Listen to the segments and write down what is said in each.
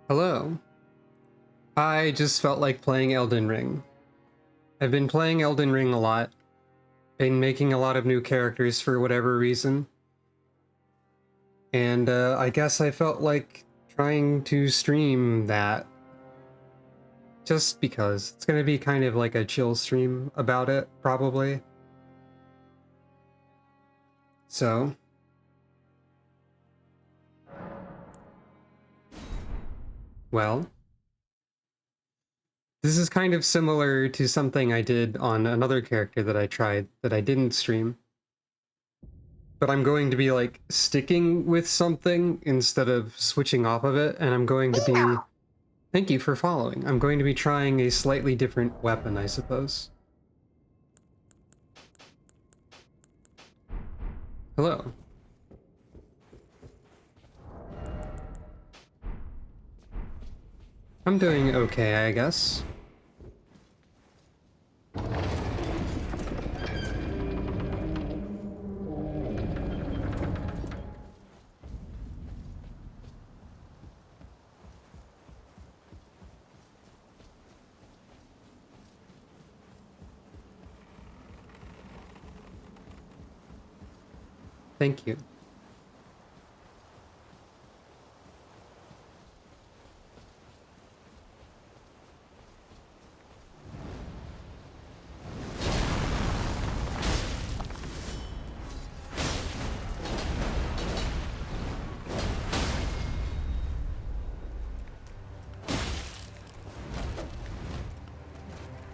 Hello. I just felt like playing Elden Ring. I've been playing Elden Ring a lot, been making a lot of new characters for whatever reason, and I guess I felt like trying to stream that just because. It's gonna be kind of like a chill stream about it, probably. So, well, this is kind of similar to something I did on another character that I tried that I didn't stream. But I'm going to be like sticking with something instead of switching off of it, and I'm going to be... Thank you for following. I'm going to be trying a slightly different weapon, I suppose. Hello. I'm doing okay, I guess. Thank you.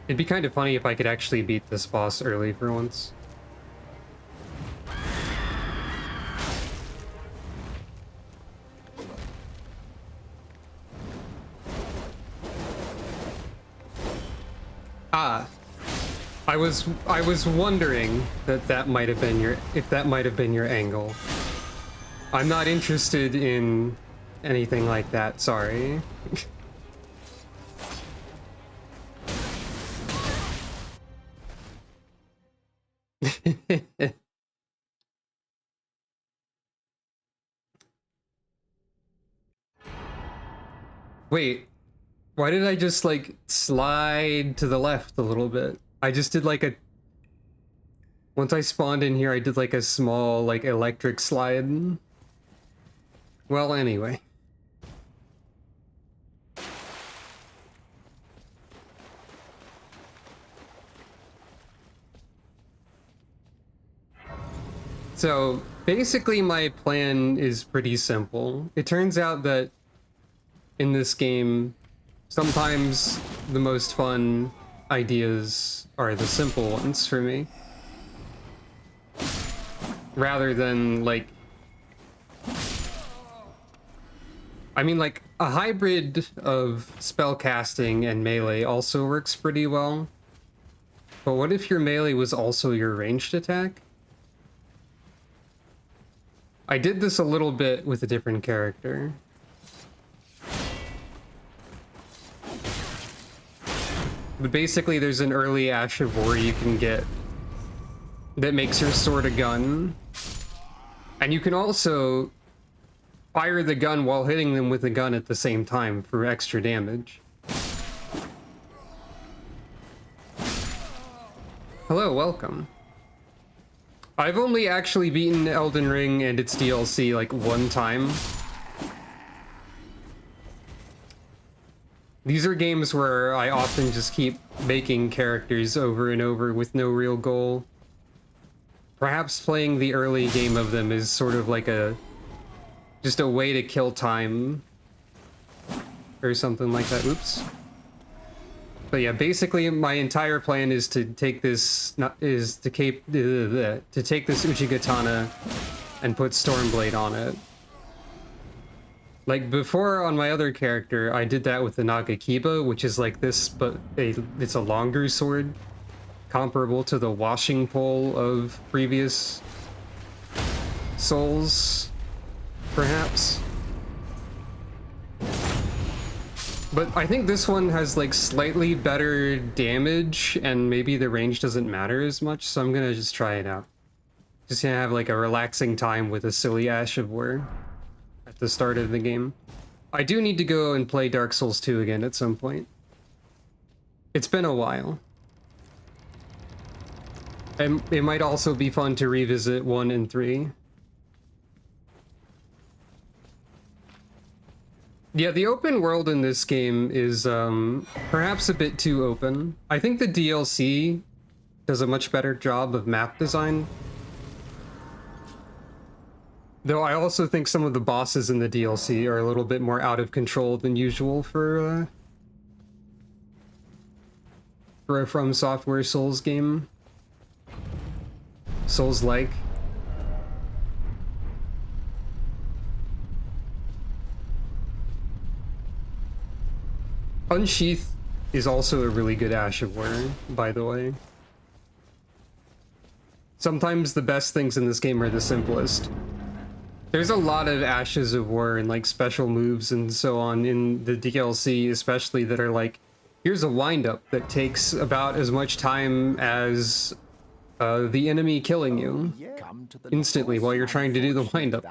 It'd be kind of funny if I could actually beat this boss early for once. Ah, I was wondering that might have been if that might have been your angle. I'm not interested in anything like that, sorry. Wait, why did I just like slide to the left a little bit? I just did like a... Once I spawned in here, I did like a small like electric slide. Well, anyway. So basically my plan is pretty simple. It turns out that in this game, sometimes the most fun ideas are the simple ones for me. Rather than like... I mean, like, a hybrid of spellcasting and melee also works pretty well. But what if your melee was also your ranged attack? I did this a little bit with a different character. But basically there's an early Ash of War you can get that makes your sword a gun. And you can also fire the gun while hitting them with the gun at the same time for extra damage. Hello, welcome. I've only actually beaten Elden Ring and its DLC like one time. These are games where I often just keep making characters over and over with no real goal. Perhaps playing the early game of them is sort of like just a way to kill time or something like that. Oops. But yeah, basically my entire plan is to take this to take this Uchigatana and put Stormblade on it. Like before on my other character, I did that with the Nagakiba, which is like this, but it's a longer sword, comparable to the washing pole of previous Souls, perhaps. But I think this one has like slightly better damage and maybe the range doesn't matter as much, so I'm gonna just try it out. Just gonna have like a relaxing time with a silly Ash of War at the start of the game. I do need to go and play Dark Souls 2 again at some point. It's been a while. And it might also be fun to revisit 1 and 3. Yeah, the open world in this game is perhaps a bit too open. I think the DLC does a much better job of map design. Though I also think some of the bosses in the DLC are a little bit more out of control than usual for a From Software Souls game. Souls-like. Unsheath is also a really good Ash of War, by the way. Sometimes the best things in this game are the simplest. There's a lot of Ashes of War and like special moves and so on in the DLC, especially that are like, here's a wind-up that takes about as much time as the enemy killing you instantly while you're trying to do the wind-up.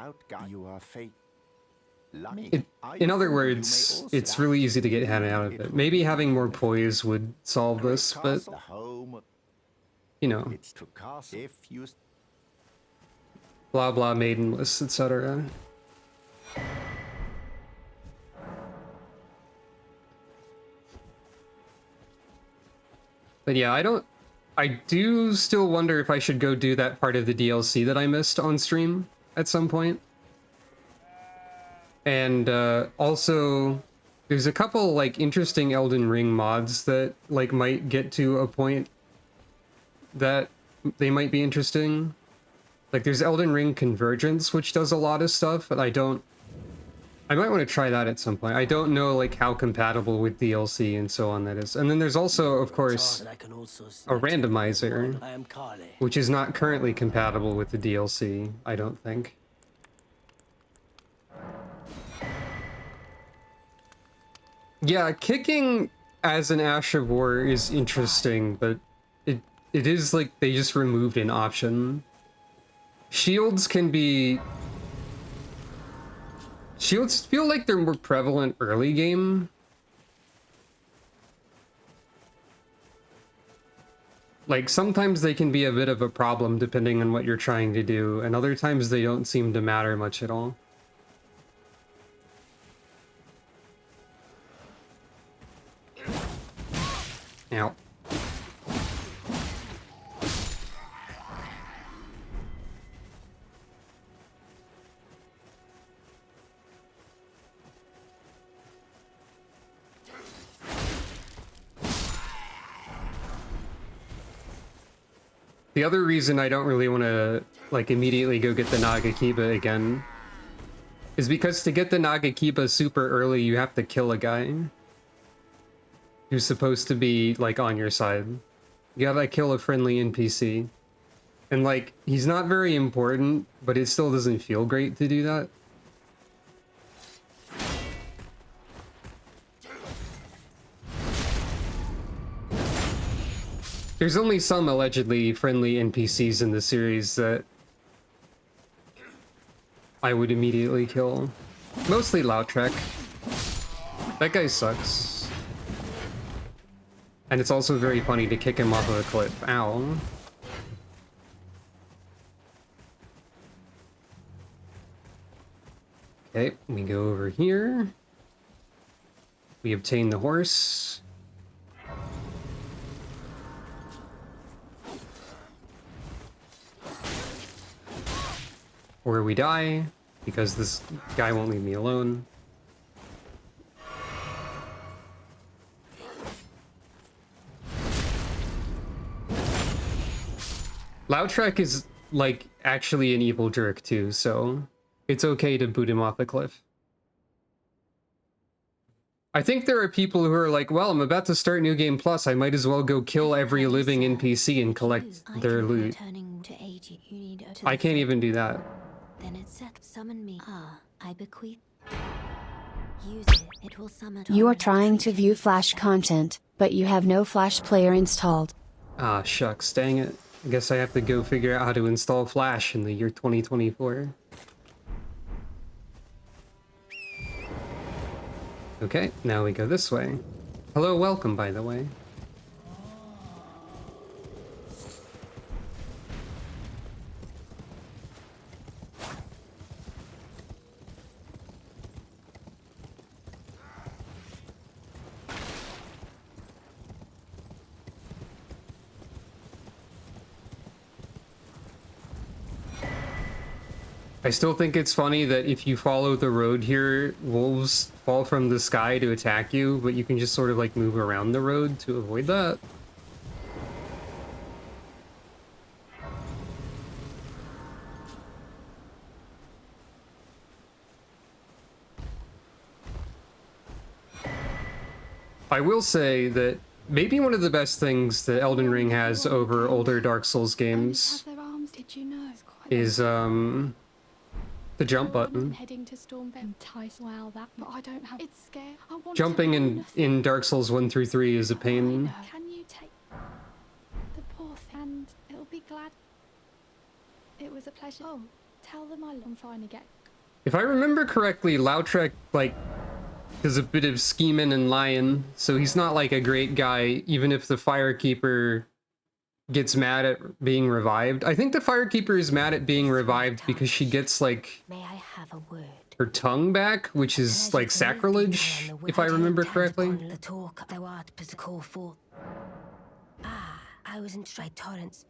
In other words, it's really easy to get out of it. Maybe having more poise would solve this, but you know, blah blah maidenless, etc. But yeah, I do still wonder if I should go do that part of the DLC that I missed on stream at some point. And also, there's a couple like interesting Elden Ring mods that like might get to a point that they might be interesting. Like there's Elden Ring Convergence, which does a lot of stuff, but I might want to try that at some point. I don't know like how compatible with DLC and so on that is. And then there's also, of course, a randomizer, which is not currently compatible with the DLC, I don't think. Yeah, kicking as an Ash of War is interesting, but it is like they just removed an option. Shields feel like they're more prevalent early game. Like sometimes they can be a bit of a problem depending on what you're trying to do, and other times they don't seem to matter much at all. Ow. The other reason I don't really want to like immediately go get the Nagakiba again is because to get the Nagakiba super early, you have to kill a guy who's supposed to be like on your side. You gotta kill a friendly NPC. And like, he's not very important, but it still doesn't feel great to do that. There's only some allegedly friendly NPCs in the series that I would immediately kill. Mostly Lautrec. That guy sucks. And it's also very funny to kick him off of a cliff. Ow. Okay, we go over here. We obtain the horse. Or we die, because this guy won't leave me alone. Lautrec is, like, actually an evil jerk, too, so it's okay to boot him off a cliff. I think there are people who are like, well, I'm about to start New Game Plus, I might as well go kill every living NPC and collect their loot. I can't even do that. Then it said, summon me. I bequeath. Use it. It will summon. You are trying to view Flash content, but you have no Flash player installed. Ah, shucks, dang it. I guess I have to go figure out how to install Flash in the year 2024. Okay, now we go this way. Hello, welcome, by the way. I still think it's funny that if you follow the road here, wolves fall from the sky to attack you, but you can just sort of like move around the road to avoid that. I will say that maybe one of the best things that Elden Ring has over older Dark Souls games is the jump button. Heading to Stormvale. Well, that, but I don't have. It's scary. I want Jumping to in Dark Souls 1 through 3 is a pain. Can you take the poor thing? And it'll be glad. It was a pleasure. Oh, tell them I'm fine again. If I remember correctly, Lautrec, like, is a bit of scheming and lying, so he's not like a great guy, even if the Firekeeper gets mad at being revived. I think the Firekeeper is mad at being revived because she gets, like, May I have a word? her tongue back, which is, like, sacrilege, if I remember correctly. I was in Stride Torrents.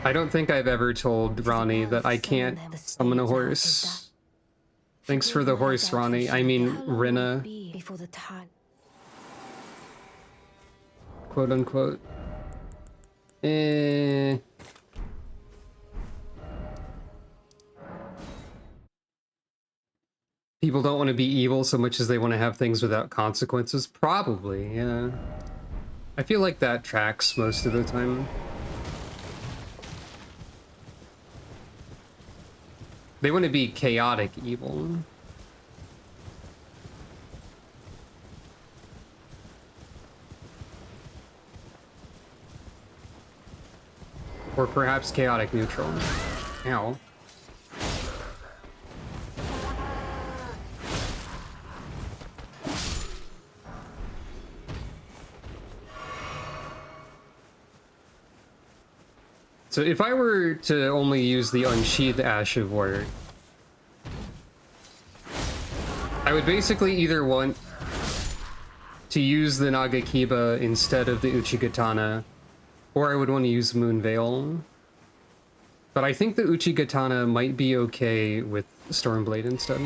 I don't think I've ever told Ronnie that I can't summon a horse. Thanks for the horse, Ronnie. I mean, Rina. Before the time. Quote unquote. People don't want to be evil so much as they want to have things without consequences. Probably, yeah. I feel like that tracks most of the time. They want to be chaotic evil. Or perhaps chaotic neutral. Ow. So if I were to only use the Unsheathed Ash of War, I would basically either want to use the Nagakiba instead of the Uchigatana, or I would want to use Moonveil. But I think the Uchigatana might be okay with Stormblade instead.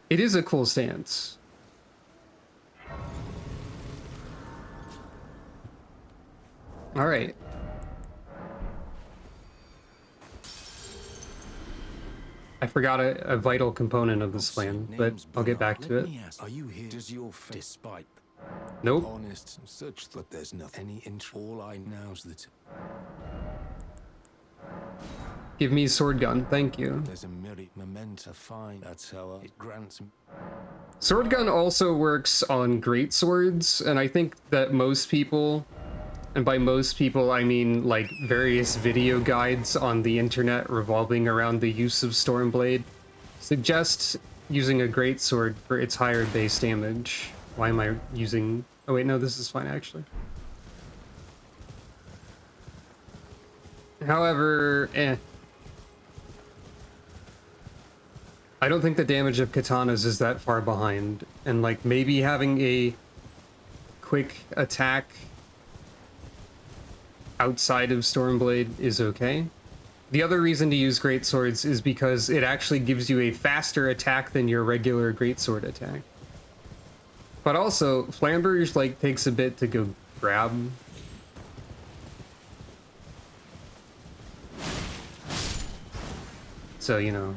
It is a cool stance. All right. I forgot a vital component of this plan, but I'll get back to it. Are you here? Does your despite Nope. honest such that there's nothing any all I now's that Give me sword gun, thank you. there's a myriad memento fine. That's how it grants. Sword gun also works on great swords, and I think that most people, and by most people I mean like various video guides on the internet revolving around the use of Stormblade, suggest using a greatsword for its higher base damage. Why am I using... Oh wait, no, this is fine actually. However, I don't think the damage of katanas is that far behind, and like maybe having a quick attack outside of Stormblade is okay. The other reason to use greatswords is because it actually gives you a faster attack than your regular greatsword attack. But also, Flamberge like takes a bit to go grab. So, you know.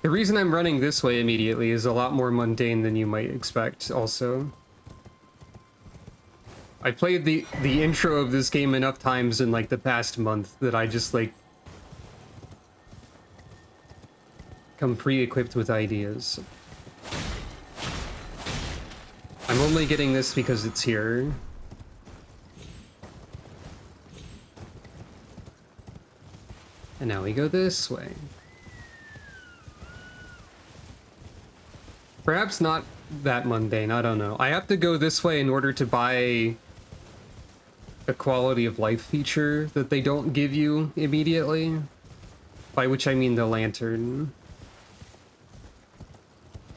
The reason I'm running this way immediately is a lot more mundane than you might expect, also. I played the intro of this game enough times in, like, the past month that I just, like, come pre-equipped with ideas. I'm only getting this because it's here. And now we go this way. Perhaps not that mundane, I don't know. I have to go this way in order to buy a quality of life feature that they don't give you immediately. By which I mean the lantern.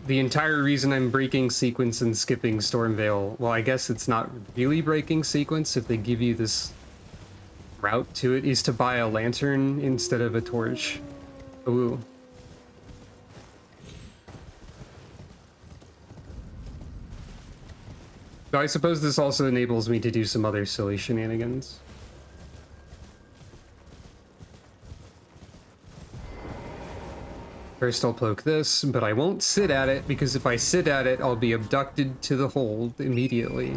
The entire reason I'm breaking sequence and skipping Stormveil, well, I guess it's not really breaking sequence if they give you this route to it, is to buy a lantern instead of a torch. Ooh. So I suppose this also enables me to do some other silly shenanigans. First I'll poke this, but I won't sit at it, because if I sit at it, I'll be abducted to the hold immediately.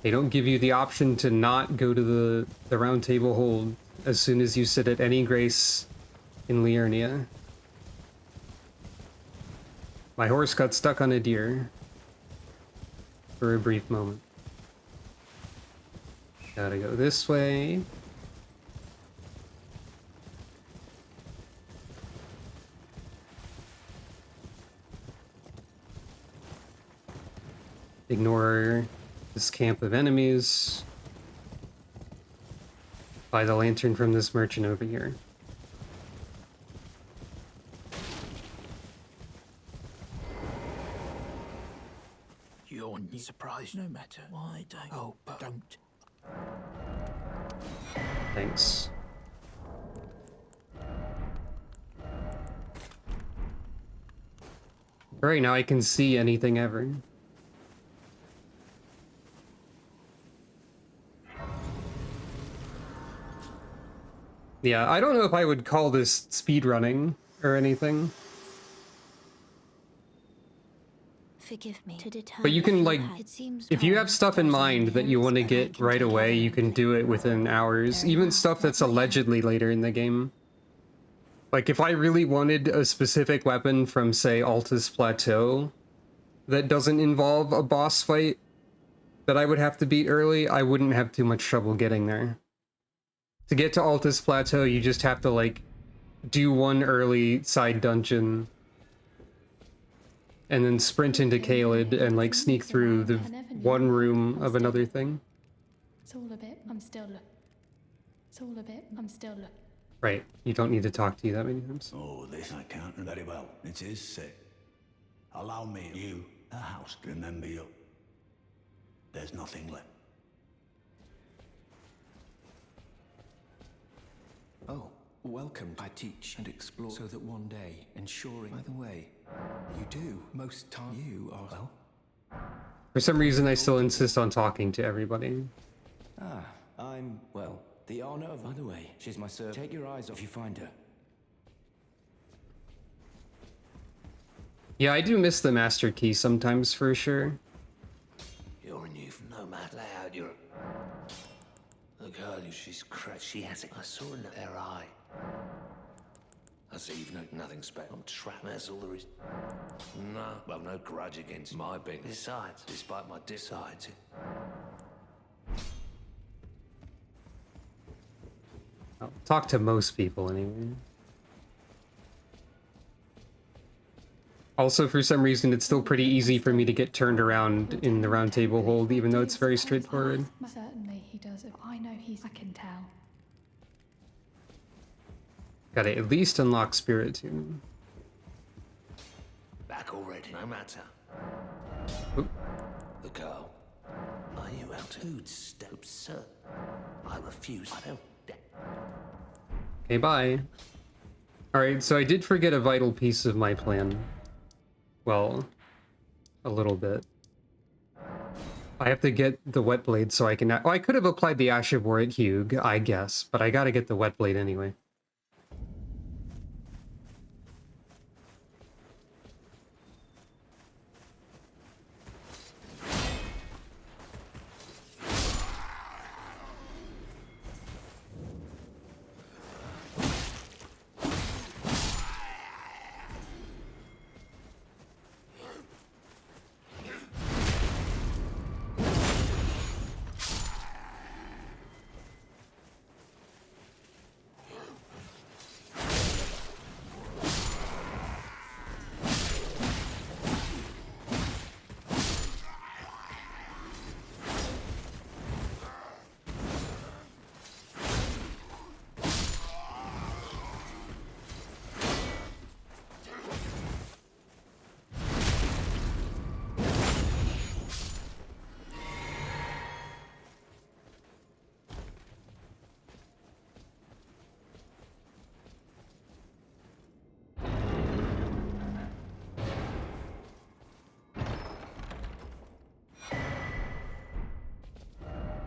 They don't give you the option to not go to the round table hold as soon as you sit at any grace in Liurnia. My horse got stuck on a deer for a brief moment. Gotta go this way. Ignore this camp of enemies. Buy the lantern from this merchant over here. You're surprised no matter. Why don't... Oh, but don't. Thanks. Alright, now I can see anything ever. Yeah, I don't know if I would call this speedrunning or anything. Forgive me. To determine But you can, like, it seems if you wrong. have stuff in There's mind that you want to inheritance, but I get can right take away, over you can it. do it within hours. Very Even well. stuff that's Let me in. allegedly later in the game. Like, if I really wanted a specific weapon from, say, Altus Plateau that doesn't involve a boss fight that I would have to beat early, I wouldn't have too much trouble getting there. To get to Altus Plateau, you just have to, like, do one early side dungeon and then sprint into Caelid and, like, sneak through the one room of another thing. It's all a bit, I'm still look. Right, you don't need to talk to you that many times. Oh, this I can't very well. It is sick. Allow me, you, a house, remember you. There's nothing left. Oh, welcome. I teach and explore so that one day, ensuring... By the way, you do. Most time you are... Well? For some reason, I still insist on talking to everybody. Ah, I'm... Well, the honor of... By the way, she's my servant. Take your eyes off if you find her. Yeah, I do miss the Master Key sometimes, for sure. You're new, no matter how you're... The girl, she's crazy. She has it. I saw in her eye. I see you've nothing special. I'm trapped. That's all there is. No, I've no grudge against my being. Besides, despite my decides it. I'll talk to most people anyway. Also, for some reason, it's still pretty easy for me to get turned around in the round table hold, even though it's very straightforward. Certainly he does it. I know I can tell. Gotta at least unlock Spirit Tune. Back already, no matter. Oop. The girl. Are you out to step absurd? I refuse. I don't... Okay, bye. Alright, so I did forget a vital piece of my plan. Well, a little bit. I have to get the wet blade so I can... Oh, I could have applied the Ash of War at Hugh, I guess, but I gotta get the wet blade anyway.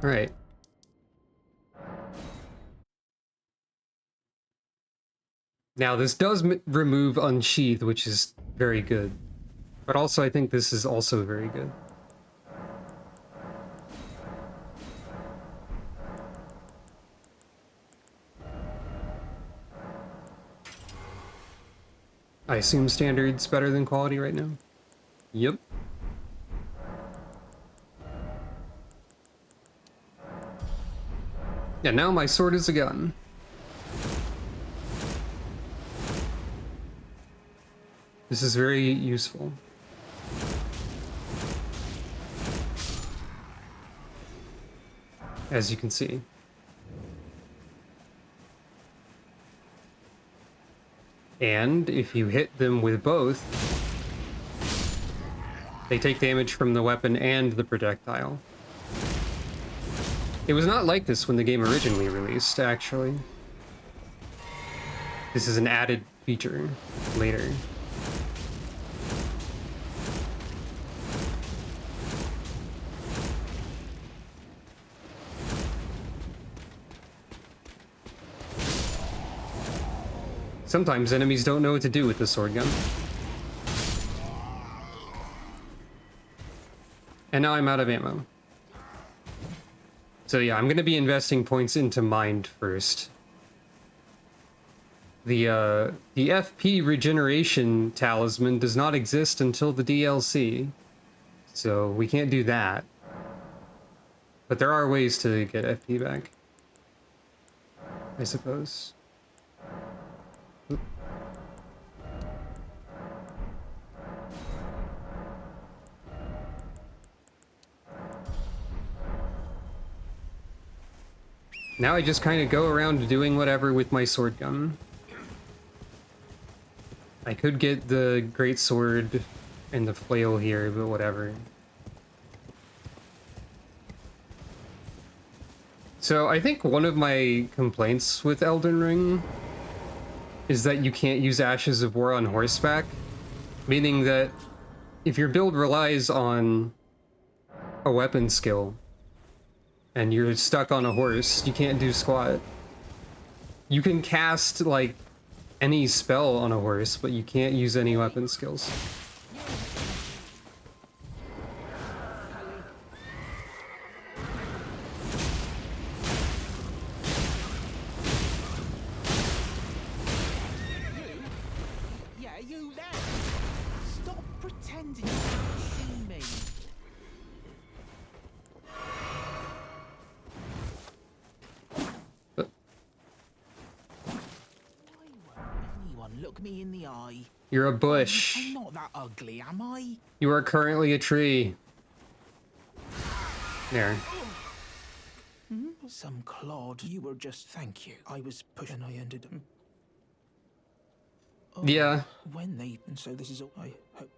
All right. Now, this does remove Unsheath, which is very good. But also, I think this is also very good. I assume standard's better than quality right now? Yep. Yeah, now my sword is a gun. This is very useful. As you can see. And if you hit them with both, they take damage from the weapon and the projectile. It was not like this when the game originally released, actually. This is an added feature later. Sometimes enemies don't know what to do with the sword gun. And now I'm out of ammo. So yeah, I'm gonna be investing points into Mind first. The FP regeneration talisman does not exist until the DLC. So we can't do that. But there are ways to get FP back, I suppose. Oop. Now I just kind of go around doing whatever with my sword gun. I could get the great sword and the flail here, but whatever. So I think one of my complaints with Elden Ring is that you can't use Ashes of War on horseback, meaning that if your build relies on a weapon skill and you're stuck on a horse, you can't do squat. You can cast like any spell on a horse, but you can't use any weapon skills. Yeah, you there. Stop pretending you can't see me. Anyone look me in the eye? You're a bush. I'm not that ugly, am I? You are currently a tree. There. Some clod. You were just thank you. I was pushed and I ended up. Oh, Yeah. When they and so this is all I hope.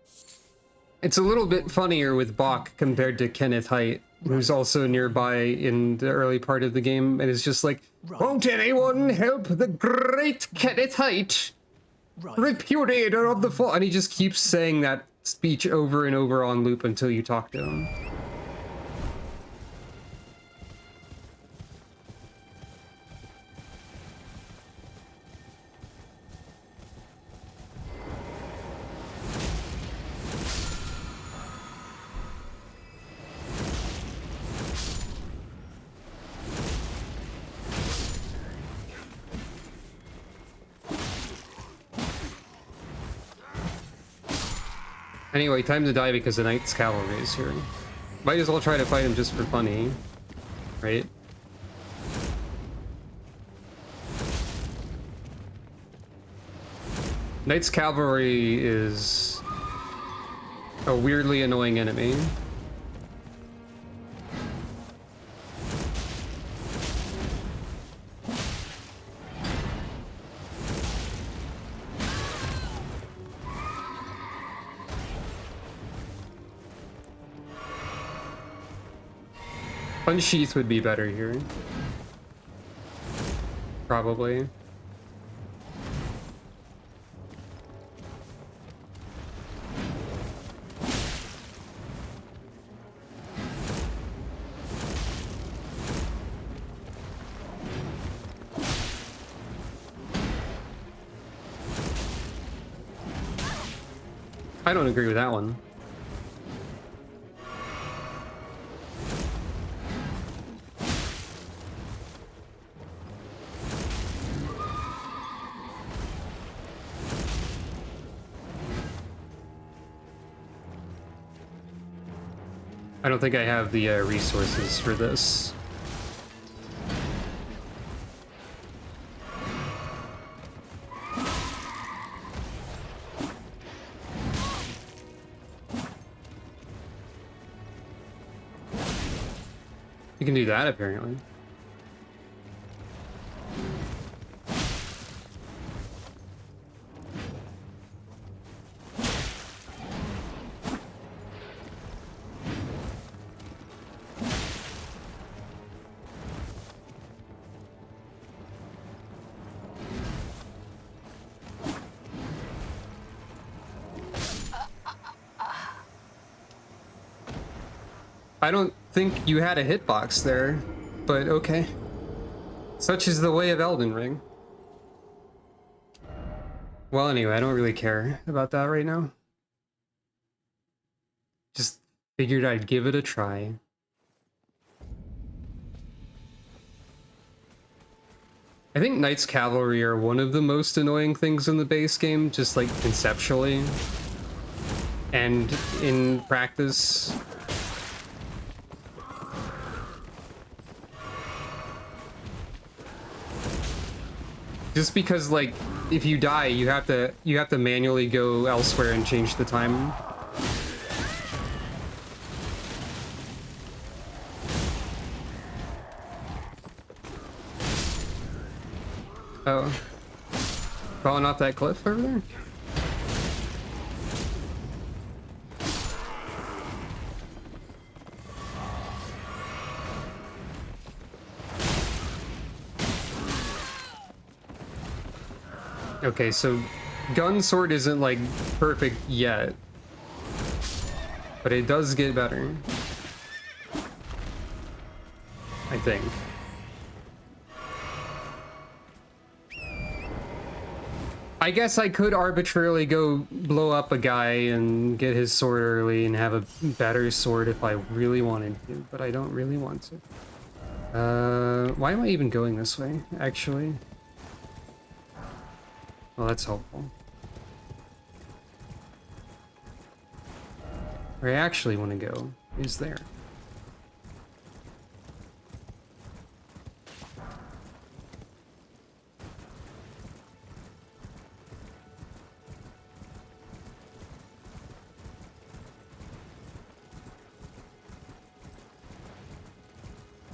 It's a little bit funnier with Bach compared to Kenneth Haidt, who's also nearby in the early part of the game, and is just like, won't anyone help the great Kenneth Haidt, repudiator of the fall? And he just keeps saying that speech over and over on loop until you talk to him. Anyway, time to die because the Knight's Cavalry is here. Might as well try to fight him just for funny, right? Knight's Cavalry is a weirdly annoying enemy. Unsheath would be better here. Probably. I don't agree with that one. I don't think I have the resources for this. You can do that, apparently. I don't think you had a hitbox there, but okay. Such is the way of Elden Ring. Well, anyway, I don't really care about that right now. Just figured I'd give it a try. I think Knights Cavalry are one of the most annoying things in the base game, just like conceptually and in practice. Just because, like, if you die, you have to manually go elsewhere and change the time. Oh. Falling off that cliff over there? Okay, so gun sword isn't like perfect yet, but it does get better, I think. I guess I could arbitrarily go blow up a guy and get his sword early and have a better sword if I really wanted to, but I don't really want to. Why am I even going this way, actually? Well, that's helpful. Where I actually want to go is there.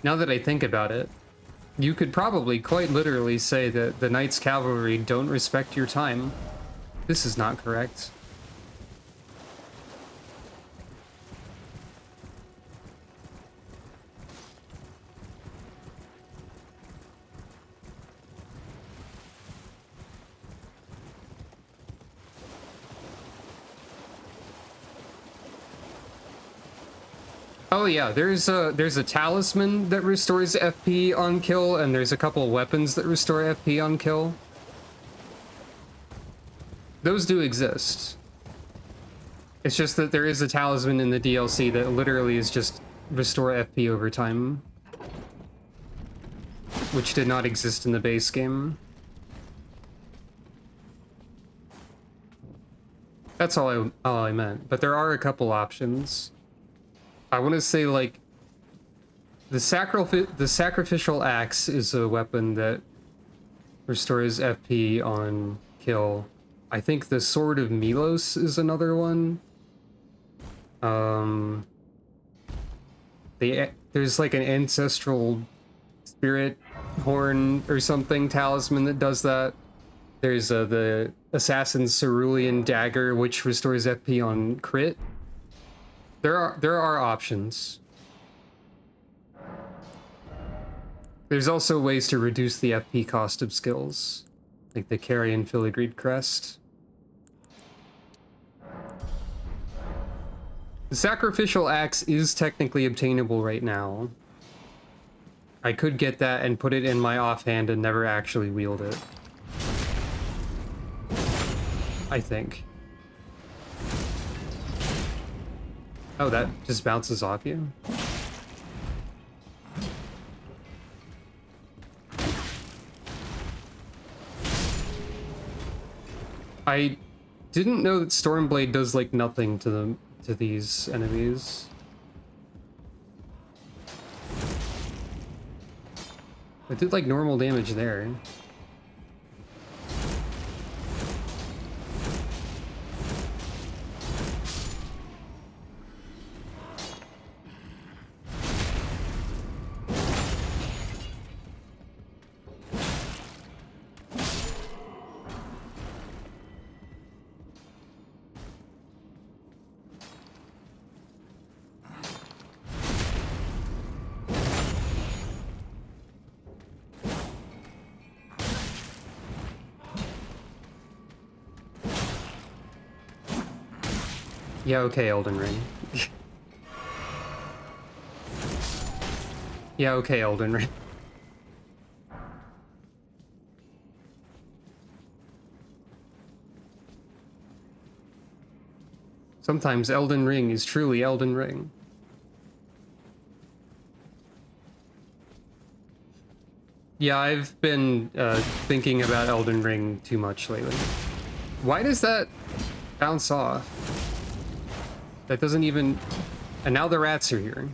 Now that I think about it, you could probably quite literally say that the Knights Cavalry don't respect your time. This is not correct. Oh yeah, there's a talisman that restores FP on kill, and there's a couple weapons that restore FP on kill. Those do exist. It's just that there is a talisman in the DLC that literally is just restore FP over time, which did not exist in the base game. That's all I meant, but there are a couple options. I want to say, like, the sacrificial axe is a weapon that restores FP on kill. I think the Sword of Milos is another one. There's like an ancestral spirit horn or something talisman that does that. There's the Assassin's Cerulean dagger, which restores FP on crit. There are options. There's also ways to reduce the FP cost of skills, like the Carrion Filigreed Crest. The Sacrificial Axe is technically obtainable right now. I could get that and put it in my offhand and never actually wield it. I think. Oh, that just bounces off you? I didn't know that Stormblade does like nothing to them, to these enemies. It did like normal damage there. Yeah, okay, Elden Ring. Yeah, okay, Elden Ring. Sometimes Elden Ring is truly Elden Ring. Yeah, I've been thinking about Elden Ring too much lately. Why does that bounce off? That doesn't even... And now the rats are here.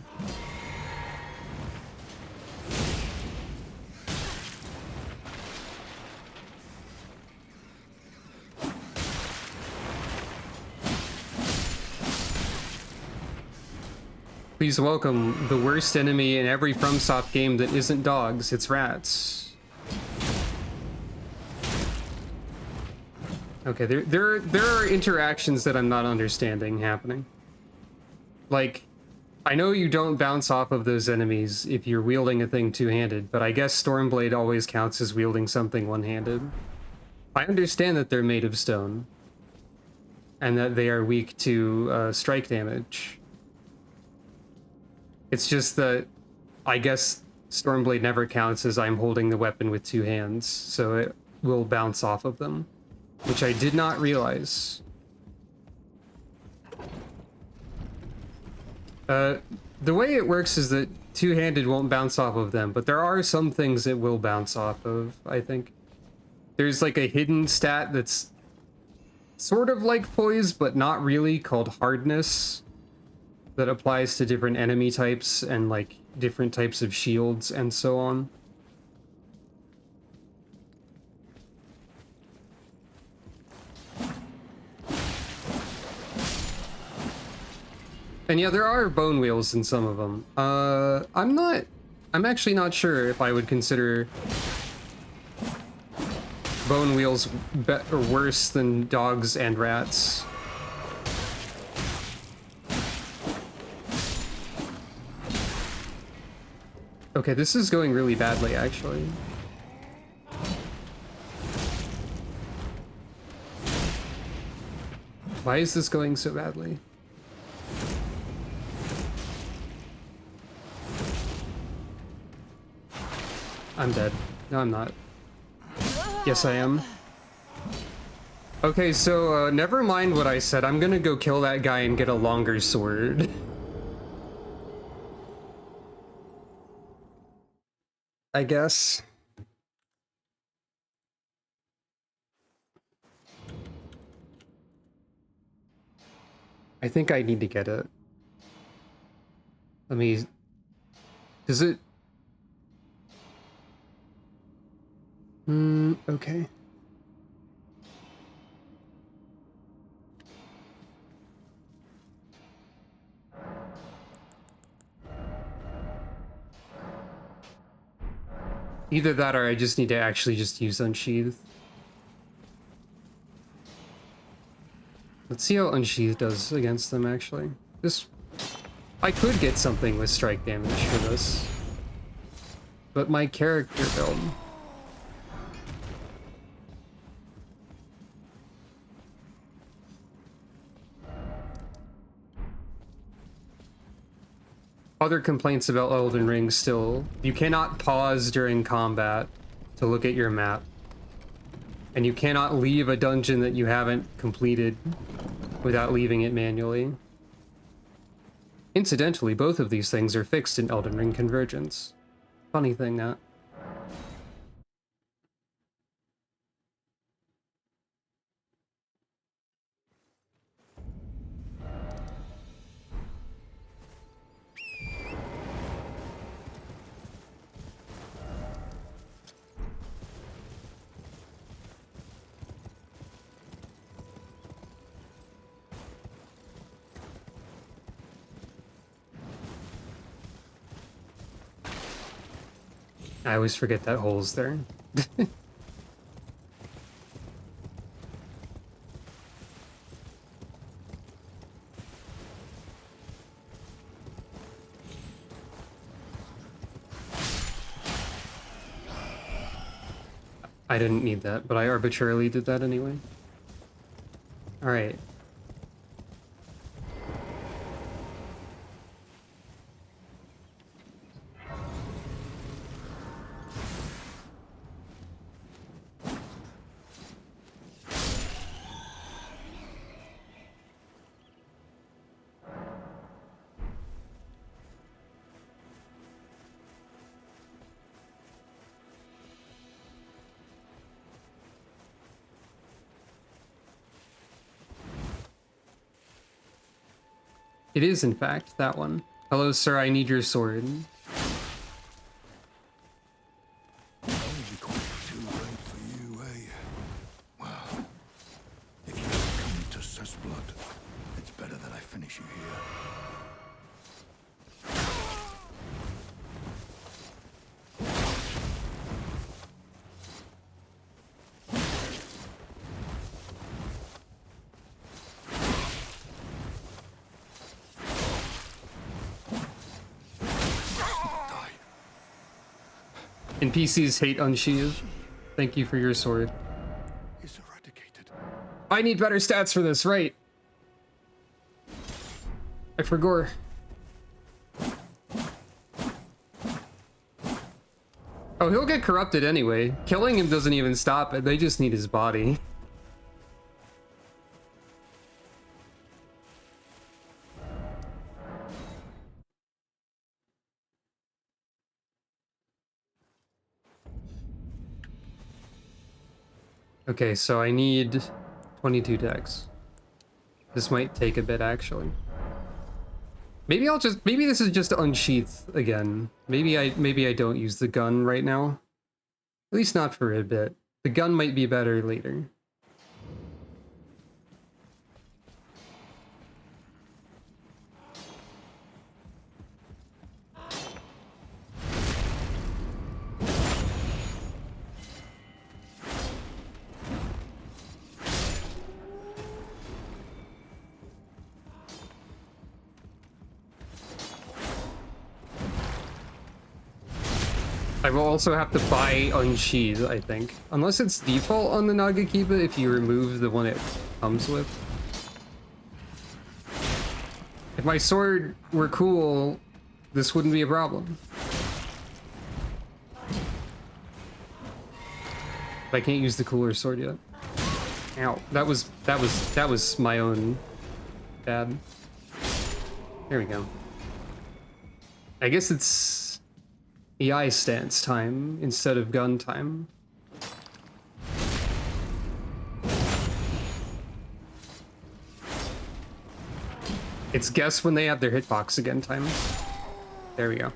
Please welcome the worst enemy in every FromSoft game that isn't dogs. It's rats. Okay, there are interactions that I'm not understanding happening. Like, I know you don't bounce off of those enemies if you're wielding a thing two-handed, but I guess Stormblade always counts as wielding something one-handed. I understand that they're made of stone, and that they are weak to strike damage. It's just that I guess Stormblade never counts as I'm holding the weapon with two hands, so it will bounce off of them, which I did not realize. The way it works is that two-handed won't bounce off of them, but there are some things it will bounce off of, I think. There's like a hidden stat that's sort of like poise, but not really, called hardness, that applies to different enemy types and like different types of shields and so on. And yeah, there are bone wheels in some of them. I'm actually not sure if I would consider bone wheels or worse than dogs and rats. Okay, this is going really badly, actually. Why is this going so badly? I'm dead. No, I'm not. Yes, I am. Okay, so never mind what I said. I'm gonna go kill that guy and get a longer sword. I guess. I think I need to get it. Let me... Does it... Okay. Either that or I just need to actually just use Unsheath. Let's see how Unsheath does against them, actually. This... I could get something with strike damage for this. But my character build... Other complaints about Elden Ring still. You cannot pause during combat to look at your map. And you cannot leave a dungeon that you haven't completed without leaving it manually. Incidentally, both of these things are fixed in Elden Ring Convergence. Funny thing, that. I always forget that hole's there. I didn't need that, but I arbitrarily did that anyway. Alright. It is, in fact, that one. Hello, sir, I need your sword. Too late for you, eh? Well, if you come to Cessblood, it's better that I finish you here. NPCs hate unsheathed. Thank you for your sword. Is eradicated. I need better stats for this, right? I forgot. Oh, he'll get corrupted anyway. Killing him doesn't even stop it. They just need his body. Okay, so I need 22 decks. This might take a bit, actually. Maybe this is just unsheath again. Maybe I don't use the gun right now. At least not for a bit. The gun might be better later. I will also have to buy Unsheathe, I think. Unless it's default on the Nagakiba if you remove the one it comes with. If my sword were cool, this wouldn't be a problem. But I can't use the cooler sword yet. Ow, that was my own bad. There we go. I guess it's EI stance time instead of gun time. It's guess when they have their hitbox again time. There we go.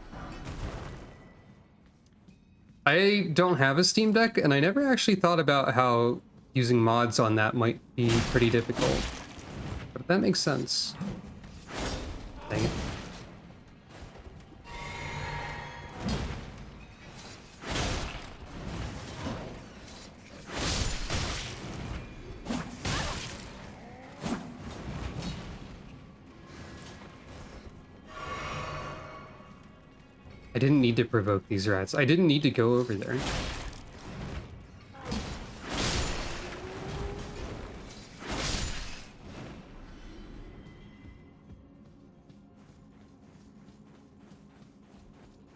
I don't have a Steam Deck, and I never actually thought about how using mods on that might be pretty difficult. But that makes sense. Dang it. I didn't need to provoke these rats. I didn't need to go over there.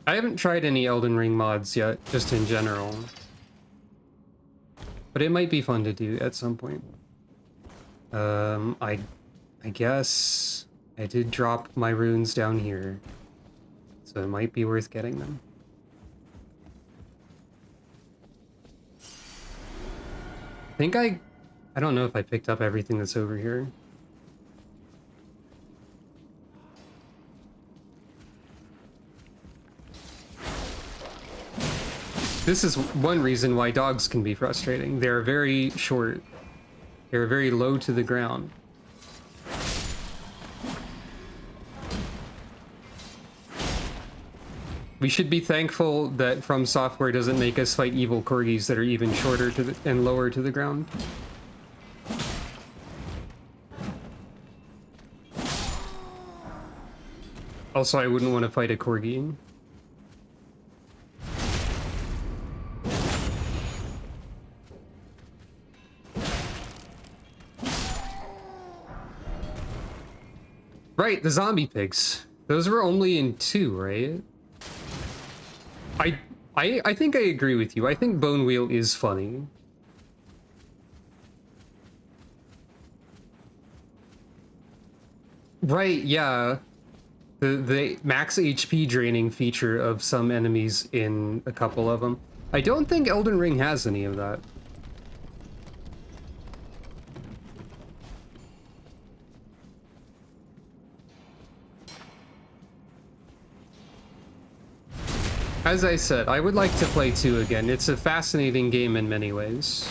I haven't tried any Elden Ring mods yet, just in general. But it might be fun to do at some point. I guess I did drop my runes down here, so it might be worth getting them. I think I don't know if I picked up everything that's over here. This is one reason why dogs can be frustrating. They're very short. They're very low to the ground. We should be thankful that From Software doesn't make us fight evil corgis that are even shorter to and lower to the ground. Also, I wouldn't want to fight a corgi. Right, the zombie pigs. Those were only in 2, right? I think I agree with you. I think Bone Wheel is funny. Right, yeah. The max HP draining feature of some enemies in a couple of them. I don't think Elden Ring has any of that. As I said, I would like to play 2 again. It's a fascinating game in many ways.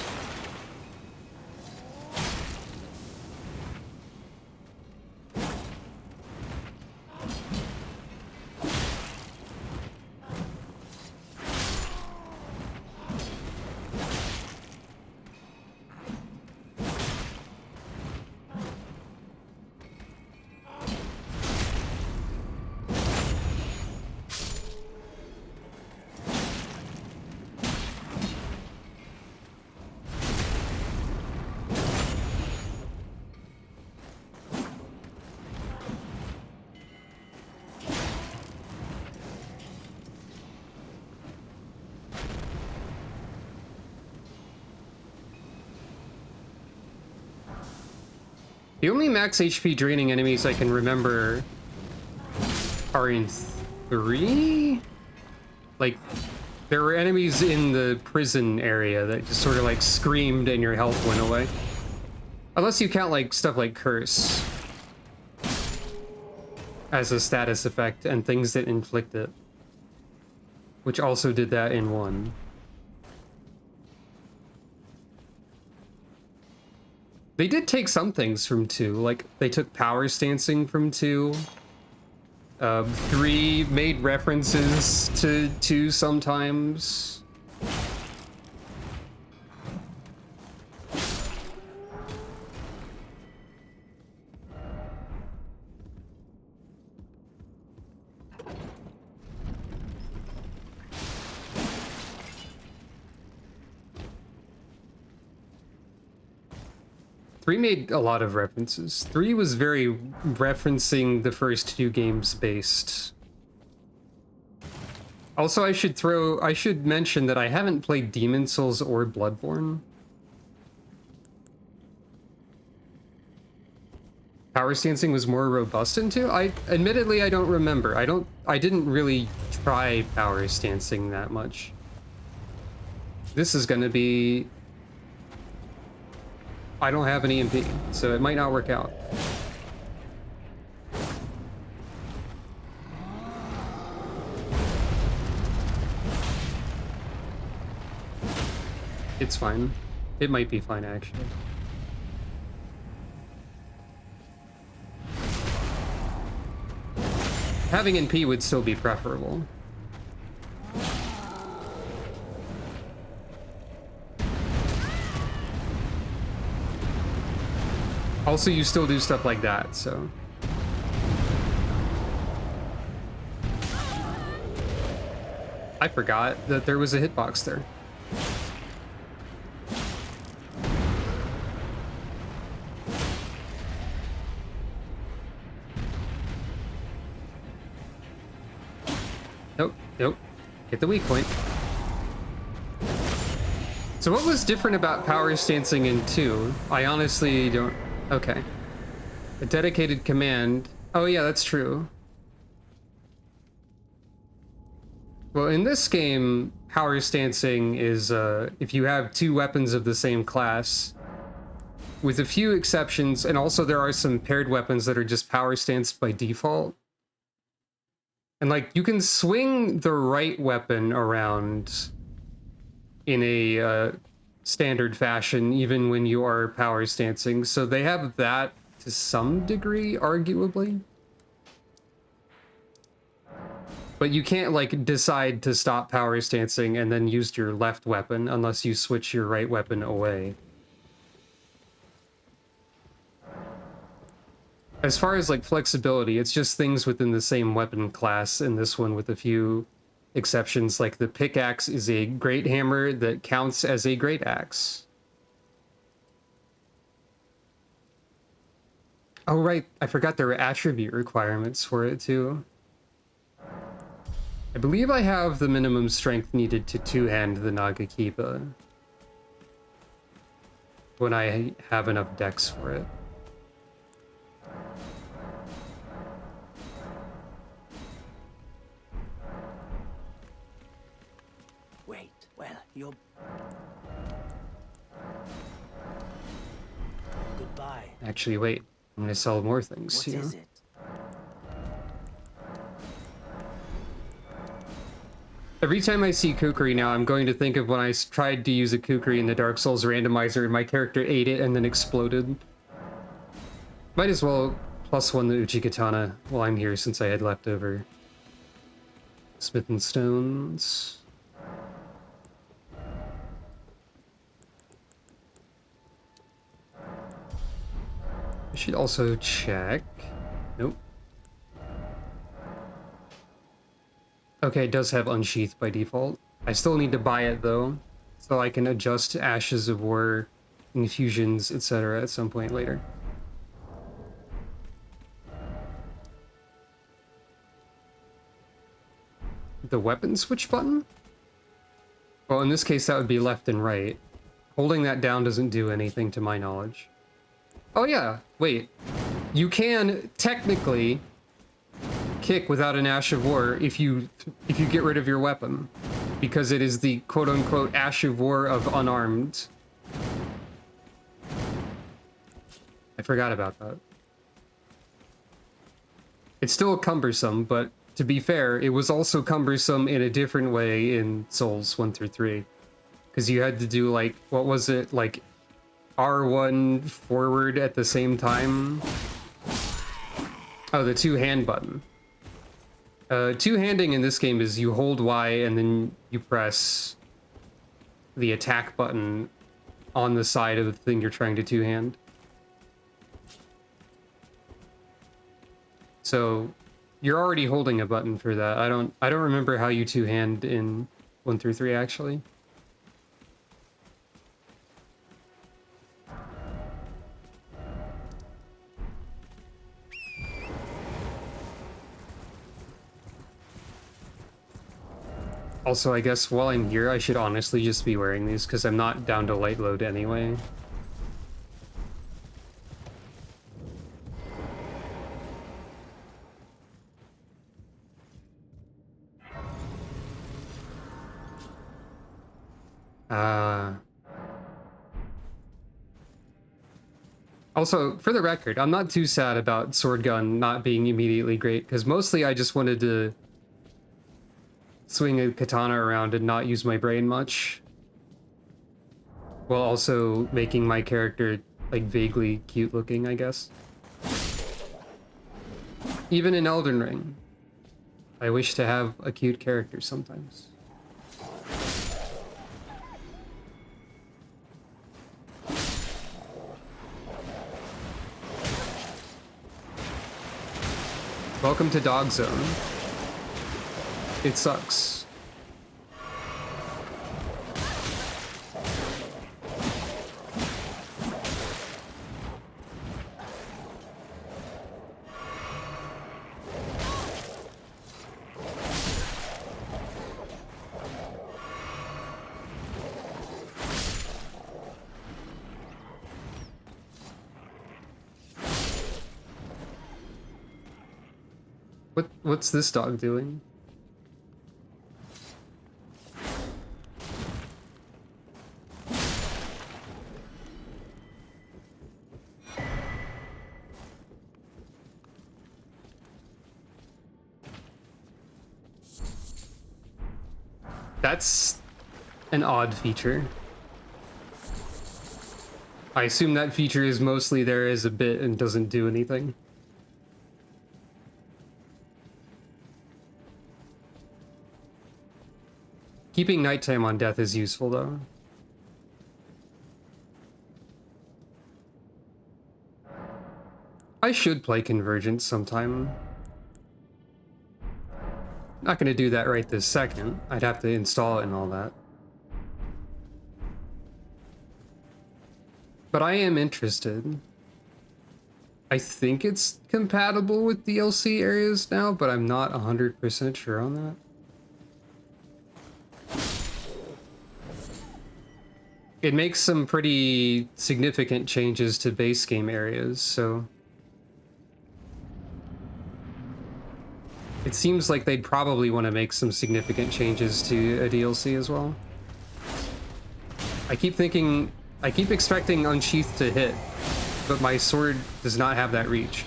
The only max HP draining enemies I can remember are in 3? Like, there were enemies in the prison area that just sort of like screamed and your health went away. Unless you count like stuff like Curse as a status effect and things that inflict it. Which also did that in 1. They did take some things from 2, like they took power stancing from 2. 3 made references to 2 sometimes. Three made a lot of references. 3 was very referencing the first 2 games based. Also, I should mention that I haven't played Demon Souls or Bloodborne. Power stancing was more robust in 2? Admittedly, I don't remember. I didn't really try power stancing that much. This is gonna be... I don't have an EMP, so it might not work out. It's fine. It might be fine, actually. Having NP would still be preferable. Also, you still do stuff like that, so... I forgot that there was a hitbox there. Nope, nope. Hit the weak point. So what was different about power stancing in 2? I honestly don't... Okay. A dedicated command Oh yeah, that's true. Well, in this game, power stancing is if you have two weapons of the same class, with a few exceptions, and also there are some paired weapons that are just power stanced by default. And like, you can swing the right weapon around in a standard fashion, even when you are power stancing. So they have that to some degree, arguably. But you can't like decide to stop power stancing and then use your left weapon unless you switch your right weapon away. As far as like flexibility, it's just things within the same weapon class in this one with a few exceptions, like the pickaxe is a great hammer that counts as a great axe. Oh right, I forgot there were attribute requirements for it too. I believe I have the minimum strength needed to two-hand the Nagakiba when I have enough dex for it. Wait, well, you're... Goodbye. Actually, wait. I'm gonna sell more things What to you. is it? Every time I see Kukri now, I'm going to think of when I tried to use a Kukri in the Dark Souls randomizer and my character ate it and then exploded. Might as well +1 the Uchikatana while I'm here since I had leftover Smith and Stones. I should also check. Nope. Okay, it does have Unsheath by default. I still need to buy it though, so I can adjust Ashes of War, infusions, etc. at some point later. The weapon switch button? Well, in this case, that would be left and right. Holding that down doesn't do anything to my knowledge. Oh yeah, wait. You can technically kick without an Ash of War if you get rid of your weapon, because it is the quote-unquote Ash of War of unarmed. I forgot about that. It's still cumbersome, but to be fair, it was also cumbersome in a different way in Souls 1 through 3. Because you had to do, like, what was it, like, R1 forward at the same time? Oh, the two-hand button. Two-handing in this game is you hold Y and then you press the attack button on the side of the thing you're trying to two-hand. So you're already holding a button for that. I don't remember how you two-hand in 1 through 3 actually. Also, I guess while I'm here, I should honestly just be wearing these because I'm not down to light load anyway. Also, for the record, I'm not too sad about Sword Gun not being immediately great, because mostly I just wanted to swing a katana around and not use my brain much, while also making my character, like, vaguely cute looking, I guess. Even in Elden Ring, I wish to have a cute character sometimes. Welcome to Dog Zone. It sucks. What's this dog doing? That's an odd feature. I assume that feature is mostly there as a bit and doesn't do anything. Keeping nighttime on death is useful, though. I should play Convergence sometime. Not gonna do that right this second. I'd have to install it and all that. But I am interested. I think it's compatible with DLC areas now, but I'm not 100% sure on that. It makes some pretty significant changes to base game areas, so... It seems like they'd probably want to make some significant changes to a DLC as well. I keep expecting Unsheathed to hit, but my sword does not have that reach.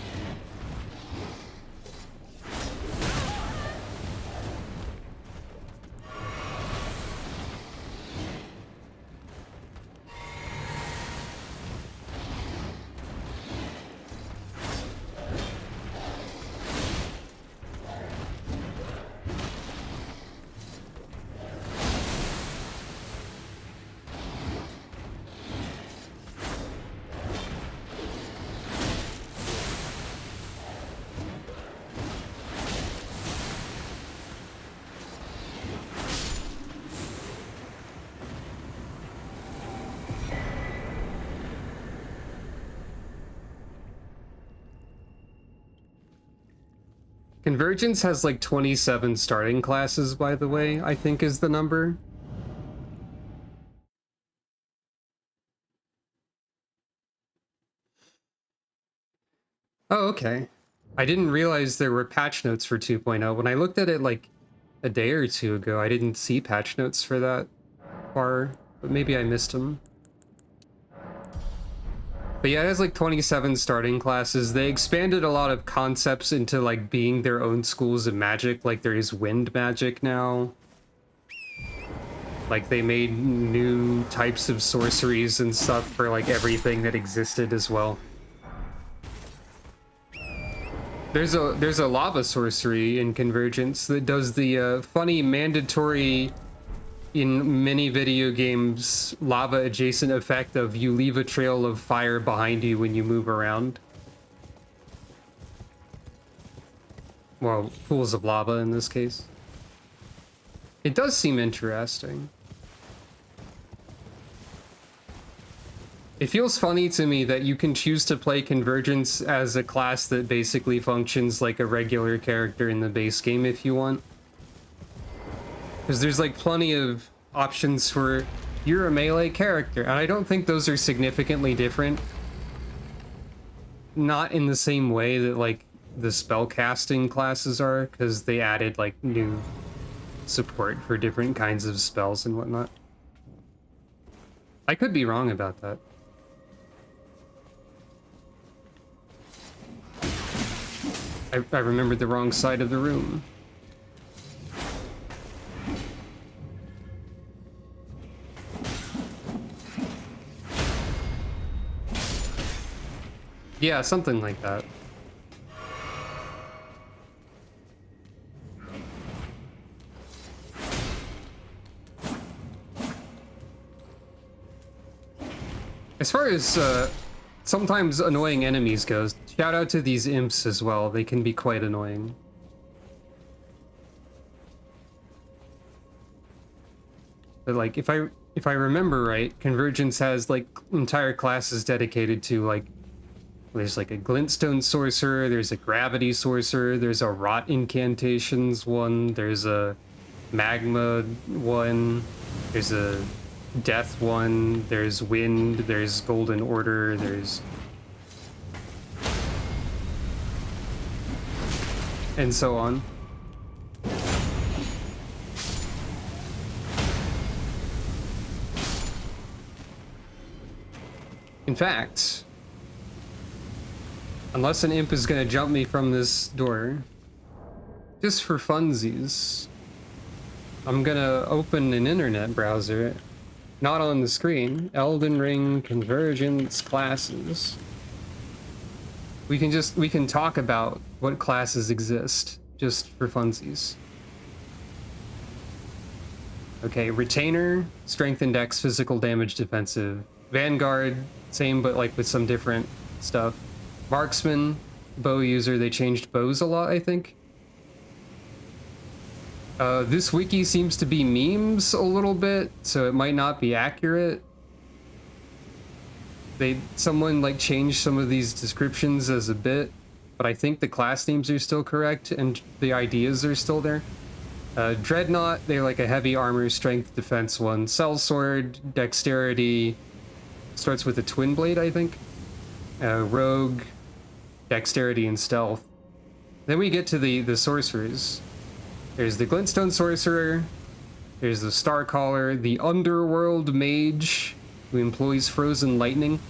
Convergence has like 27 starting classes, by the way, I think is the number. Oh, okay. I didn't realize there were patch notes for 2.0. When I looked at it like a day or two ago, I didn't see patch notes for that far, but maybe I missed them. But yeah, it has like 27 starting classes. They expanded a lot of concepts into like being their own schools of magic. Like there is wind magic now. Like they made new types of sorceries and stuff for like everything that existed as well. There's a lava sorcery in Convergence that does the funny mandatory in many video games lava adjacent effect of you leave a trail of fire behind you when you move around. Well, pools of lava in this case. It does seem interesting. It feels funny to me that you can choose to play Convergence as a class that basically functions like a regular character in the base game if you want. Because there's like plenty of options for you're a melee character, and I don't think those are significantly different. Not in the same way that like the spellcasting classes are, because they added like new support for different kinds of spells and whatnot. I could be wrong about that. I remembered the wrong side of the room. Yeah, something like that. As far as sometimes annoying enemies goes, shout out to these imps as well. They can be quite annoying. But like if I remember right, Convergence has like entire classes dedicated to like there's like a glintstone sorcerer, there's a gravity sorcerer, there's a rot incantations one, there's a magma one, there's a death one, there's wind, there's golden order, there's and so on. In fact, unless an imp is gonna jump me from this door, just for funsies, I'm gonna open an internet browser, not on the screen. Elden Ring Convergence classes. We can talk about what classes exist, just for funsies. Okay, Retainer, Strength Index, Physical Damage, Defensive. Vanguard, same but like with some different stuff. Marksman, bow user, they changed bows a lot, I think. This wiki seems to be memes a little bit, so it might not be accurate. Someone like changed some of these descriptions as a bit, but I think the class names are still correct and the ideas are still there. Dreadnought, they're like a heavy armor, strength, defense one. Sellsword, dexterity, starts with a twin blade, I think. Rogue, dexterity, and stealth. Then we get to the sorcerers. There's the Glintstone Sorcerer, there's the Starcaller, the Underworld Mage, who employs Frozen Lightning,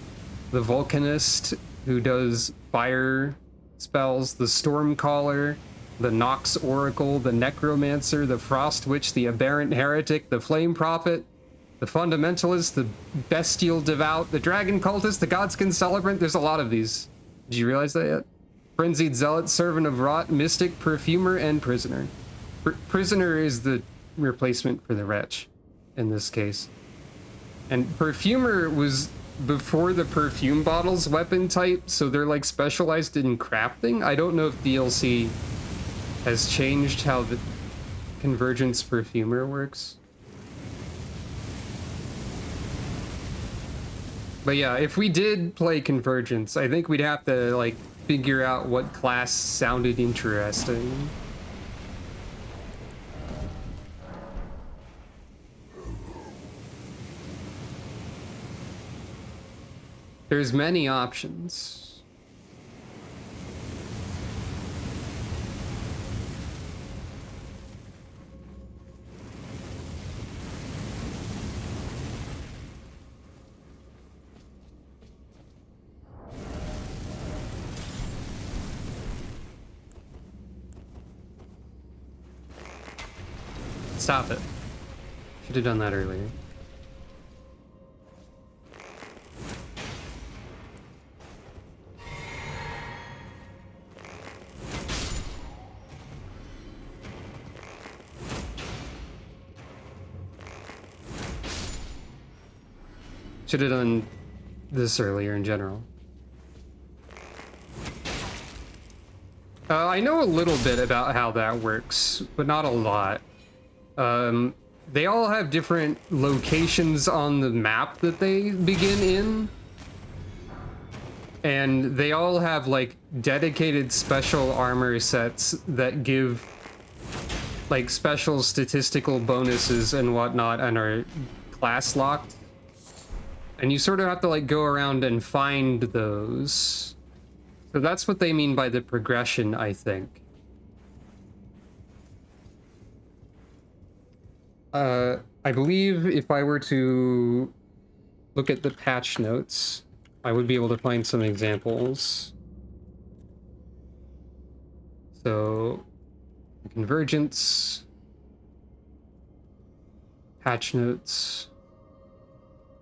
the Vulcanist, who does fire spells, the Stormcaller, the Nox Oracle, the Necromancer, the Frost Witch, the Aberrant Heretic, the Flame Prophet, the Fundamentalist, the Bestial Devout, the Dragon Cultist, the Godskin Celebrant. There's a lot of these. Did you realize that yet? Frenzied Zealot, Servant of Rot, Mystic, Perfumer, and Prisoner. Prisoner is the replacement for the Wretch in this case. And Perfumer was before the perfume bottles weapon type, so they're like specialized in crafting. I don't know if DLC has changed how the Convergence Perfumer works. But yeah, if we did play Convergence, I think we'd have to like figure out what class sounded interesting. There's many options. Stop it. Should have done that earlier. Should have done this earlier in general. I know a little bit about how that works, but not a lot. They all have different locations on the map that they begin in. And they all have like dedicated special armor sets that give like special statistical bonuses and whatnot and are class locked. And you sort of have to like go around and find those. So that's what they mean by the progression, I think. I believe if I were to look at the patch notes, I would be able to find some examples. So, Convergence, patch notes.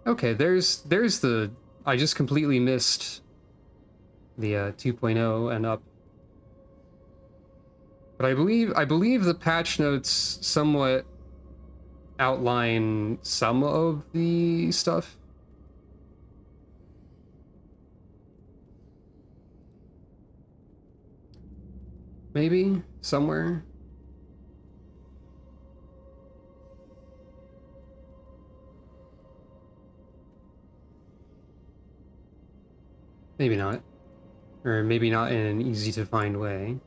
Okay, there's the, I just completely missed the 2.0 and up. But I believe the patch notes somewhat outline some of the stuff. Maybe somewhere. Maybe not. Or maybe not in an easy to find way.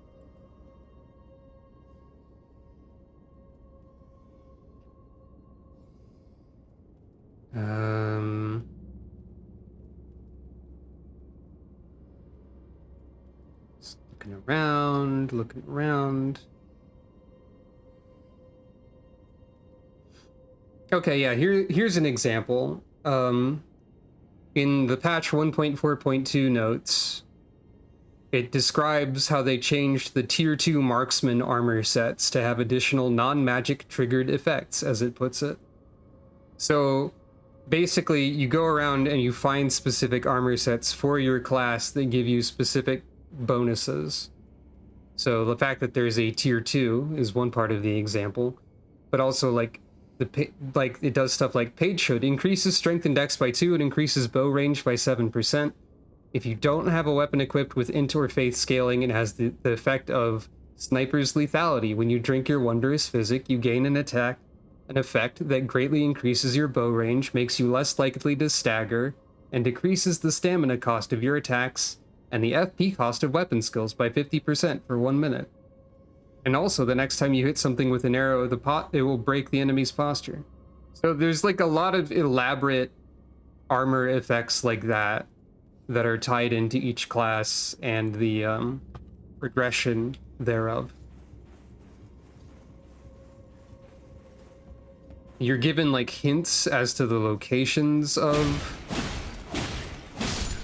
Looking around, looking around. Okay, yeah, here's an example. In the patch 1.4.2 notes, it describes how they changed the tier 2 marksman armor sets to have additional non-magic triggered effects, as it puts it. So basically, you go around and you find specific armor sets for your class that give you specific bonuses. So the fact that there's a tier 2 is one part of the example, but also like it does stuff like Page Should increases strength and dex by 2 and increases bow range by 7%. If you don't have a weapon equipped with int or faith scaling, it has the effect of sniper's lethality. When you drink your wondrous physic, you gain an effect that greatly increases your bow range, makes you less likely to stagger, and decreases the stamina cost of your attacks and the FP cost of weapon skills by 50% for 1 minute. And also, the next time you hit something with an arrow, it will break the enemy's posture. So there's like a lot of elaborate armor effects like that that are tied into each class and the progression thereof. You're given like hints as to the locations of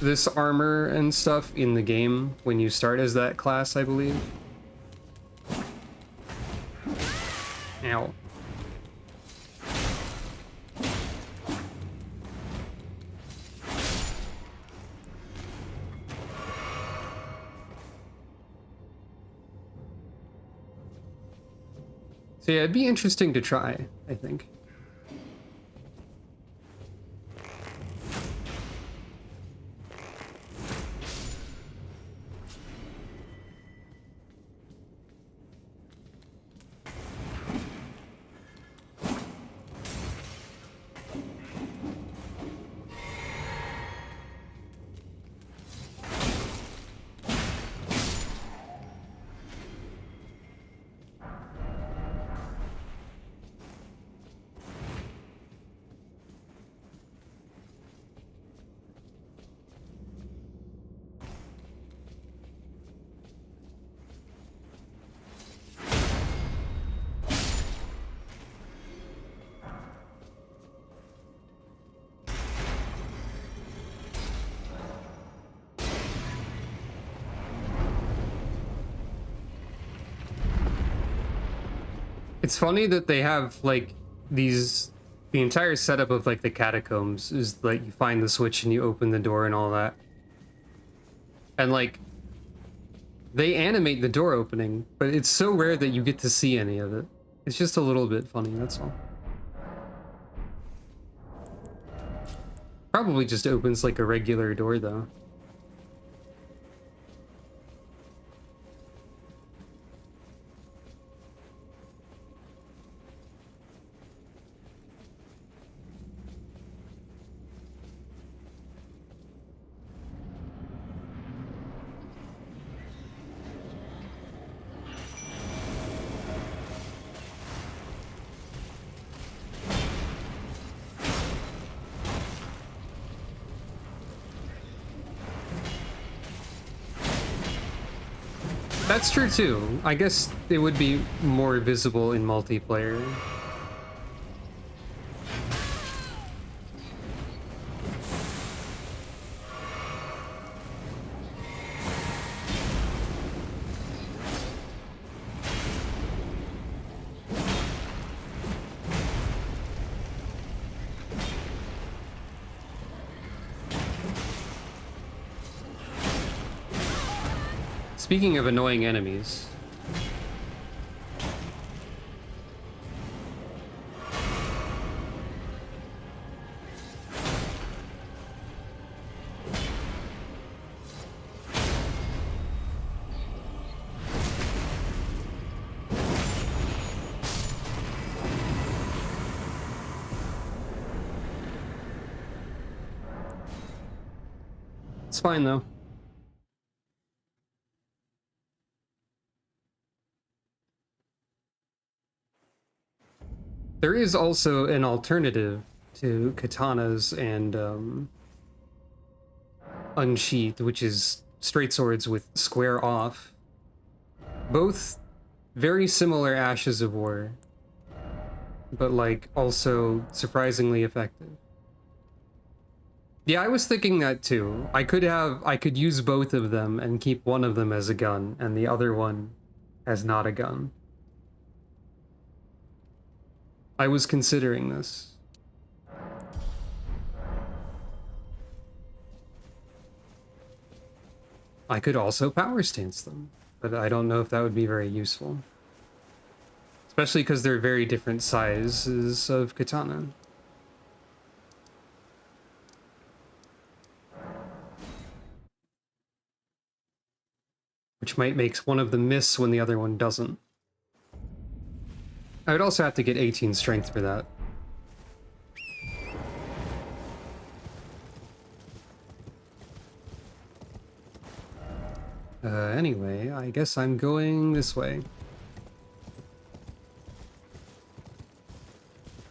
this armor and stuff in the game when you start as that class, I believe. Ow. So yeah, it'd be interesting to try, I think. It's funny that they have like the entire setup of like the catacombs is like you find the switch and you open the door and all that. And like they animate the door opening, but it's so rare that you get to see any of it. It's just a little bit funny, that's all. Probably just opens like a regular door though. That's true too. I guess it would be more visible in multiplayer. Speaking of annoying enemies, it's fine though. There is also an alternative to katanas and unsheathed, which is straight swords with square off, Both very similar Ashes of War, but like also surprisingly effective. Yeah, I was thinking that too. I could use both of them and keep one of them as a gun and the other one as not a gun. I was considering this. I could also power stance them, but I don't know if that would be very useful. Especially because they're very different sizes of katana. Which might make one of them miss when the other one doesn't. I would also have to get 18 strength for that. Anyway, I guess I'm going this way.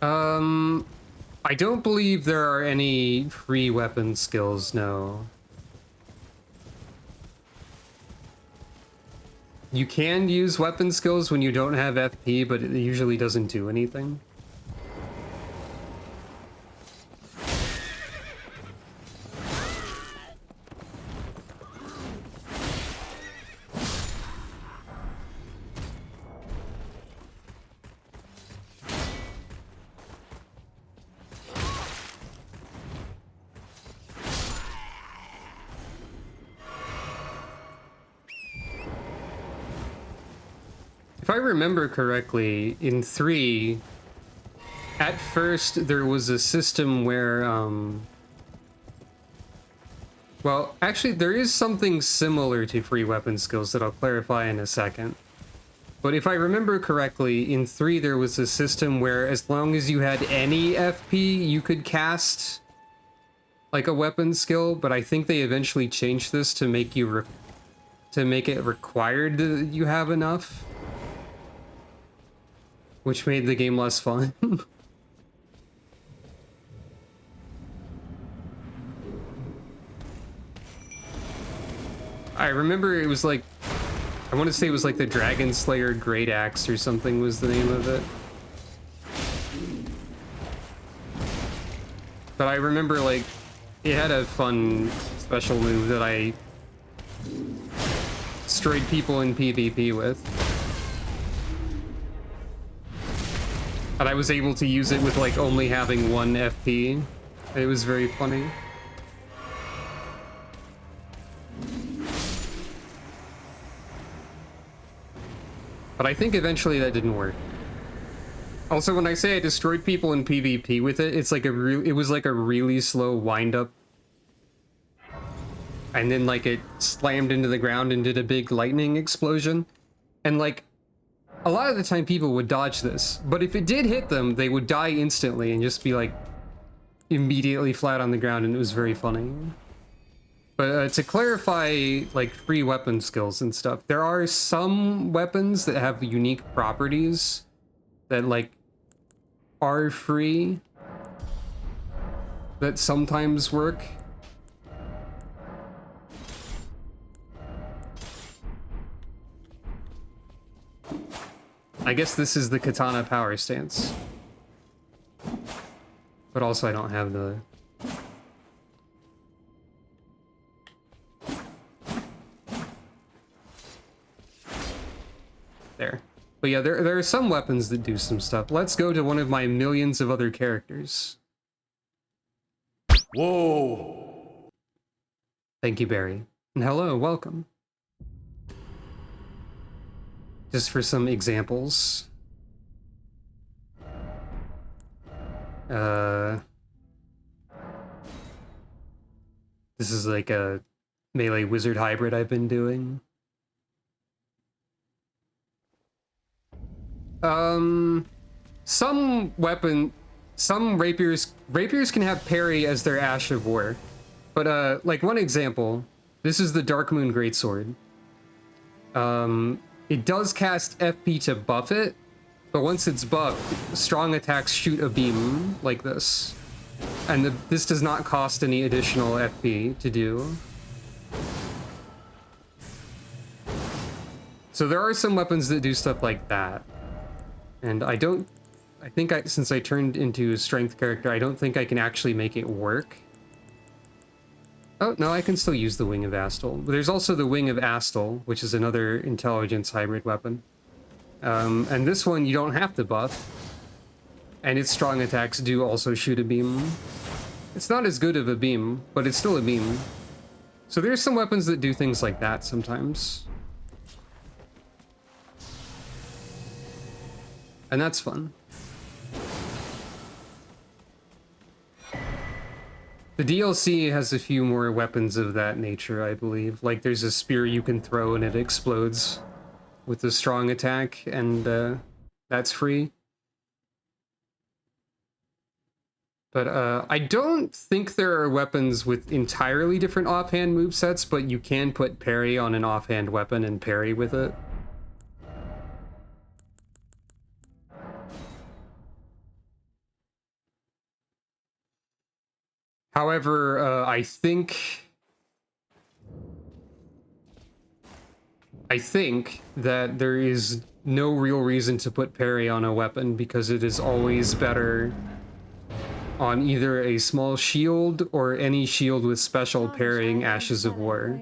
I don't believe there are any free weapon skills, no. You can use weapon skills when you don't have FP, but it usually doesn't do anything. If I remember correctly, in 3, at first there was a system where, well, actually there is something similar to free weapon skills that I'll clarify in a second. But if I remember correctly, in 3 there was a system where as long as you had any FP, you could cast like a weapon skill, but I think they eventually changed this to make you to make it required that you have enough. Which made the game less fun. I remember it was like, I want to say it was like the Dragon Slayer Great Axe or something was the name of it. But I remember like, it had a fun special move that I destroyed people in PvP with. And I was able to use it with like only having 1 FP. It was very funny. But I think eventually that didn't work. Also, when I say I destroyed people in PvP with it, it's like it was like a really slow wind up. And then like it slammed into the ground and did a big lightning explosion. And like, a lot of the time people would dodge this, but if it did hit them, they would die instantly and just be like immediately flat on the ground, and it was very funny. But to clarify like free weapon skills and stuff, there are some weapons that have unique properties that like are free that sometimes work. I guess this is the katana power stance. But also I don't have the... There. But yeah, there are some weapons that do some stuff. Let's go to one of my millions of other characters. Whoa! Thank you, Barry. And hello, welcome. Just for some examples. This is like a melee wizard hybrid I've been doing. Some rapiers can have parry as their Ash of War. But like one example, this is the Dark Moon Greatsword. It does cast FP to buff it, but once it's buffed, strong attacks shoot a beam like this. And this does not cost any additional FP to do. So there are some weapons that do stuff like that. And I think since I turned into a strength character, I don't think I can actually make it work. Oh, no, I can still use the Wing of Astal. But there's also the Wing of Astal, which is another intelligence hybrid weapon. And this one you don't have to buff. And its strong attacks do also shoot a beam. It's not as good of a beam, but it's still a beam. So there's some weapons that do things like that sometimes. And that's fun. The DLC has a few more weapons of that nature, I believe. Like there's a spear you can throw and it explodes with a strong attack, and that's free. But I don't think there are weapons with entirely different offhand movesets, but you can put parry on an offhand weapon and parry with it. However, I think that there is no real reason to put parry on a weapon because it is always better on either a small shield or any shield with special parrying Ashes of War.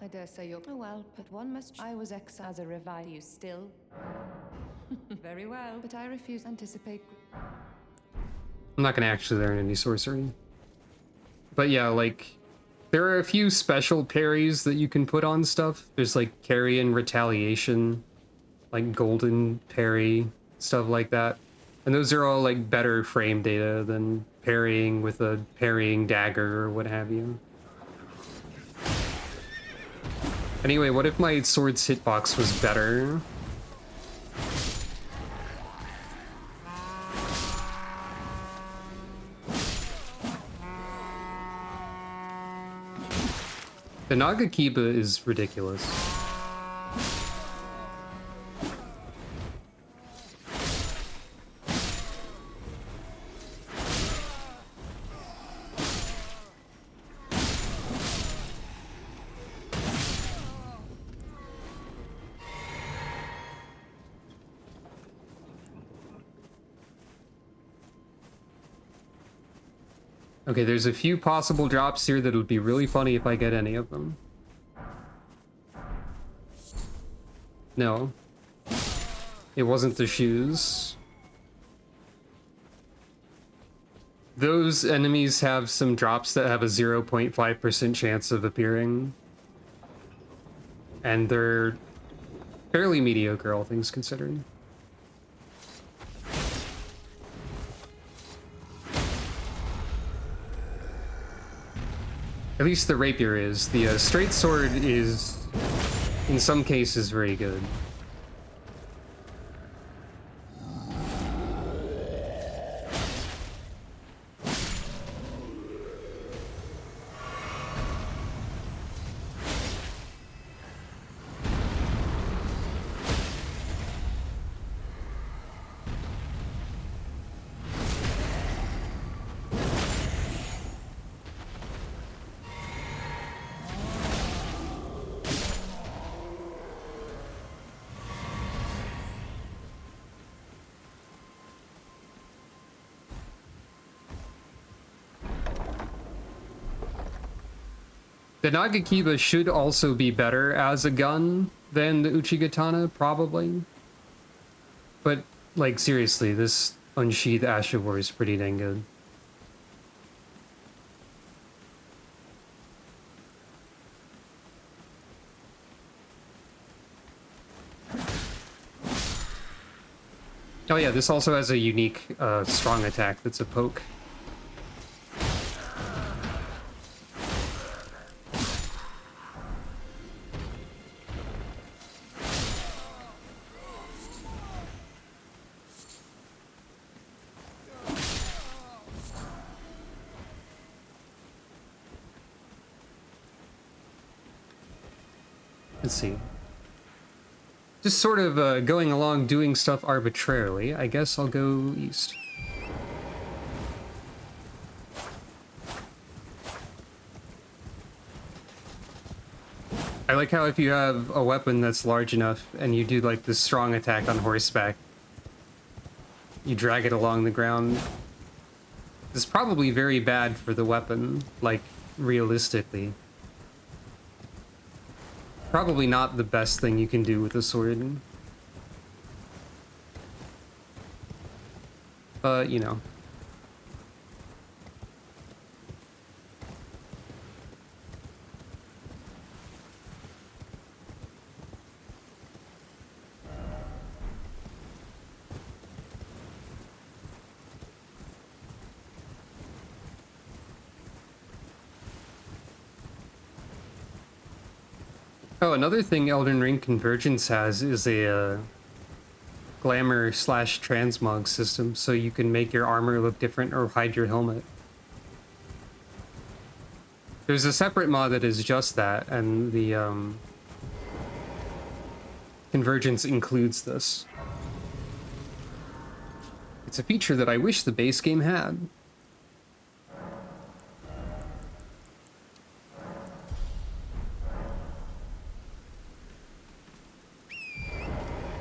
I dare say you're well, but one must. I was ex as a revive. You still? Very well, but I refuse to anticipate. I'm not gonna actually learn any sorcery. But yeah, like, there are a few special parries that you can put on stuff. There's like Carrion Retaliation, like Golden Parry, stuff like that. And those are all like better frame data than parrying with a parrying dagger or what have you. Anyway, what if my sword's hitbox was better? The Nagakiba is ridiculous. Okay, there's a few possible drops here that would be really funny if I get any of them. No. It wasn't the shoes. Those enemies have some drops that have a 0.5% chance of appearing. And they're fairly mediocre, all things considered. At least the rapier is. The straight sword is, in some cases, very good. The Nagakiba should also be better as a gun than the Uchigatana, probably. But, like, seriously, this Unsheathed Ash of War is pretty dang good. Oh yeah, this also has a unique strong attack that's a poke. Let's see. Just sort of going along doing stuff arbitrarily. I guess I'll go east. I like how if you have a weapon that's large enough and you do like this strong attack on horseback, you drag it along the ground. This is probably very bad for the weapon, like, realistically. Probably not the best thing you can do with a sword. But, you know. Oh, another thing Elden Ring Convergence has is a glamour slash transmog system, so you can make your armor look different or hide your helmet. There's a separate mod that is just that, and the Convergence includes this. It's a feature that I wish the base game had.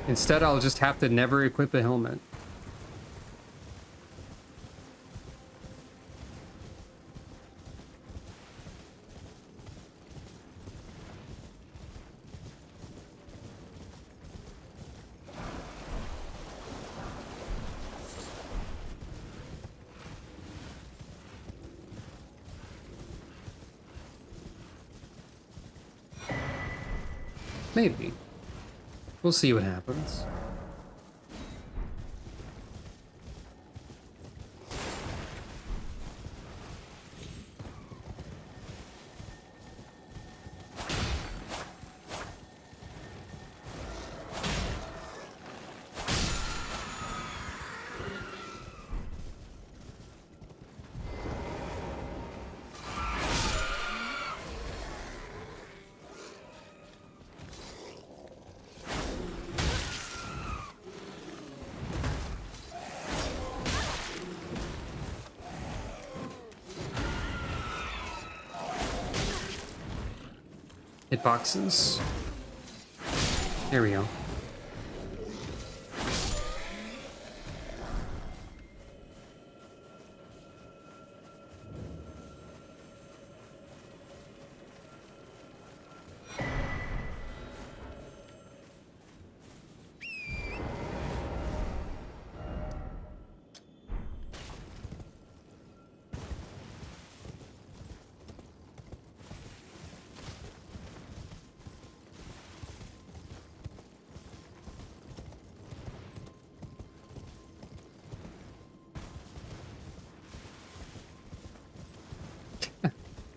Instead, I'll just have to never equip a helmet. Maybe. We'll see what happens. Hitboxes. There we go.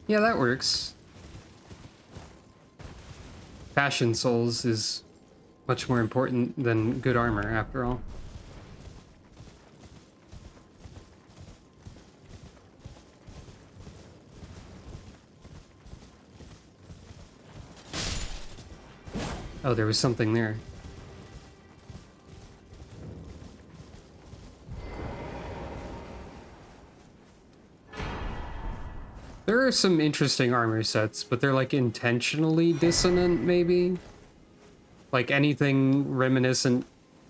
Yeah, that works. Fashion souls is much more important than good armor, after all. Oh, there was something there. There are some interesting armor sets, but they're like intentionally dissonant, maybe? Like anything reminiscent.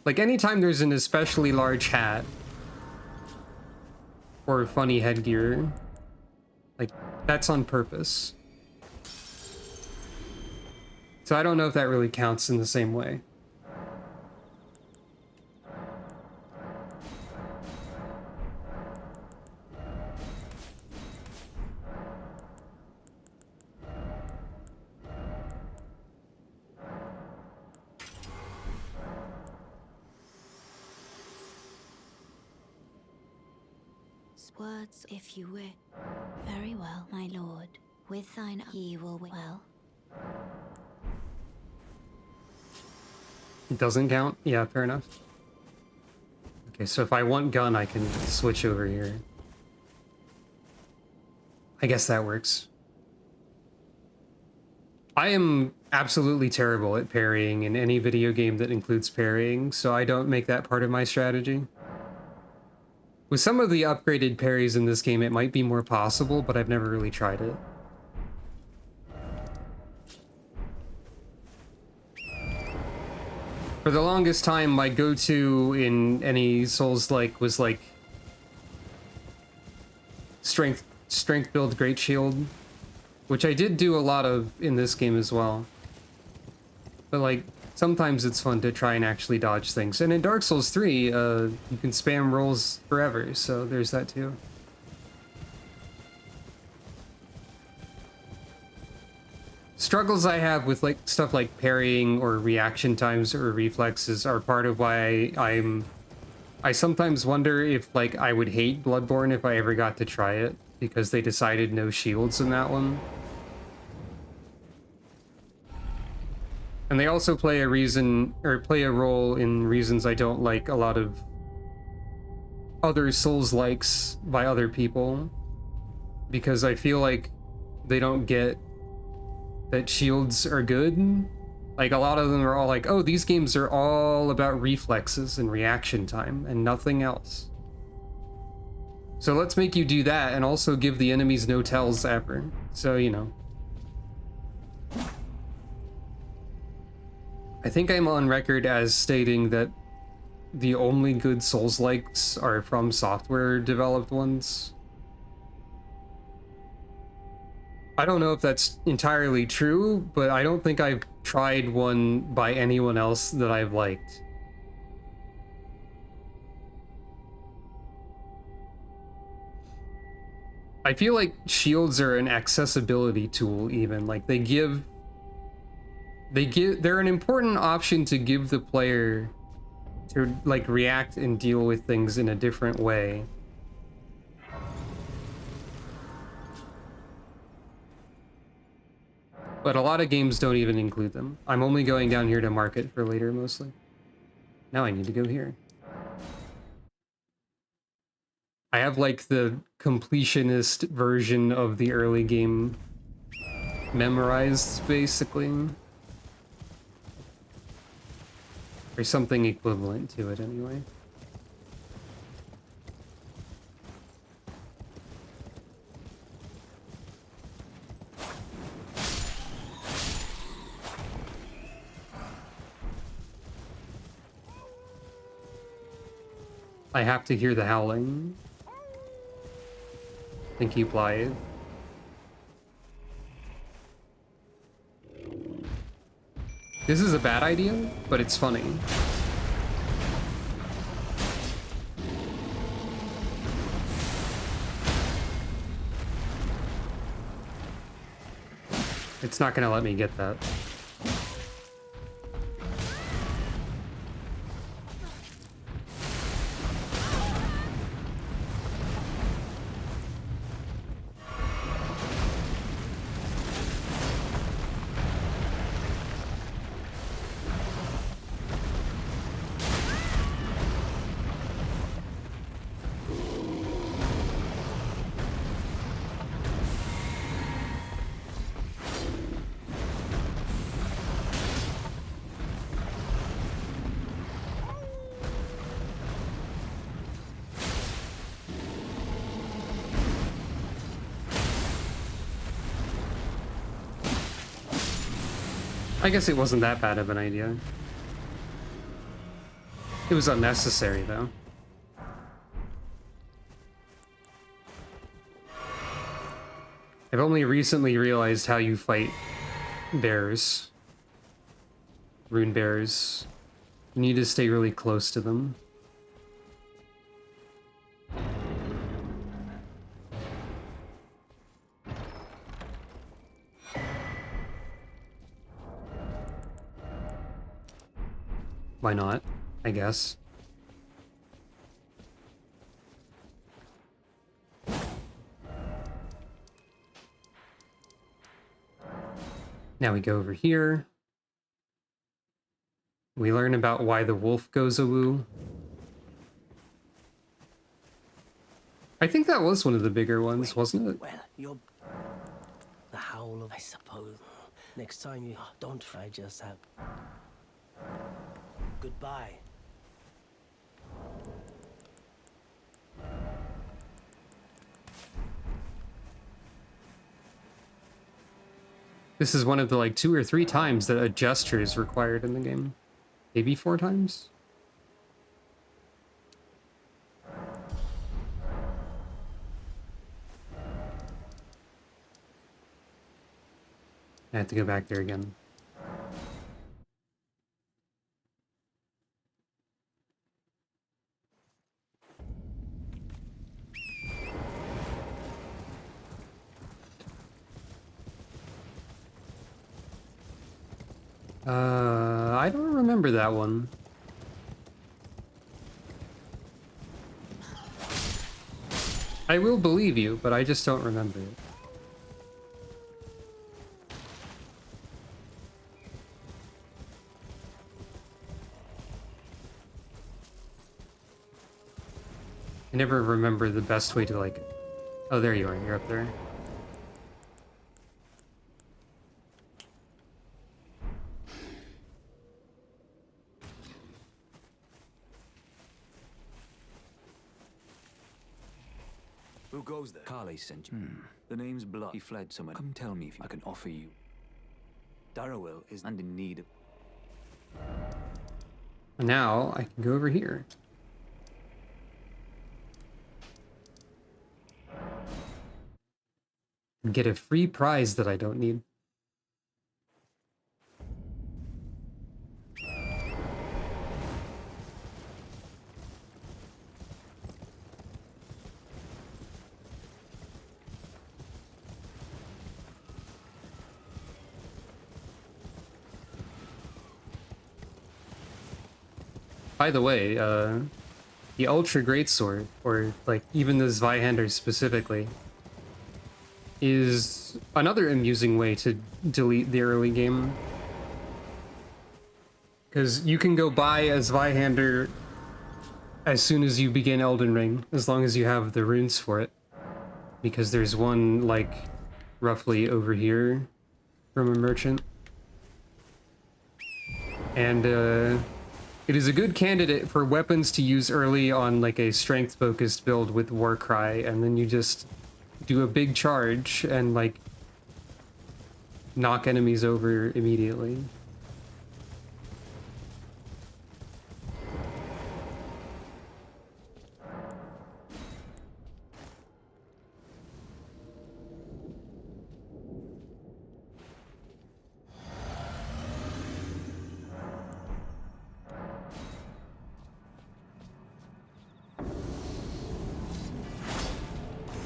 Like anytime there's an especially large hat or funny headgear, like that's on purpose. So I don't know if that really counts in the same way. Words, if you wish. Very well, my lord. With thine ye will well. It doesn't count? Yeah, fair enough. Okay, so if I want gun, I can switch over here. I guess that works. I am absolutely terrible at parrying in any video game that includes parrying, so I don't make that part of my strategy. With some of the upgraded parries in this game, it might be more possible, but I've never really tried it. For the longest time, my go-to in any Souls-like was like strength build great shield, which I did do a lot of in this game as well. But like sometimes it's fun to try and actually dodge things. And in Dark Souls 3, you can spam rolls forever, so there's that too. Struggles I have with like stuff like parrying or reaction times or reflexes are part of why I sometimes wonder if like I would hate Bloodborne if I ever got to try it, because they decided no shields in that one. And they also play a role in reasons I don't like a lot of other Souls-likes by other people, because I feel like they don't get that shields are good. Like a lot of them are all like, oh, these games are all about reflexes and reaction time and nothing else. So let's make you do that and also give the enemies no tells ever. So, you know. I think I'm on record as stating that the only good Souls-likes are From Software developed ones. I don't know if that's entirely true, but I don't think I've tried one by anyone else that I've liked. I feel like shields are an accessibility tool even. Like they're an important option to give the player to like react and deal with things in a different way. But a lot of games don't even include them. I'm only going down here to mark it for later mostly. Now I need to go here. I have like the completionist version of the early game memorized, basically. Or something equivalent to it, anyway. I have to hear the howling. And keep live. This is a bad idea, but it's funny. It's not gonna let me get that. I guess it wasn't that bad of an idea. It was unnecessary, though. I've only recently realized how you fight bears. Rune bears. You need to stay really close to them. Why not? I guess. Now we go over here. We learn about why the wolf goes awoo. I think that was one of the bigger ones, wasn't it? Well, you're the howl of, I suppose. Next time you don't try, just have. Goodbye. This is one of the like 2 or 3 times that a gesture is required in the game. Maybe 4 times? I have to go back there again. I don't remember that one. I will believe you, but I just don't remember it. I never remember the best way to, like... Oh, there you are. You're up there. Who goes there? Carly sent you. The name's Blood. He fled somewhere. Come tell me if I can offer you. Darrowell is and in need of... Now, I can go over here. And get a free prize that I don't need. By the way, the Ultra Greatsword, or like even the Zweihander specifically, is another amusing way to delete the early game. Because you can go buy a Zweihander as soon as you begin Elden Ring, as long as you have the runes for it. Because there's one, like, roughly over here from a merchant. And, it is a good candidate for weapons to use early on, like, a strength-focused build with Warcry, and then you just do a big charge and, like, knock enemies over immediately.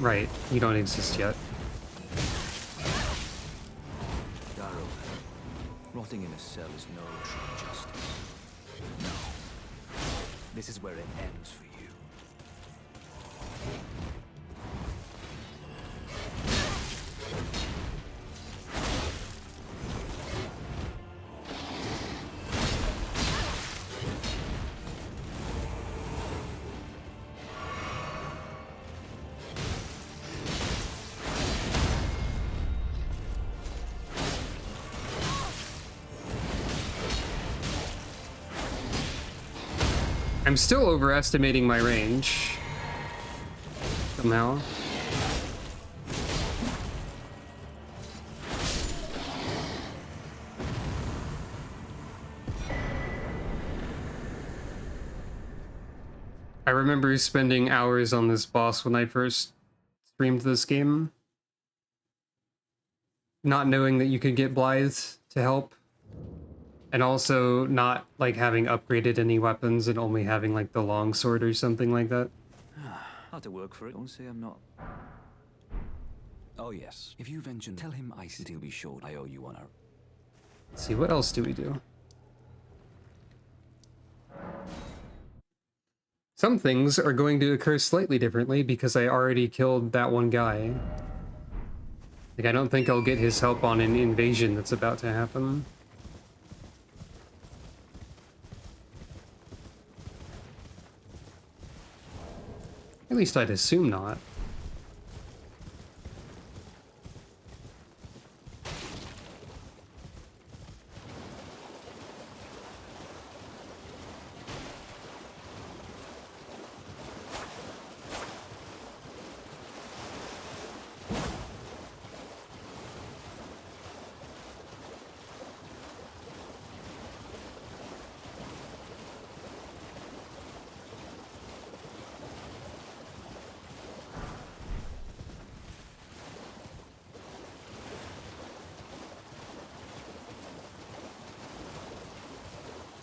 Right, you don't exist yet. Darrow. Rotting in a cell is no true justice. No. This is where it ends for you. I'm still overestimating my range. Somehow. I remember spending hours on this boss when I first streamed this game. Not knowing that you could get Blythe to help. And also not, like, having upgraded any weapons and only having, like, the longsword or something like that. Had to work for it. Don't say I'm not. Oh yes. If you venture, tell him I said he'll be sure I owe you one. Let's see, what else do we do? Some things are going to occur slightly differently because I already killed that one guy. Like, I don't think I'll get his help on an invasion that's about to happen. At least I'd assume not.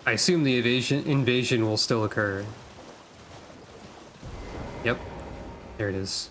I assume the invasion will still occur. Yep. There it is.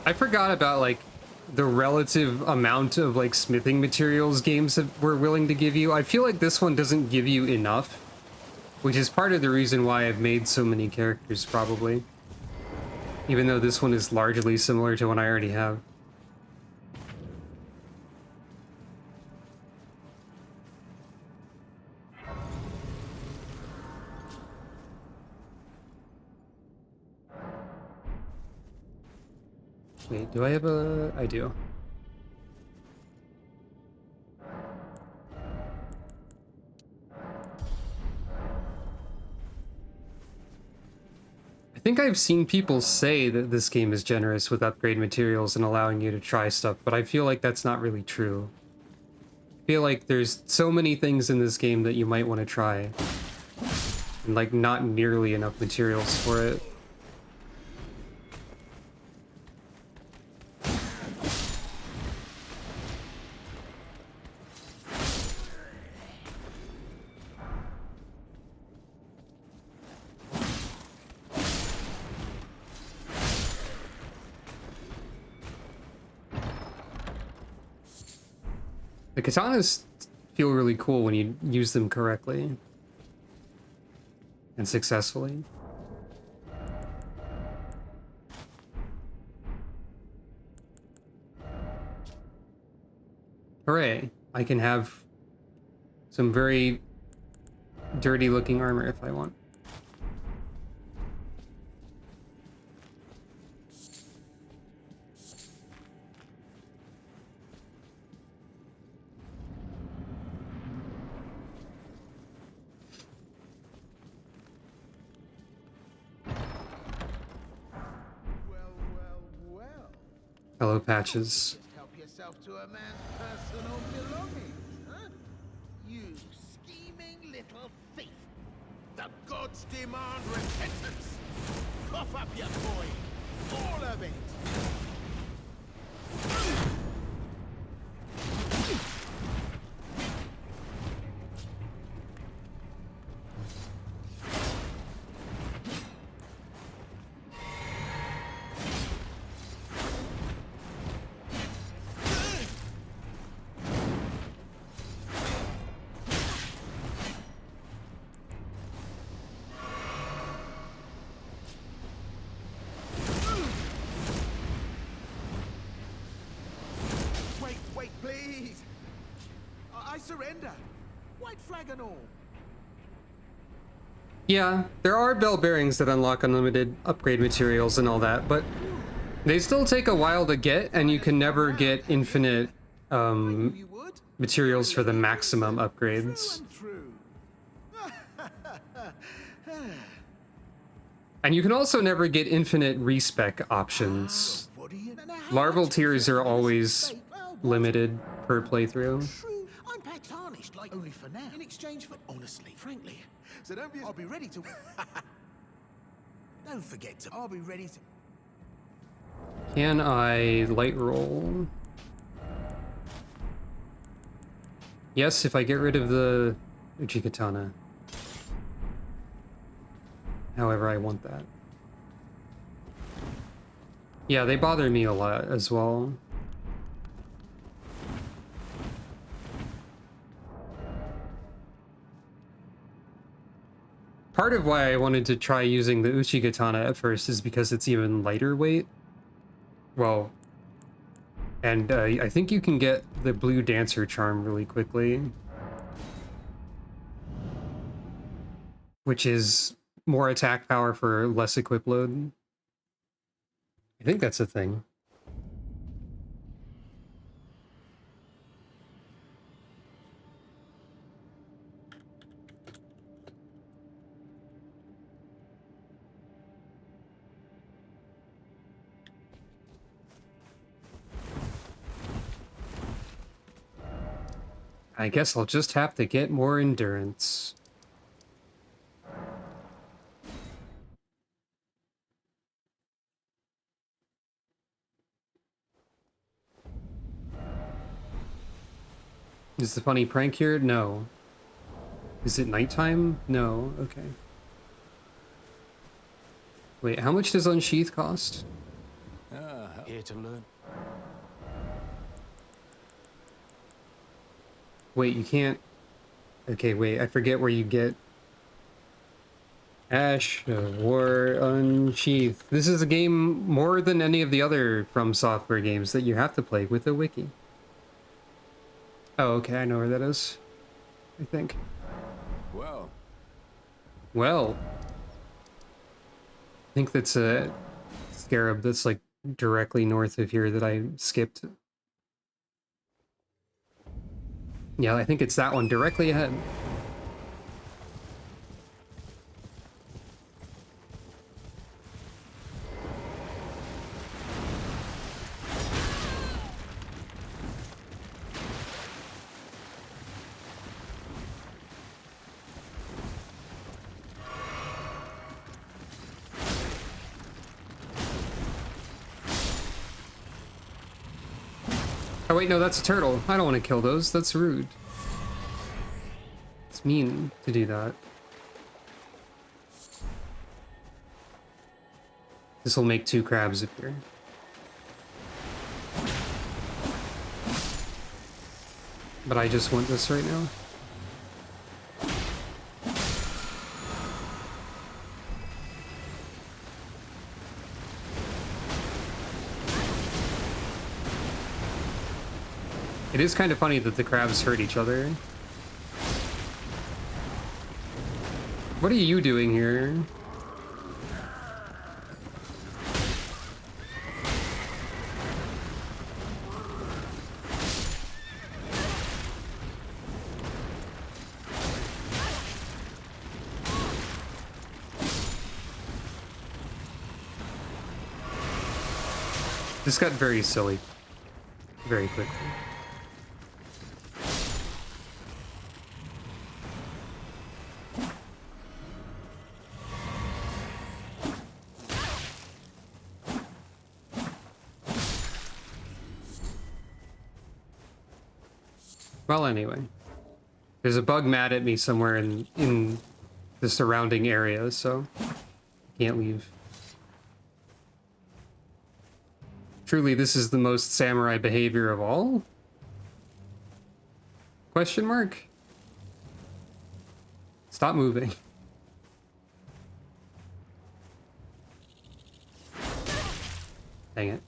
I forgot about like the relative amount of like smithing materials games were willing to give you. I feel like this one doesn't give you enough, which is part of the reason why I've made so many characters, probably. Even though this one is largely similar to one I already have. Wait, do I have a... I do. I think I've seen people say that this game is generous with upgrade materials and allowing you to try stuff, but I feel like that's not really true. I feel like there's so many things in this game that you might want to try, and like not nearly enough materials for it. The katanas feel really cool when you use them correctly and successfully. Hooray! I can have some very dirty looking armor if I want. Hello, Patches. Help yourself to a man's personal belongings, huh? You scheming little thief! The gods demand repentance! Cough up your coin! All of it! Please! I surrender! White flag and all! Yeah, there are bell bearings that unlock unlimited upgrade materials and all that, but they still take a while to get, and you can never get infinite materials for the maximum upgrades. And you can also never get infinite respec options. Larval tiers are always limited per playthrough. True, I'm pat tarnished, like only for now. In exchange for honestly, frankly. So don't be. I'll be ready to. Don't forget to. I'll be ready to. Can I light roll? Yes, if I get rid of the Uchikatana. However I want that. Yeah, they bother me a lot as well. part of why I wanted to try using the Uchi Katana at first is because it's even lighter weight. Well, and I think you can get the blue dancer charm really quickly, which is more attack power for less equip load. I think that's a thing. I guess I'll just have to get more endurance. Is the funny prank here? No. Is it nighttime? No. Okay. Wait, how much does Unsheath cost? Here to learn. Wait, you can't... Okay, wait, I forget where you get... Ash of War Unsheath. This is a game more than any of the other From Software games that you have to play with a wiki. Oh, okay, I know where that is. I think. Well. Well. I think that's a scarab that's like directly north of here that I skipped. Yeah, I think it's that one directly ahead. Oh wait, no, that's a turtle. I don't want to kill those. That's rude. It's mean to do that. This will make 2 crabs appear. But I just want this right now. It is kind of funny that the crabs hurt each other. What are you doing here? This got very silly very quickly. Well, anyway, there's a bug mad at me somewhere in the surrounding area, so can't leave. Truly, this is the most samurai behavior of all? Question mark? Stop moving. Dang it.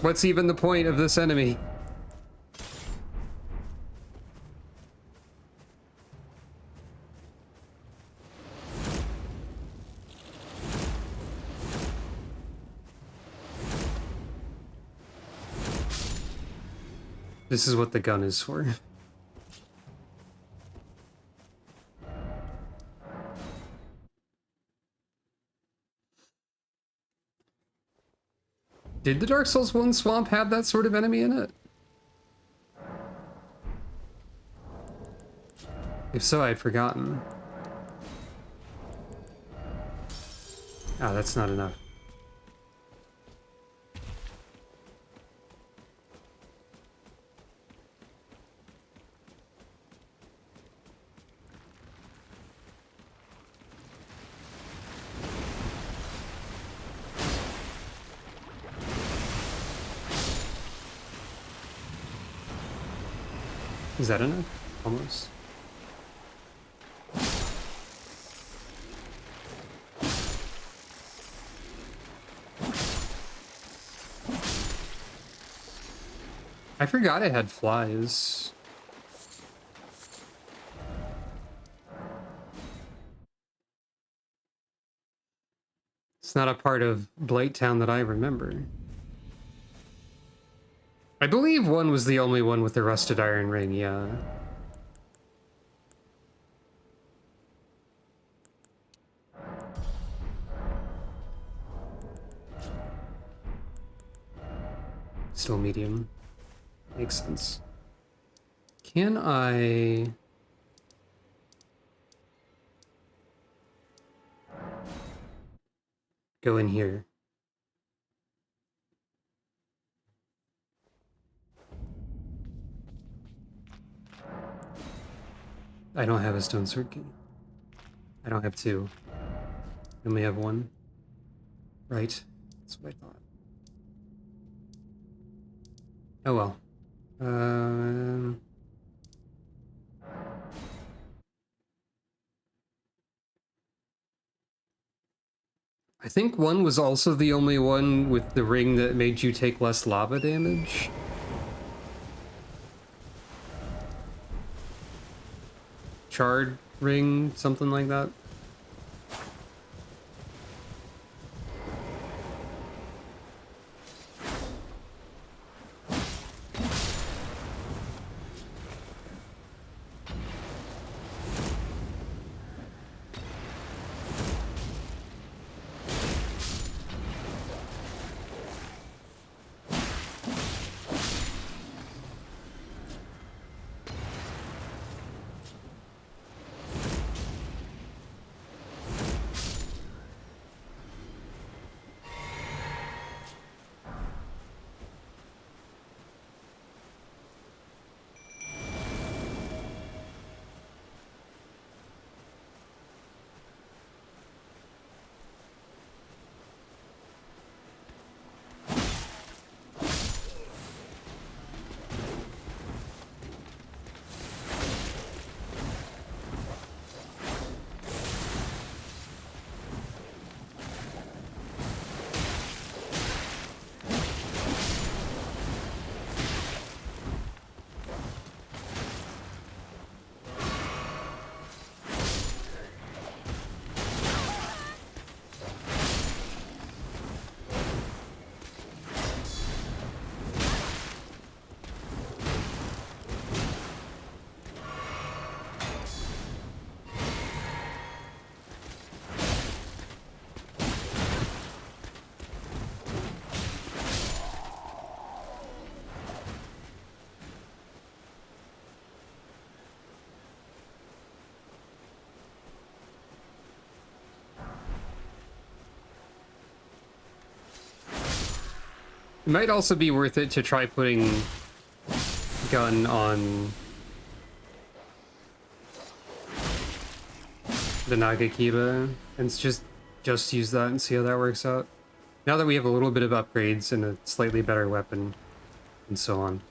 What's even the point of this enemy? This is what the gun is for. Did the Dark Souls 1 swamp have that sort of enemy in it? If so, I'd forgotten. Ah, that's not enough. Is that enough? Almost. I forgot it had flies. It's not a part of Blighttown that I remember. I believe one was the only one with the rusted iron ring, yeah. Still medium. Makes sense. Can I... go in here? I don't have a stone sword key. I don't have two. I only have one. Right. That's what I thought. Oh well. I think one was also the only one with the ring that made you take less lava damage. Charred ring, something like that. It might also be worth it to try putting gun on the Nagakiba and just use that and see how that works out. Now that we have a little bit of upgrades and a slightly better weapon and so on.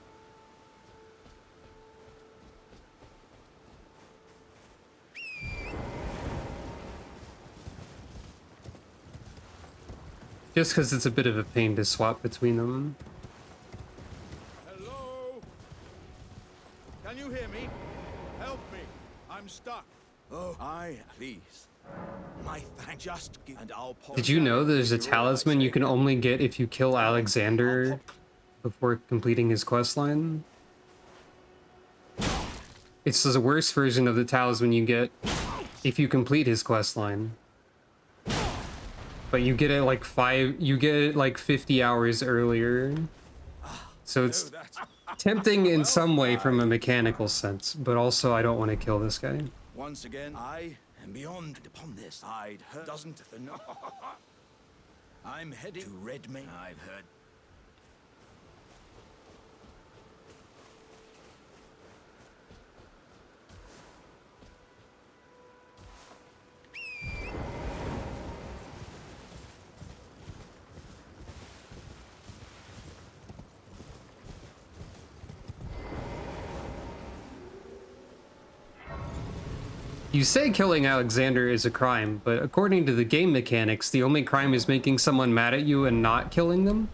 Just because it's a bit of a pain to swap between them. Hello? Can you hear me? Help me. I'm stuck. Oh, please. My thanks. Just give, and I'll. Did you know there's a talisman you can only get if you kill Alexander before completing his questline? It's the worst version of the talisman you get if you complete his questline. But you get it like 50 hours earlier. So it's tempting in some way from a mechanical sense, but also I don't want to kill this guy. Once again, I am beyond upon this. I'd heard doesn't the no. I'm heading to Redmane. I've heard. You say killing Alexander is a crime, but according to the game mechanics, the only crime is making someone mad at you and not killing them?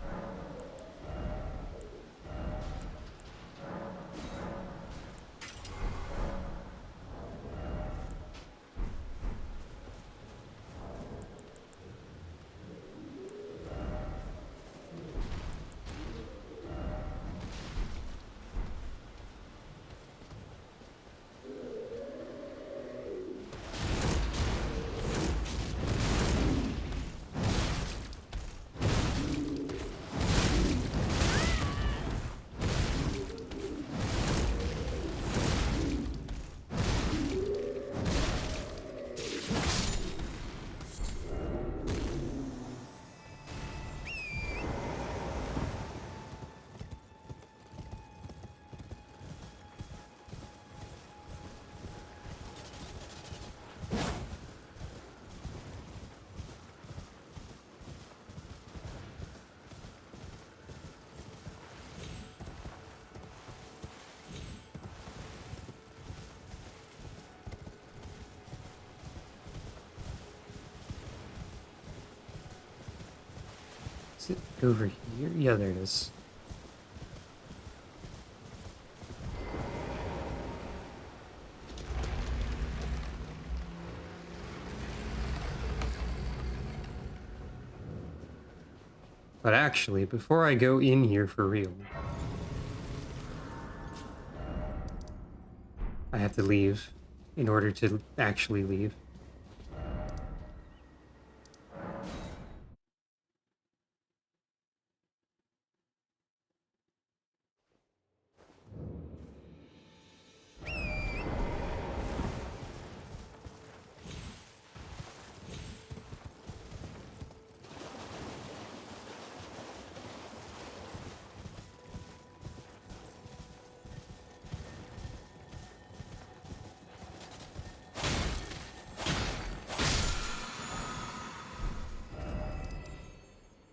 Is it over here? Yeah, there it is. But actually, before I go in here for real, I have to leave in order to actually leave.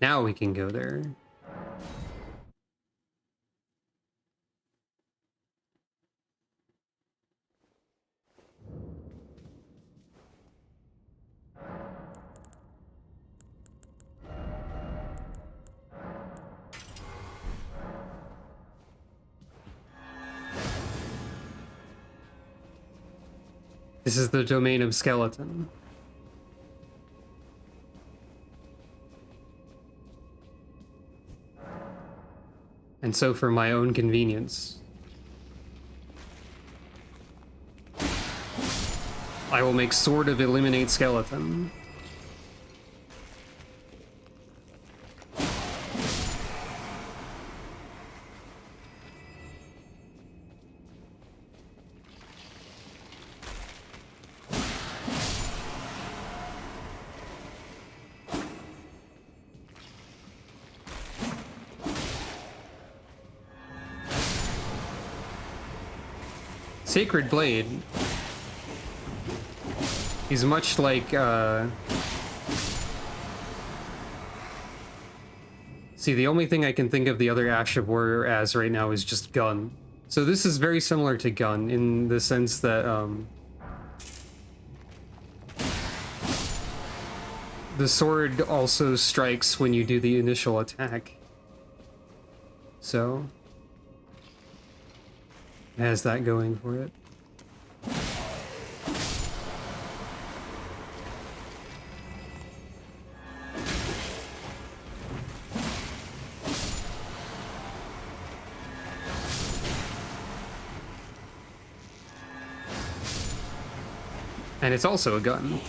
Now we can go there. This is the domain of skeleton. And so for my own convenience, I will make Sword of Eliminate Skeleton. Sacred Blade is much like, see, the only thing I can think of the other Ash of Warrior as right now is just Gun. So this is very similar to Gun in the sense that, the sword also strikes when you do the initial attack. So it has that going for it. And it's also a gun.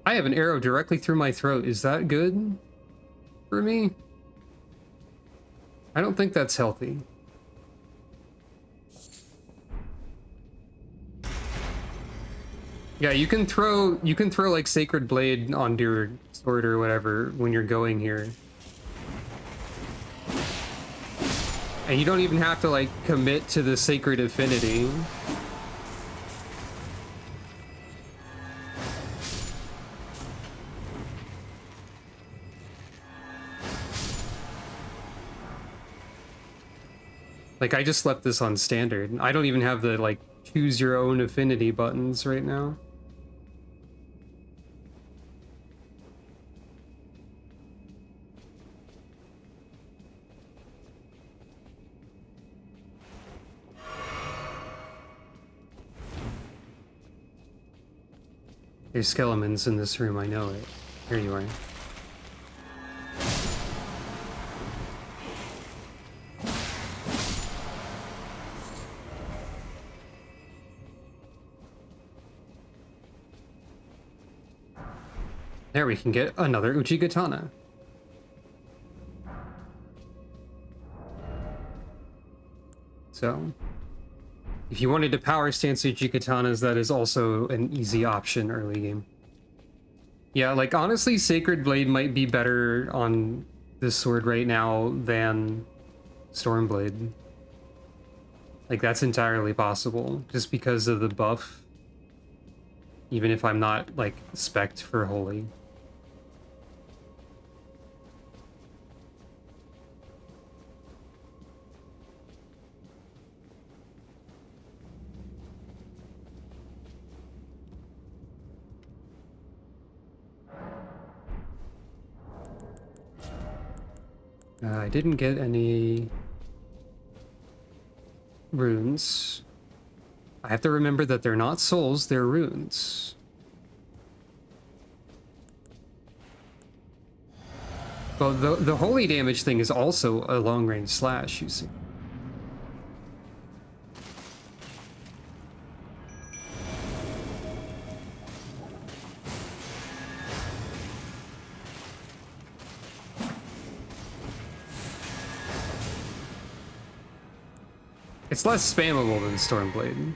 I have an arrow directly through my throat. Is that good for me? I don't think that's healthy. Yeah, you can throw like Sacred Blade onto your sword or whatever when you're going here. And you don't even have to like commit to the Sacred Affinity. Like, I just left this on standard. I don't even have the, like, choose your own affinity buttons right now. There's skeletons in this room, I know it. Here you are. There we can get another Uchigatana. So, if you wanted to power stance Uchikatanas, that is also an easy option early game. Yeah, like, honestly, Sacred Blade might be better on this sword right now than Stormblade. Like, that's entirely possible, just because of the buff. Even if I'm not, like, spec'd for Holy. I didn't get any runes. I have to remember that they're not souls, they're runes. Well, the holy damage thing is also a long-range slash, you see. It's less spammable than Stormblade.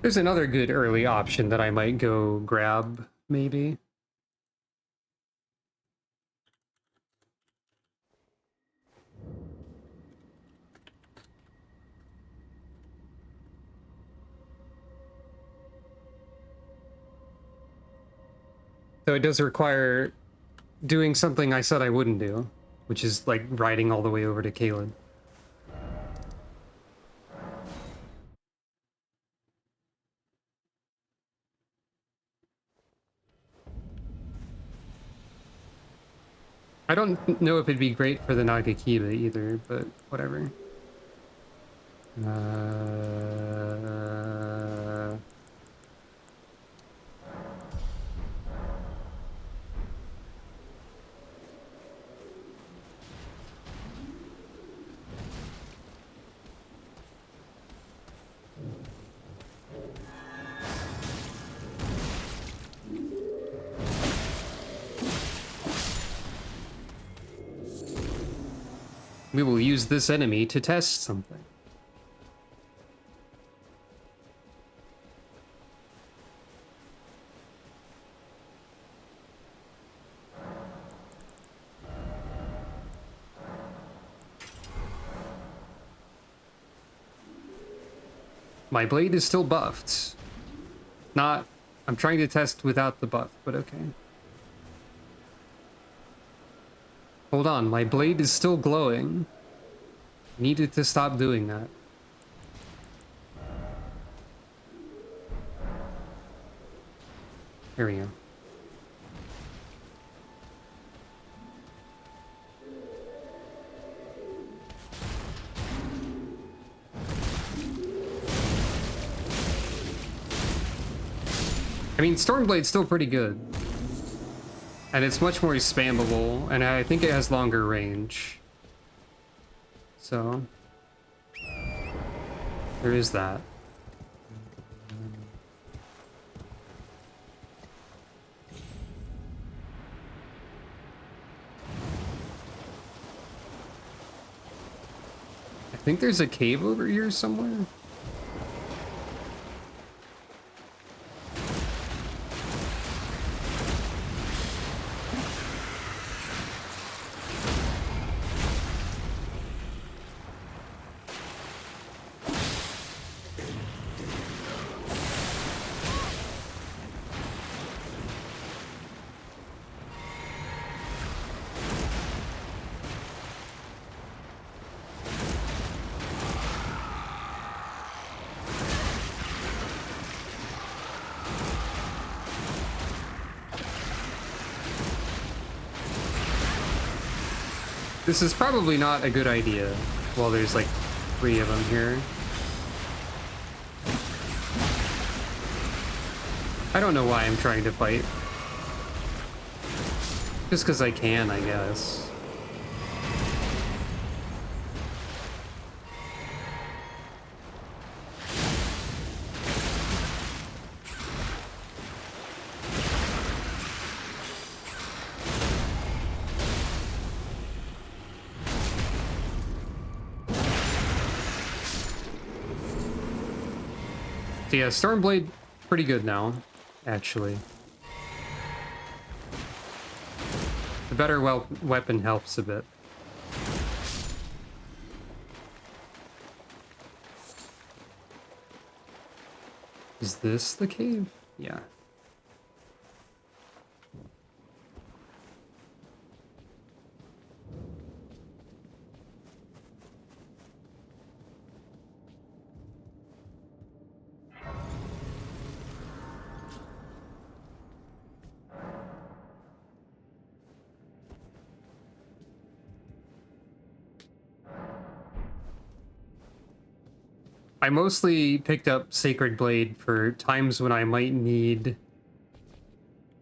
There's another good early option that I might go grab, maybe. So it does require doing something I said I wouldn't do, which is like riding all the way over to Caelid. I don't know if it'd be great for the Nagakiba either, but whatever. We will use this enemy to test something. My blade is still buffed. Not... I'm trying to test without the buff, but okay. Hold on, my blade is still glowing. Needed to stop doing that. Here we go. I mean, Stormblade's still pretty good. And it's much more spammable, and I think it has longer range. So, there is that. I think there's a cave over here somewhere. This is probably not a good idea. Well, there's like 3 of them here. I don't know why I'm trying to fight. Just because I can, I guess. So yeah, Stormblade, pretty good now, actually. The better weapon helps a bit. Is this the cave? Yeah. I mostly picked up Sacred Blade for times when I might need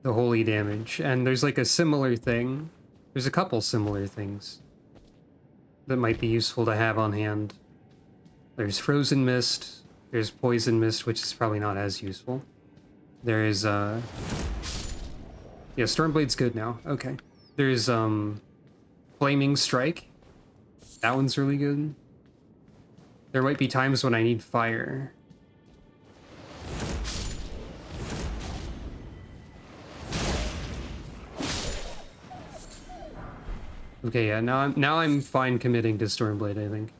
the holy damage, and there's like a similar thing. There's a couple similar things that might be useful to have on hand. There's Frozen Mist, there's Poison Mist, which is probably not as useful. There is, yeah, Stormblade's good now, okay. There's, Flaming Strike. That one's really good. There might be times when I need fire. Okay, yeah, now I'm fine committing to Stormblade, I think.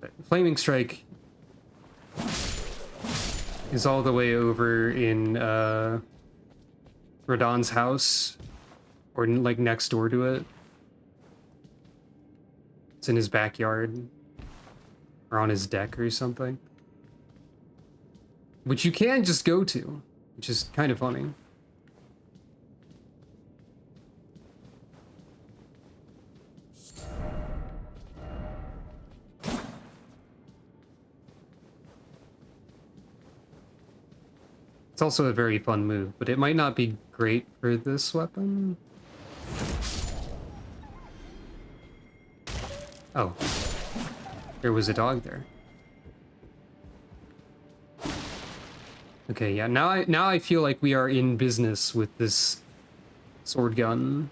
But Flaming Strike is all the way over in Radahn's house, or like next door to it. It's in his backyard, or on his deck or something. Which you can just go to, which is kind of funny. It's also a very fun move, but it might not be great for this weapon. Oh, there was a dog there. Okay, yeah, now I feel like we are in business with this sword gun.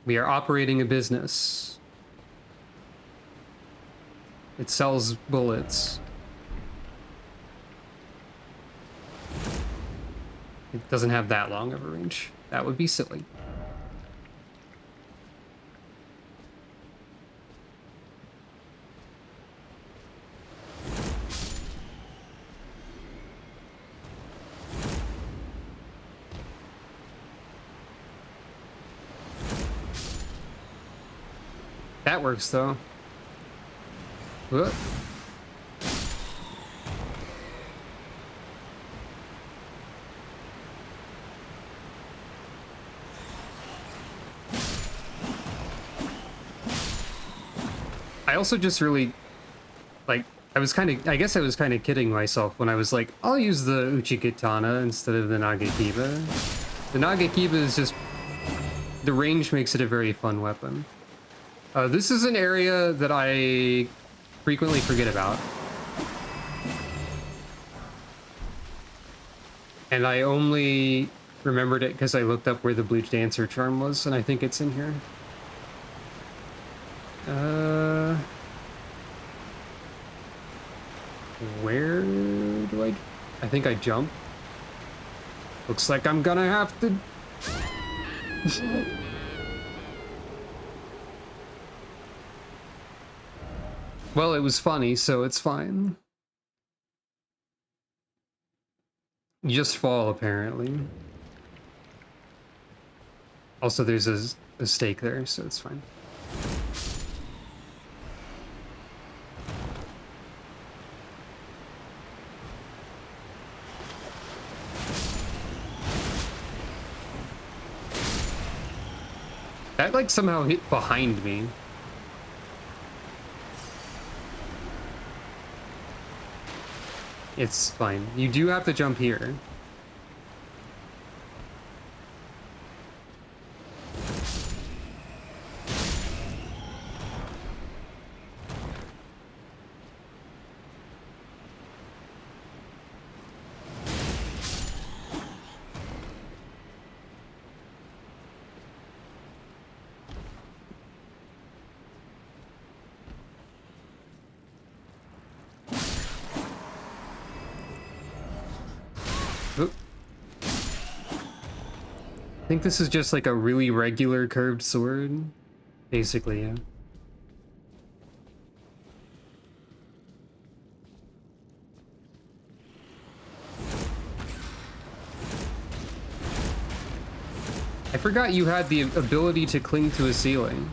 We are operating a business. It sells bullets. It doesn't have that long of a range. That would be silly. That works, though. Whoop. I also just really, like, I guess I was kind of kidding myself when I was like, I'll use the Uchikatana instead of the Nagakiba. The Nagakiba is just, the range makes it a very fun weapon. This is an area that I frequently forget about. And I only remembered it because I looked up where the Bleach Dancer charm was, and I think it's in here. Where do I think I jump. Looks like I'm gonna have to... Well, it was funny, so it's fine. You just fall, apparently. Also, there's a stake there, so it's fine. That, like, somehow hit behind me. It's fine. You do have to jump here. Oop. I think this is just like a really regular curved sword. Basically, yeah. I forgot you had the ability to cling to a ceiling.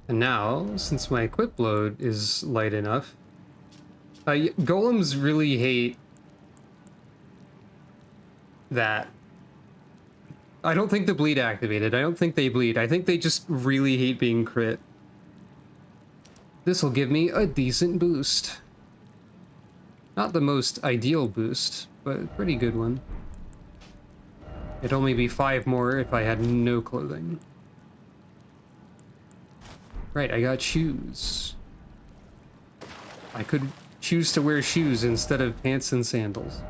And now, since my equip load is light enough, golems really hate that. I don't think the bleed activated. I don't think they bleed. I think they just really hate being crit. This will give me a decent boost. Not the most ideal boost, but a pretty good one. It'd only be 5 more if I had no clothing. Right, I got shoes. I could choose to wear shoes instead of pants and sandals.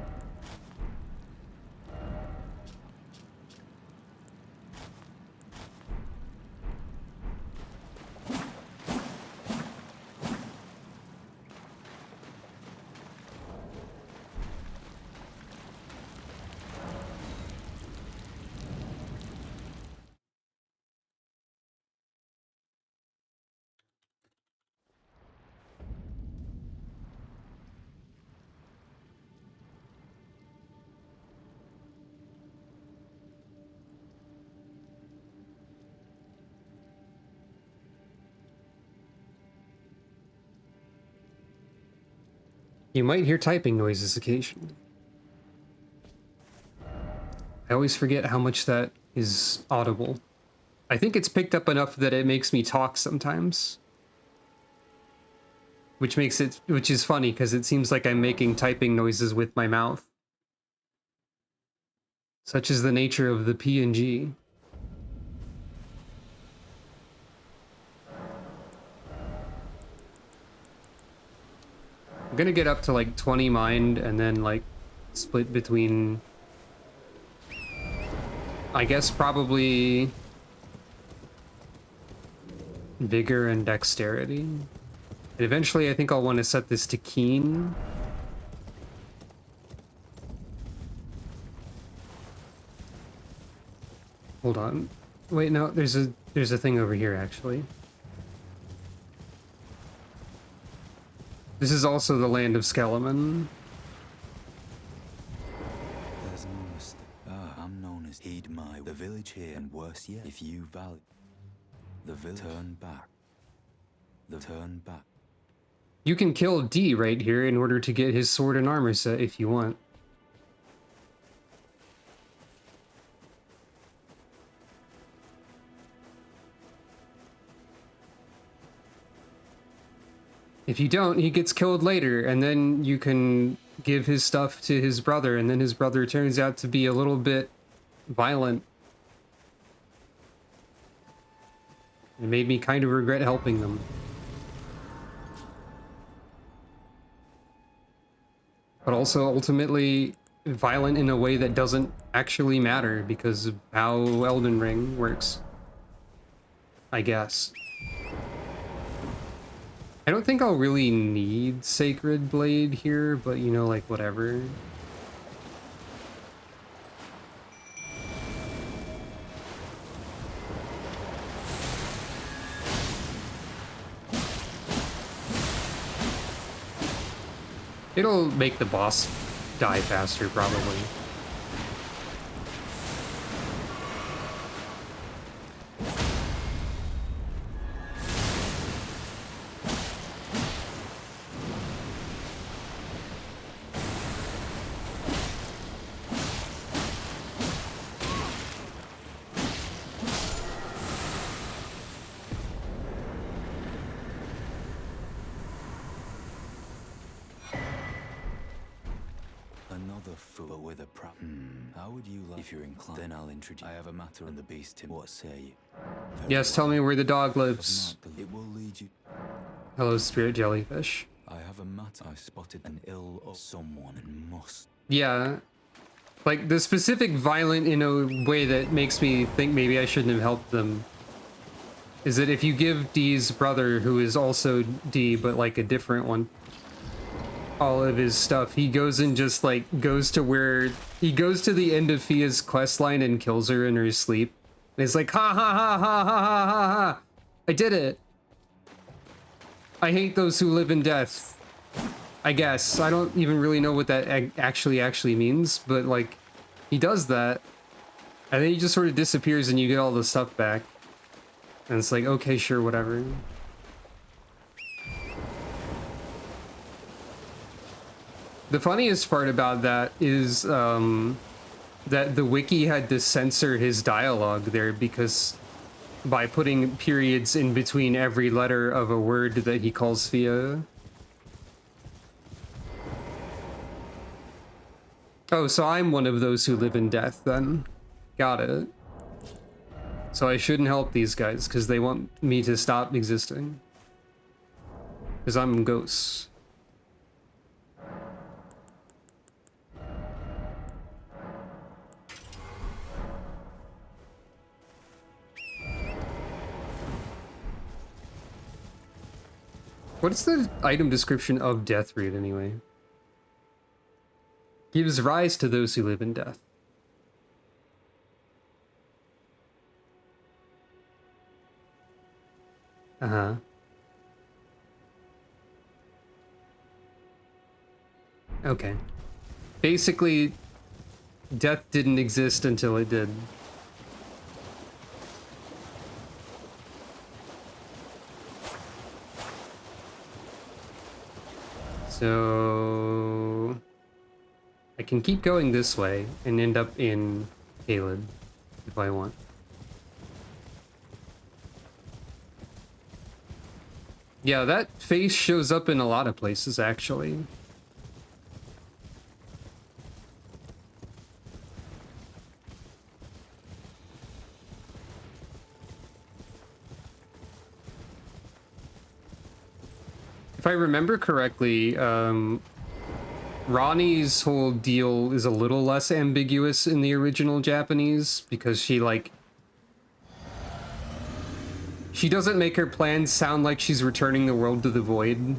You might hear typing noises occasionally. I always forget how much that is audible. I think it's picked up enough that it makes me talk sometimes. Which is funny because it seems like I'm making typing noises with my mouth. Such is the nature of the PNG. I'm gonna get up to like 20 mind and then like split between, I guess, probably vigor and dexterity. And eventually I think I'll want to set this to keen. Hold on. Wait, no, there's a thing over here actually. This is also the land of Skeleman. There's no mistake. I'm known as Heed My. The village here, and worse yet, if you value the village, turn back. Turn back. You can kill D right here in order to get his sword and armor set if you want. If you don't, he gets killed later, and then you can give his stuff to his brother, and then his brother turns out to be a little bit violent. It made me kind of regret helping them. But also ultimately violent in a way that doesn't actually matter because of how Elden Ring works. I guess. I don't think I'll really need Sacred Blade here, but you know, like, whatever. It'll make the boss die faster, probably. Another fool with a prop. How would you like? If you're inclined, then I'll introduce. I have a matter on the beast. Tim, what say you? Yes, tell me where the dog lives. It will lead you. Hello, spirit jellyfish. I have a matter. I spotted an ill of someone and must. Yeah. Like, the specific violent in a way that makes me think maybe I shouldn't have helped them is that if you give D's brother, who is also D, but like a different one, all of his stuff, he goes and just like goes to the end of Fia's questline and kills her in her sleep. And it's like, ha ha ha ha ha ha ha ha! I did it! I hate those who live in death. I guess. I don't even really know what that actually means, but like, he does that. And then he just sort of disappears and you get all the stuff back. And it's like, okay, sure, whatever. The funniest part about that is that the wiki had to censor his dialogue there because by putting periods in between every letter of a word that he calls Fia. Oh, so I'm one of those who live in death then. Got it. So I shouldn't help these guys because they want me to stop existing. Because I'm ghosts. What's the item description of Deathroot anyway? Gives rise to those who live in death. Uh-huh. Okay. Basically, death didn't exist until it did. So I can keep going this way and end up in Caelid if I want. Yeah, that face shows up in a lot of places, actually. If I remember correctly, Ronnie's whole deal is a little less ambiguous in the original Japanese because she, like... She doesn't make her plans sound like she's returning the world to the void.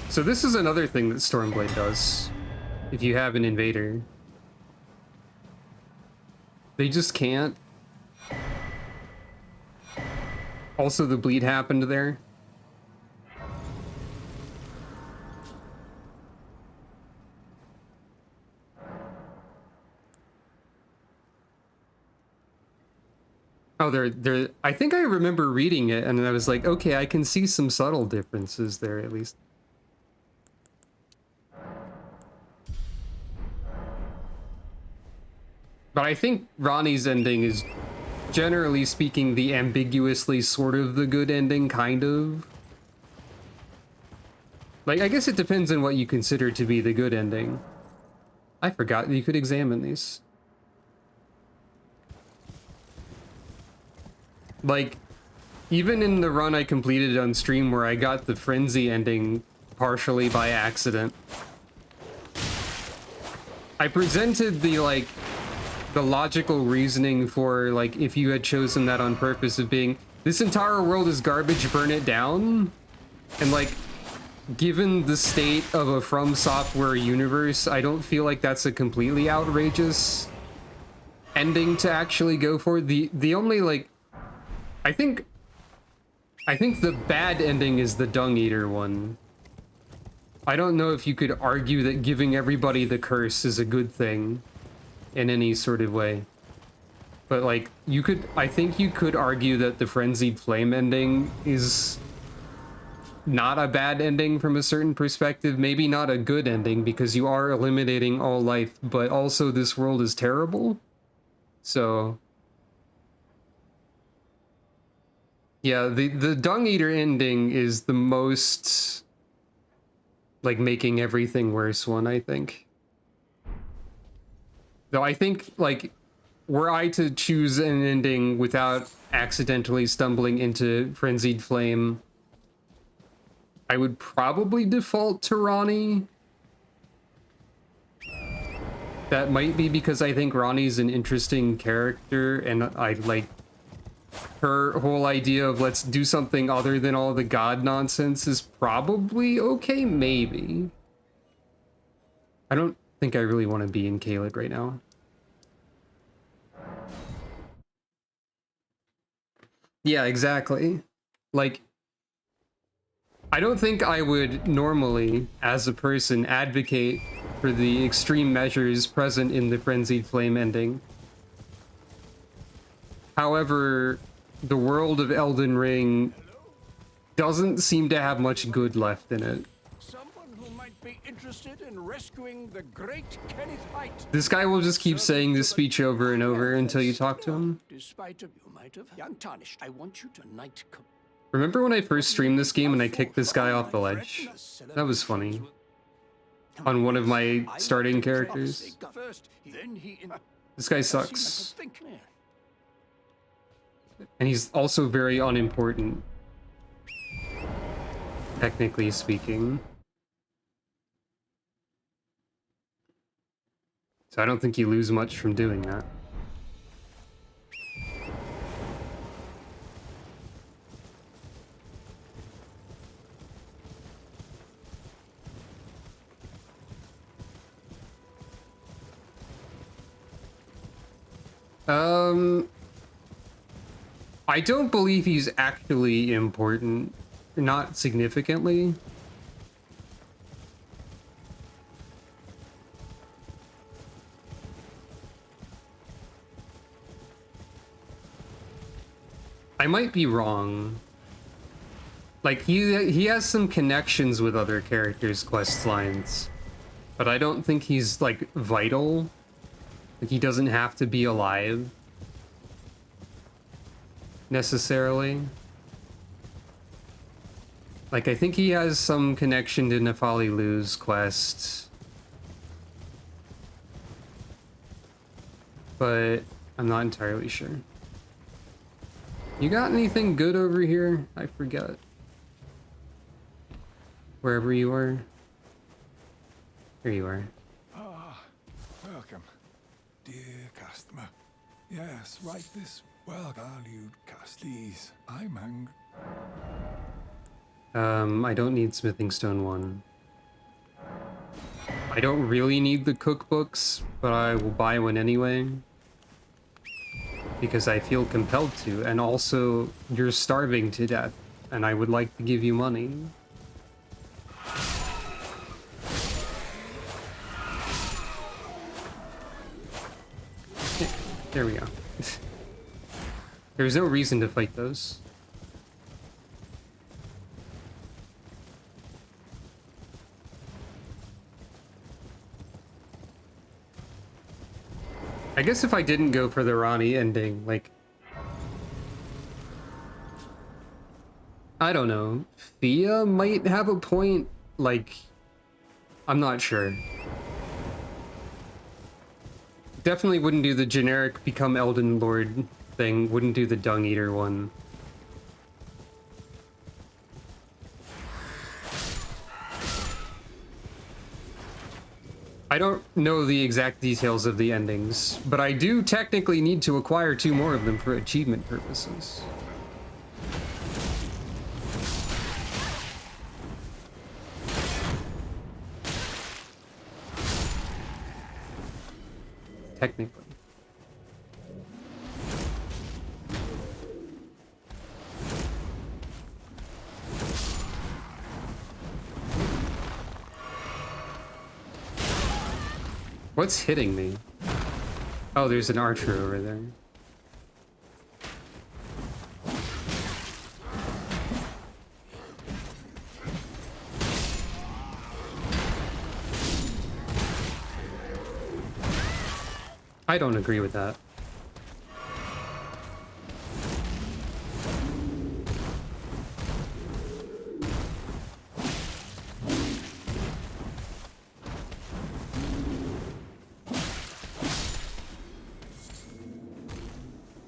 So this is another thing that Stormblade does, if you have an invader. They just can't. Also, the bleed happened there. Oh, they're. I think I remember reading it, and I was like, okay, I can see some subtle differences there, at least. But I think Ronnie's ending is, generally speaking, the ambiguously sort of the good ending, kind of. Like, I guess it depends on what you consider to be the good ending. I forgot you could examine these. Like, even in the run I completed on stream where I got the Frenzy ending partially by accident, I presented the, like, the logical reasoning for, like, if you had chosen that on purpose of being, this entire world is garbage, burn it down. And, like, given the state of a From Software universe, I don't feel like that's a completely outrageous ending to actually go for. The only, like, I think the bad ending is the Dung Eater one. I don't know if you could argue that giving everybody the curse is a good thing in any sort of way. But, like, you could, I think you could argue that the Frenzied Flame ending is not a bad ending from a certain perspective, maybe not a good ending because you are eliminating all life, but also this world is terrible. So yeah, the Dung Eater ending is the most, like, making everything worse one, I think. Though I think, like, were I to choose an ending without accidentally stumbling into Frenzied Flame, I would probably default to Ronnie. That might be because I think Ronnie's an interesting character, and I like her whole idea of let's do something other than all the god nonsense is probably okay, maybe. I don't think I really want to be in Caelid right now. Yeah, exactly. Like, I don't think I would normally, as a person, advocate for the extreme measures present in the Frenzied Flame ending. However, the world of Elden Ring doesn't seem to have much good left in it. Someone who might be interested in rescuing the great Kenneth Height. This guy will just keep saying this speech over and over until you talk to him. Despite you might have young tarnished. I want you to night. Remember when I first streamed this game and I kicked this guy off the ledge? That was funny. On one of my starting characters. This guy sucks. And he's also very unimportant, technically speaking. So I don't think you lose much from doing that. I don't believe he's actually important. Not significantly. I might be wrong. Like, he has some connections with other characters' quest lines, but I don't think he's, like, vital. Like, he doesn't have to be alive, necessarily. Like, I think he has some connection to Nefali Lu's quest, but I'm not entirely sure. You got anything good over here? I forget. Wherever you are. Here you are. Ah, welcome, dear customer. Yes, right this well-valued Casties. I'm hungry. I don't need Smithing Stone 1. I don't really need the cookbooks, but I will buy one anyway. Because I feel compelled to, and also, you're starving to death, and I would like to give you money. There we go. There's no reason to fight those. I guess if I didn't go for the Ronnie ending, like... I don't know. Thea might have a point, like... I'm not sure. Definitely wouldn't do the generic become Elden Lord thing, wouldn't do the Dung Eater one. I don't know the exact details of the endings, but I do technically need to acquire 2 more of them for achievement purposes. Technically. What's hitting me? Oh, there's an archer over there. I don't agree with that.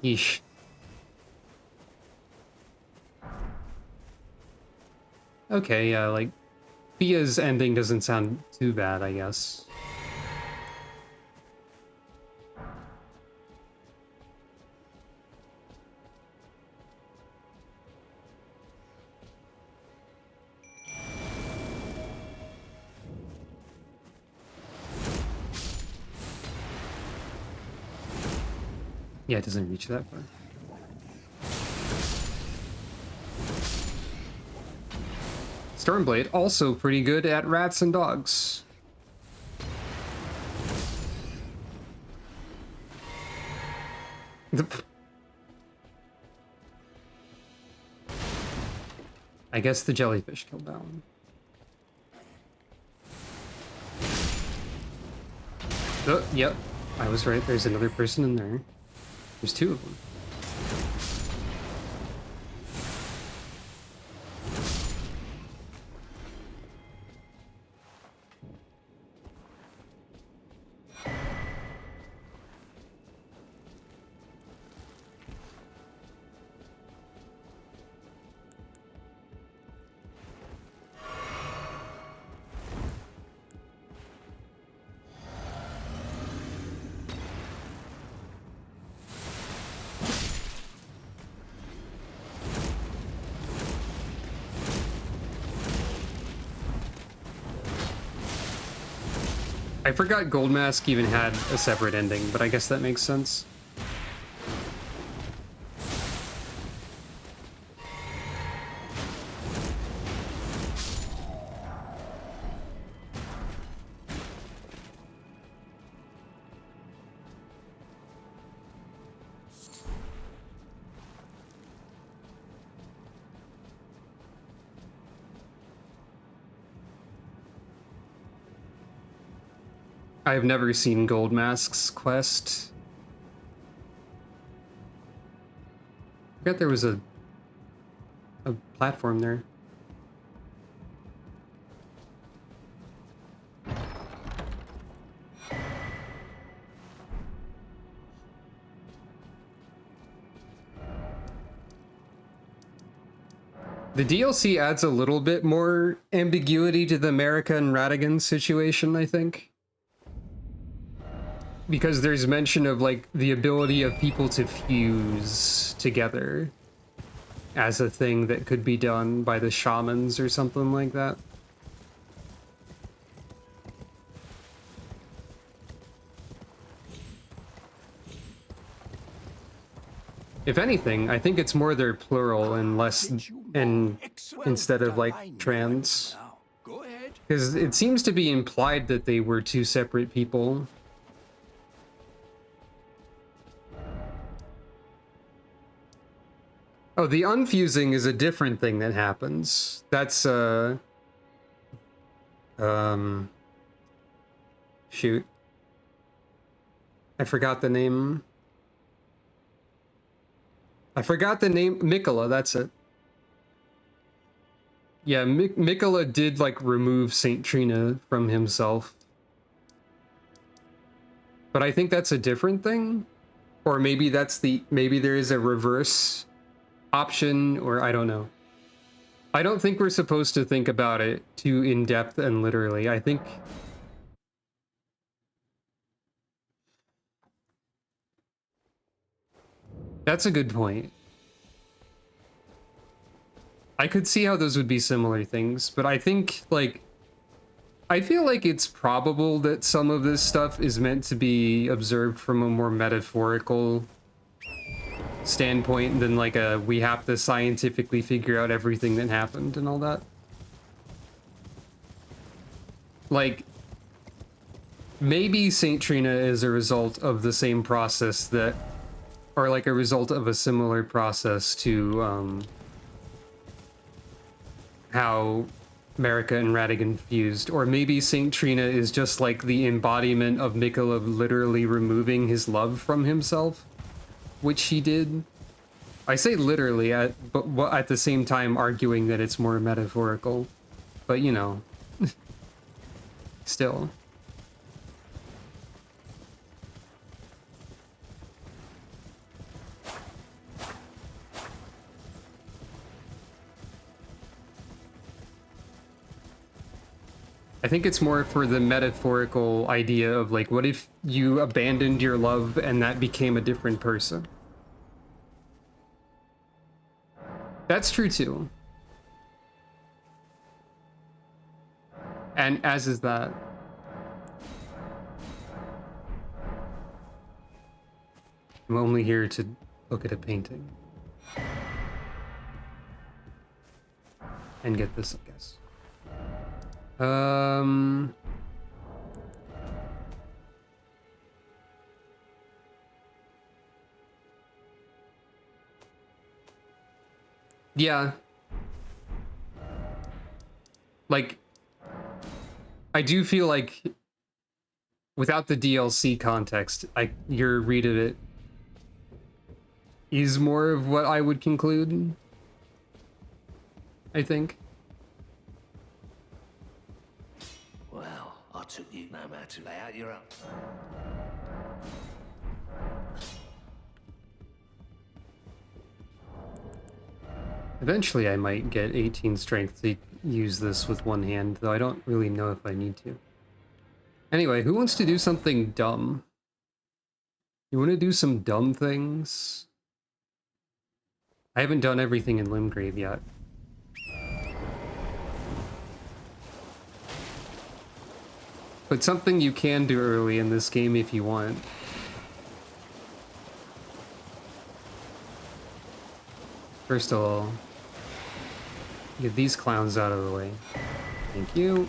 Yeesh. Okay, yeah, like, Thea's ending doesn't sound too bad, I guess. Yeah, it doesn't reach that far. Stormblade, also pretty good at rats and dogs. I guess the jellyfish killed that one. Oh, yep, I was right. There's another person in there. There's 2 of them. I forgot Gold Mask even had a separate ending, but I guess that makes sense. I've never seen Gold Mask's quest. I forgot there was a platform there. The DLC adds a little bit more ambiguity to the America and Radigan situation, I think. Because there's mention of, like, the ability of people to fuse together as a thing that could be done by the shamans or something like that. If anything, I think it's more their plural and less instead of like trans. Because it seems to be implied that they were two separate people. Oh, the unfusing is a different thing that happens. That's shoot. I forgot the name. Mikola, that's it. Yeah, Mikola did, like, remove Saint Trina from himself. But I think that's a different thing. Or maybe maybe there is a reverse option, or I don't know. I don't think we're supposed to think about it too in-depth and literally. I think... That's a good point. I could see how those would be similar things, but I think, like... I feel like it's probable that some of this stuff is meant to be observed from a more metaphorical standpoint than, like, we have to scientifically figure out everything that happened and all that. Like, maybe Saint Trina is a result of the same process that... Or, like, a result of a similar process to, how Marika and Radigan fused. Or maybe Saint Trina is just, like, the embodiment of Mikola literally removing his love from himself, which he did. I say literally, but at the same time arguing that it's more metaphorical. But, you know, still. I think it's more for the metaphorical idea of, like, what if you abandoned your love and that became a different person? That's true too. And as is that. I'm only here to look at a painting. And get this, I guess. Yeah. Like, I do feel like without the DLC context, your read of it is more of what I would conclude, I think. Well, I took you no matter lay out you're up. Eventually I might get 18 strength to use this with one hand, though I don't really know if I need to. Anyway, who wants to do something dumb? You want to do some dumb things? I haven't done everything in Limgrave yet. But something you can do early in this game if you want. First of all, get these clowns out of the way. Thank you.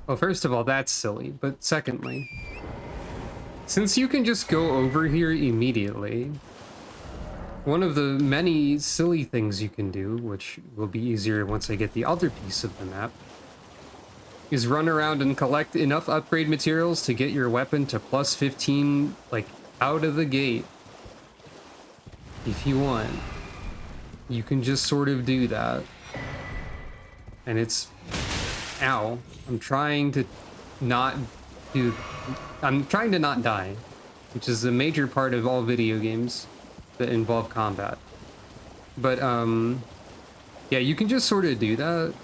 Well, first of all, that's silly, but secondly, since you can just go over here immediately, one of the many silly things you can do, which will be easier once I get the other piece of the map, is run around and collect enough upgrade materials to get your weapon to plus 15, like, out of the gate. If you want, you can just sort of do that. And it's... Ow. I'm trying to not die, which is a major part of all video games that involve combat. But, yeah, you can just sort of do that.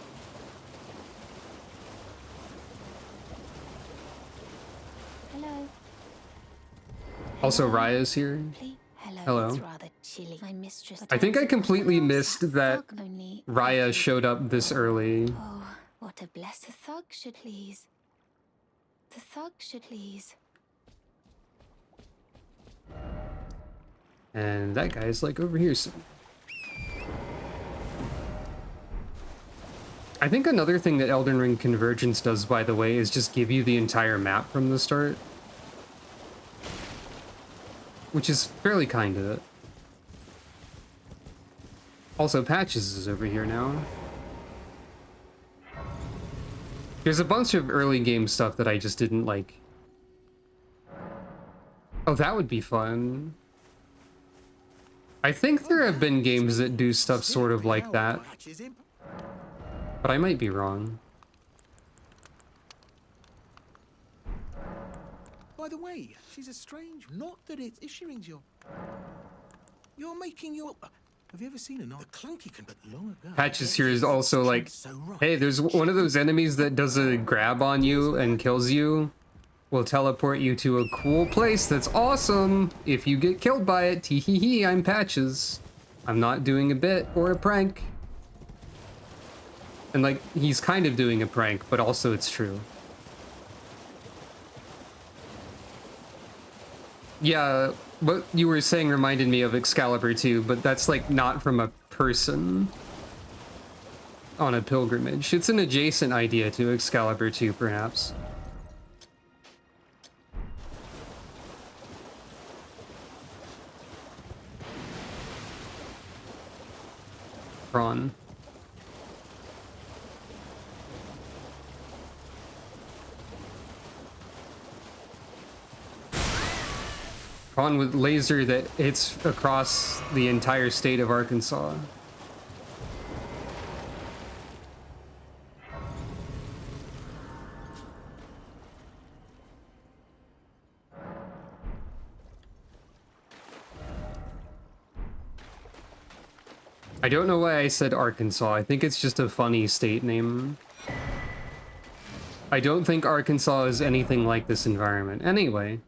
Hello. Also, Raya's here. Hello. It's rather chilly. My mistress. I think I completely missed that Raya showed up this early. Oh, what a bless. The thug should please. The thug should please. And that guy's like over here. I think another thing that Elden Ring Convergence does, by the way, is just give you the entire map from the start. Which is fairly kind of it. Also, Patches is over here now. There's a bunch of early game stuff that I just didn't like. Oh, that would be fun. I think there have been games that do stuff sort of like that. But I might be wrong. By the way, she's a strange. Not that it's if she rings you're making your. Have you ever seen a the clunky can but long ago? Patches here is also like, hey, there's one of those enemies that does a grab on you and kills you. Will teleport you to a cool place that's awesome. If you get killed by it, tee hee hee, I'm Patches. I'm not doing a bit or a prank. And like, he's kind of doing a prank, but also it's true. Yeah, what you were saying reminded me of Excalibur 2, but that's like not from a person on a pilgrimage. It's an adjacent idea to Excalibur 2, perhaps. Prawn. Prawn with laser that hits across the entire state of Arkansas. I don't know why I said Arkansas. I think it's just a funny state name. I don't think Arkansas is anything like this environment. Anyway,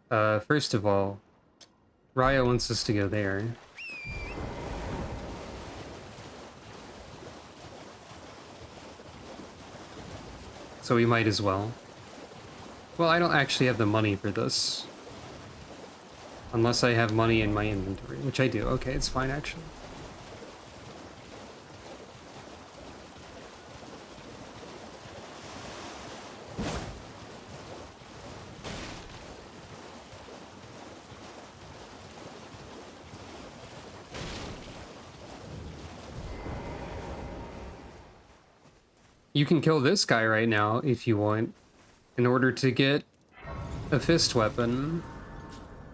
first of all, Raya wants us to go there. So we might as well. Well, I don't actually have the money for this. Unless I have money in my inventory, which I do. Okay, it's fine actually. You can kill this guy right now if you want, in order to get a fist weapon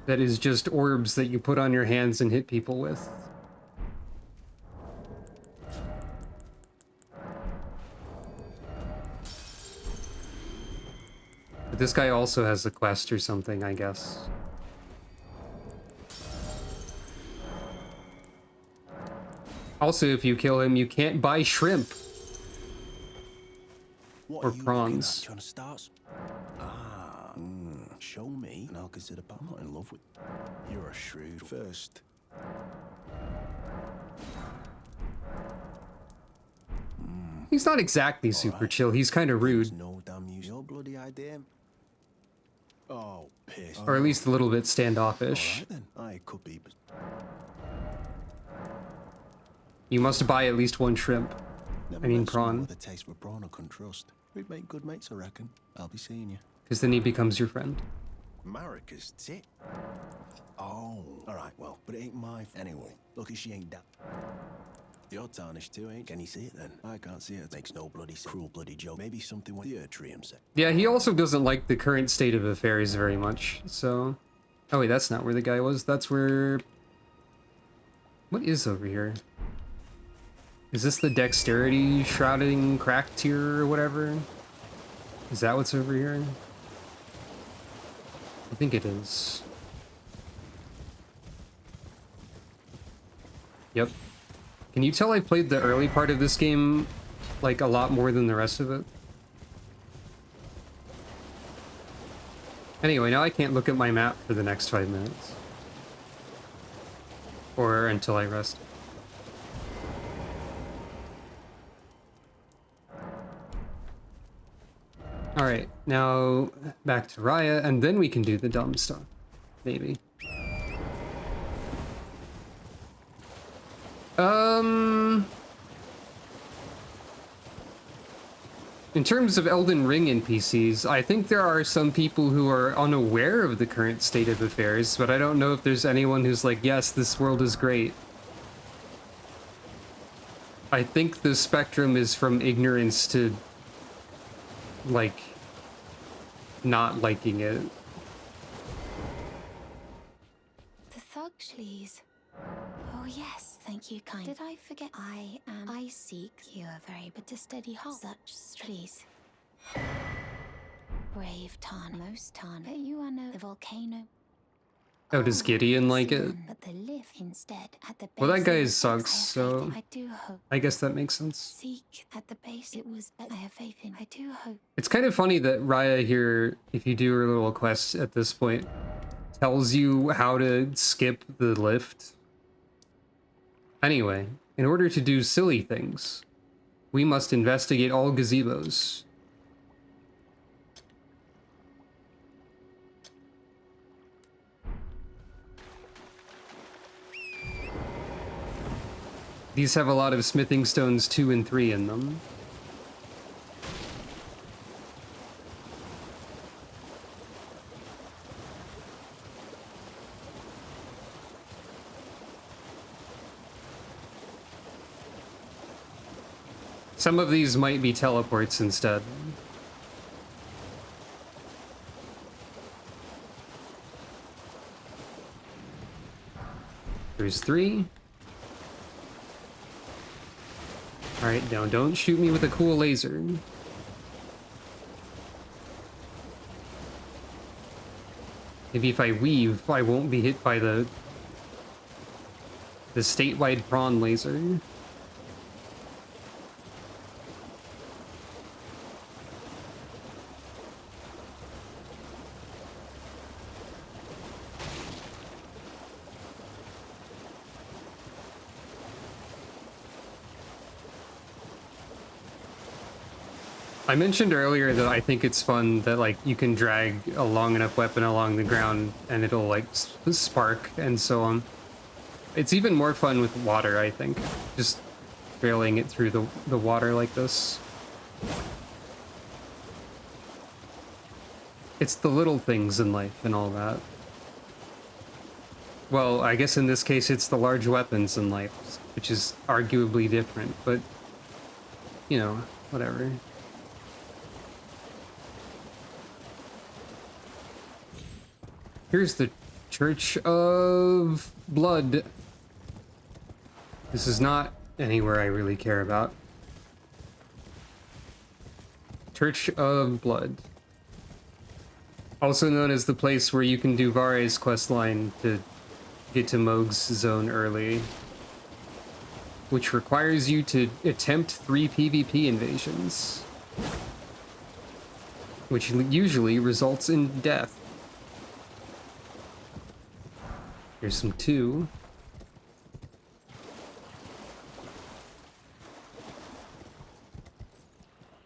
that is just orbs that you put on your hands and hit people with. But this guy also has a quest or something, I guess. Also, if you kill him, you can't buy shrimp. Or prawns. Trying to start? Show me, and I'll consider. But I'm not in love with. You're a shrewd first. He's not exactly super chill. He's kind of rude. No damn use your bloody idea. Oh, piss. Or at least a little bit standoffish. All right, then. I could be, but You must buy at least one shrimp. I mean prawn. The taste for prawn I couldn't trust. We'd make good mates, I reckon. I'll be seeing you. Because then he becomes your friend. Marika's tit. Oh, all right, well, but it ain't my... Anyway, lucky she ain't that. You're tarnished too, ain't? Can you see it then? I can't see it. Makes no bloody cruel bloody joke. Maybe something with the tree himself. Yeah, he also doesn't like the current state of affairs very much, so... Oh wait, that's not where the guy was. That's where... What is over here? Is this the dexterity shrouding crack tier or whatever? Is that what's over here? I think it is. Yep. Can you tell I played the early part of this game, like, a lot more than the rest of it? Anyway, now I can't look at my map for the next 5 minutes. Or until I rest. Alright, now back to Raya, and then we can do the dumb stuff. Maybe. In terms of Elden Ring NPCs, I think there are some people who are unaware of the current state of affairs, but I don't know if there's anyone who's like, yes, this world is great. I think the spectrum is from ignorance to, like, not liking it. The Thugshleys. Oh yes, thank you, kind. Did I forget? I seek you a very but a steady heart. Such please. Brave Tarn, most Tarn, but you are no the volcano. Oh, does Gideon like it? But the lift instead at the base. Well, that guy sucks, so I do hope. I guess that makes sense. Seek at the base. It was. I have faith in. I do hope. It's kind of funny that Raya here, if you do her little quest at this point, tells you how to skip the lift. Anyway, in order to do silly things, we must investigate all gazebos. These have a lot of smithing stones 2 and 3 in them. Some of these might be teleports instead. There's 3. Alright, now don't shoot me with a cool laser. Maybe if I weave, I won't be hit by the statewide prawn laser. I mentioned earlier that I think it's fun that, like, you can drag a long enough weapon along the ground and it'll, like, spark and so on. It's even more fun with water, I think. Just barreling it through the water like this. It's the little things in life and all that. Well, I guess in this case it's the large weapons in life, which is arguably different, but, you know, whatever. Here's the Church of Blood. This is not anywhere I really care about. Church of Blood. Also known as the place where you can do Vare's questline to get to Mohg's zone early. Which requires you to attempt 3 PvP invasions. Which usually results in death. Here's some 2.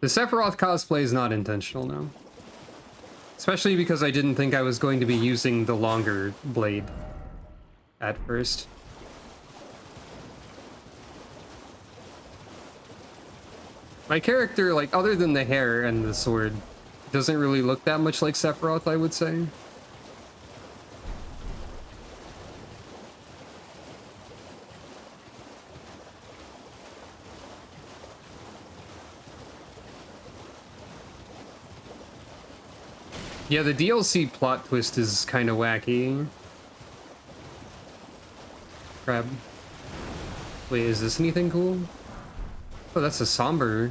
The Sephiroth cosplay is not intentional now. Especially because I didn't think I was going to be using the longer blade at first. My character, like, other than the hair and the sword, doesn't really look that much like Sephiroth, I would say. Yeah, the DLC plot twist is kind of wacky. Crap. Wait, is this anything cool? Oh, that's a somber.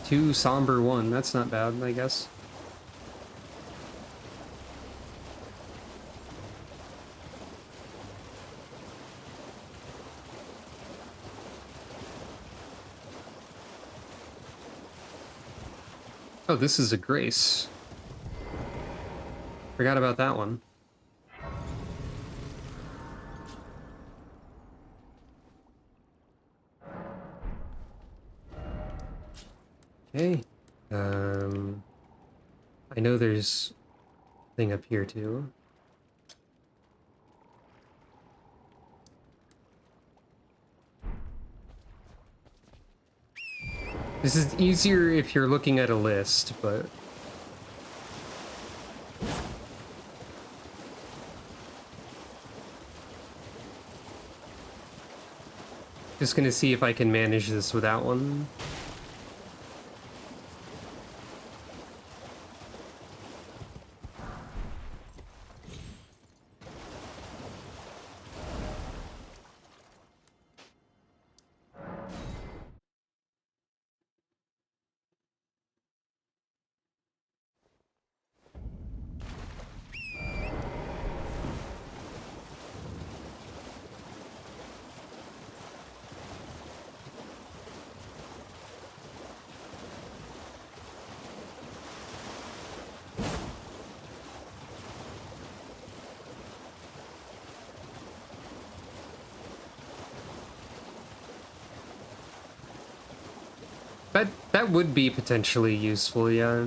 2 somber 1. That's not bad, I guess. Oh, this is a grace. Forgot about that one. Okay. I know there's a thing up here too. This is easier if you're looking at a list, but just gonna see if I can manage this without one. That would be potentially useful, yeah.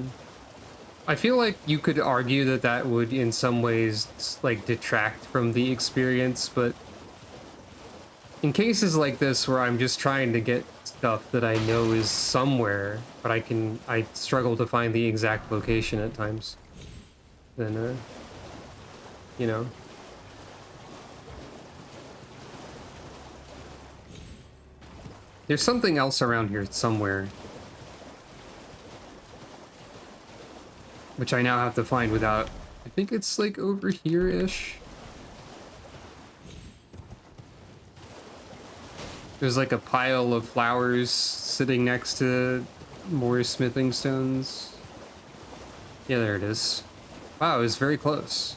I feel like you could argue that that would in some ways like detract from the experience, but in cases like this where I'm just trying to get stuff that I know is somewhere, but I struggle to find the exact location at times, then you know. There's something else around here somewhere, which I now have to find without... I think it's like over here-ish. There's like a pile of flowers sitting next to more smithing stones. Yeah, there it is. Wow, it was very close.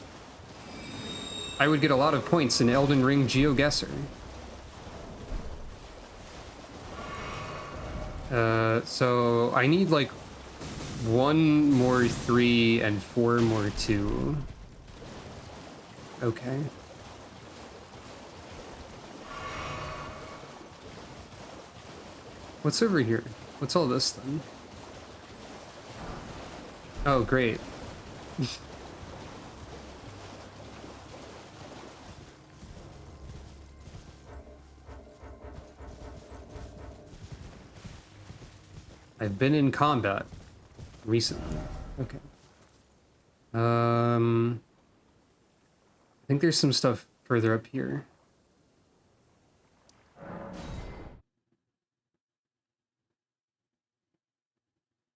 I would get a lot of points in Elden Ring GeoGuessr. So I need like 1 more 3 and 4 more 2. Okay. What's over here? What's all this then? Oh, great. I've been in combat recently. Okay. I think there's some stuff further up here.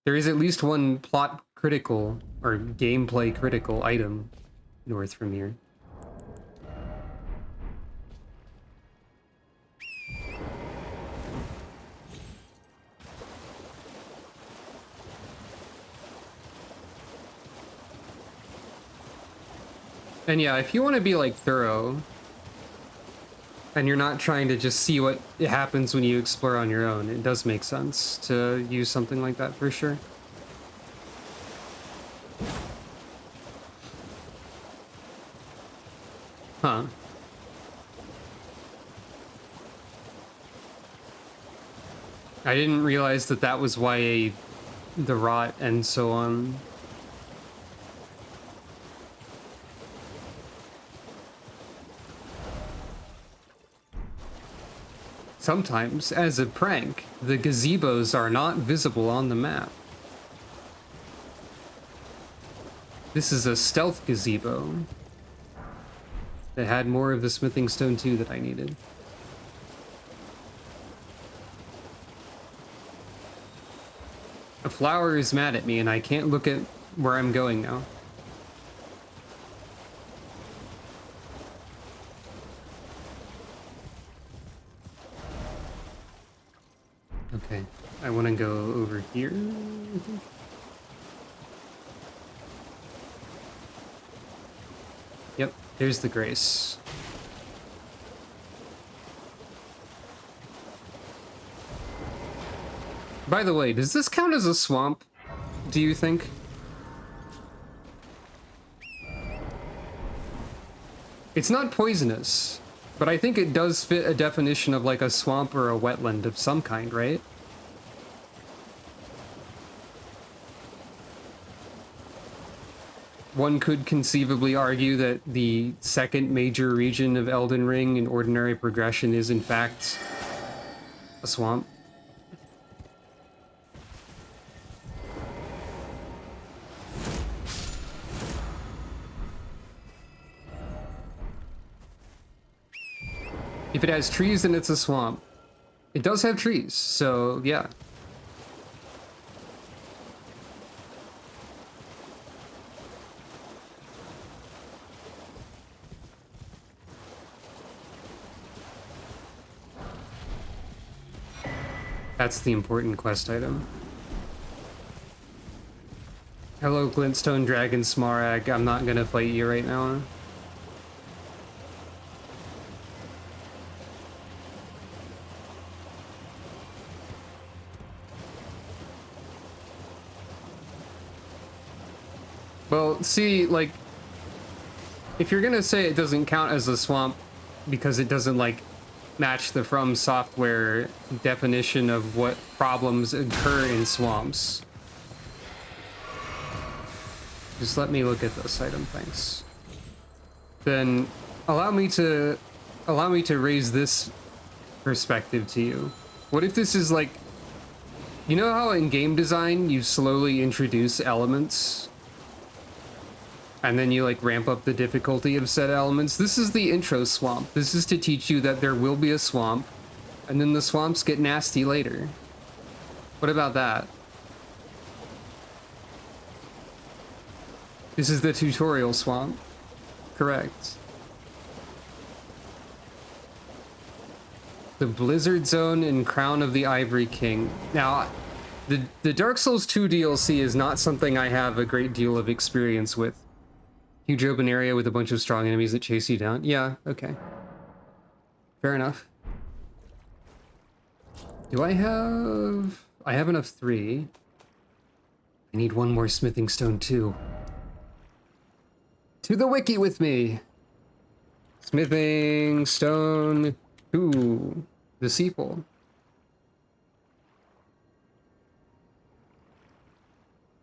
There is at least one plot critical or gameplay critical item north from here. And yeah, if you want to be like thorough and you're not trying to just see what happens when you explore on your own, it does make sense to use something like that for sure. Huh. I didn't realize that that was why the rot and so on. Sometimes, as a prank, the gazebos are not visible on the map. This is a stealth gazebo that had more of the smithing stone 2 that I needed. A flower is mad at me and I can't look at where I'm going now. Okay, I want to go over here, I think. Yep, there's the Grace. By the way, does this count as a swamp, do you think? It's not poisonous, but I think it does fit a definition of like a swamp or a wetland of some kind, right? One could conceivably argue that the second major region of Elden Ring in ordinary progression is in fact a swamp. If it has trees, then it's a swamp. It does have trees, so yeah. That's the important quest item. Hello, Glintstone Dragon Smaragd. I'm not gonna fight you right now. Well, see, like, if you're gonna say it doesn't count as a swamp because it doesn't, like, match the From Software definition of what problems occur in swamps, just let me look at this item, thanks. Then allow me to raise this perspective to you. What if this is like, you know how in game design you slowly introduce elements and then you like ramp up the difficulty of said elements? This is the intro swamp. This is to teach you that there will be a swamp, and then the swamps get nasty later. What about that? This is the tutorial swamp. Correct. The Blizzard Zone and Crown of the Ivory King. Now, the Dark Souls 2 DLC is not something I have a great deal of experience with. Huge open area with a bunch of strong enemies that chase you down. Yeah, okay. Fair enough. Do I have... I have enough 3. I need one more smithing stone too. To the wiki with me! Smithing stone 2. The sequel.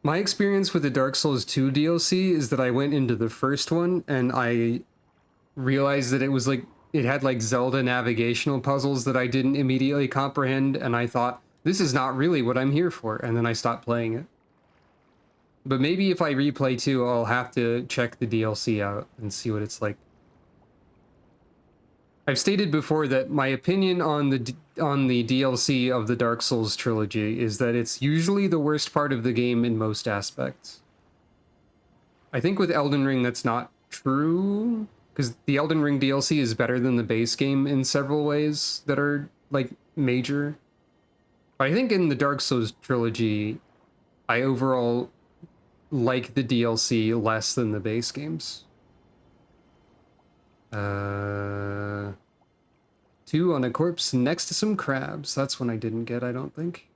My experience with the Dark Souls 2 DLC is that I went into the first one and I realized that it was like, it had like Zelda navigational puzzles that I didn't immediately comprehend, and I thought, this is not really what I'm here for, and then I stopped playing it. But maybe if I replay 2, I'll have to check the DLC out and see what it's like. I've stated before that my opinion on the DLC of the Dark Souls trilogy is that it's usually the worst part of the game in most aspects. I think with Elden Ring that's not true, because the Elden Ring DLC is better than the base game in several ways that are, like, major. But I think in the Dark Souls trilogy, I overall like the DLC less than the base games. 2 on a corpse next to some crabs. That's one I didn't get, I don't think.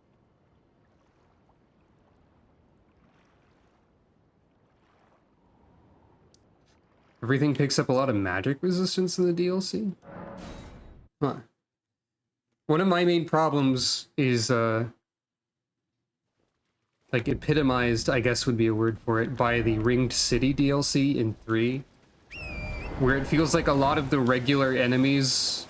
Everything picks up a lot of magic resistance in the DLC? Huh. One of my main problems is, like, epitomized, I guess would be a word for it, by the Ringed City DLC in 3. Where it feels like a lot of the regular enemies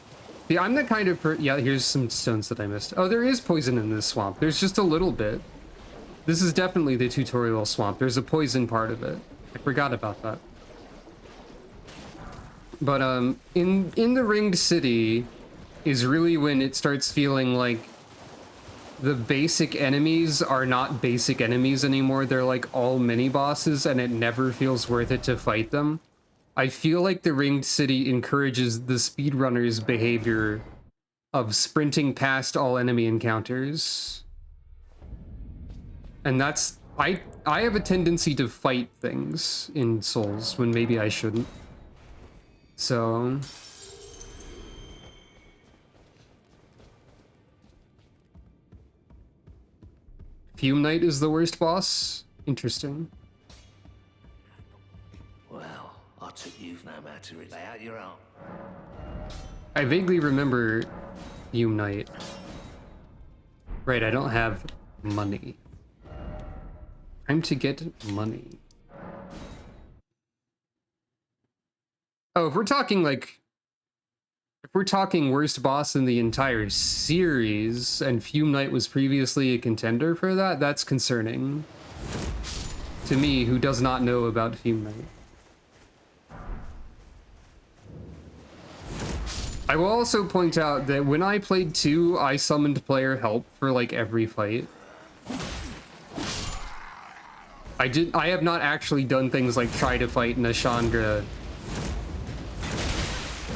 See, I'm the kind of yeah, here's some stones that I missed. Oh, there is poison in this swamp. There's just a little bit. This is definitely the tutorial swamp. There's a poison part of it. I forgot about that. But in the Ringed City is really when it starts feeling like the basic enemies are not basic enemies anymore. They're like all mini bosses, and it never feels worth it to fight them. I feel like the Ringed City encourages the speedrunner's behavior of sprinting past all enemy encounters. And that's... I have a tendency to fight things in Souls when maybe I shouldn't. So... Fume Knight is the worst boss? Interesting. Well, I took you no matter it. Lay out your arm. I vaguely remember Fume Knight. Right, I don't have money. Time to get money. Oh, if we're talking like... If we're talking worst boss in the entire series, and Fume Knight was previously a contender for that, that's concerning. To me, who does not know about Fume Knight. I will also point out that when I played 2, I summoned player help for like every fight. I have not actually done things like try to fight Nashandra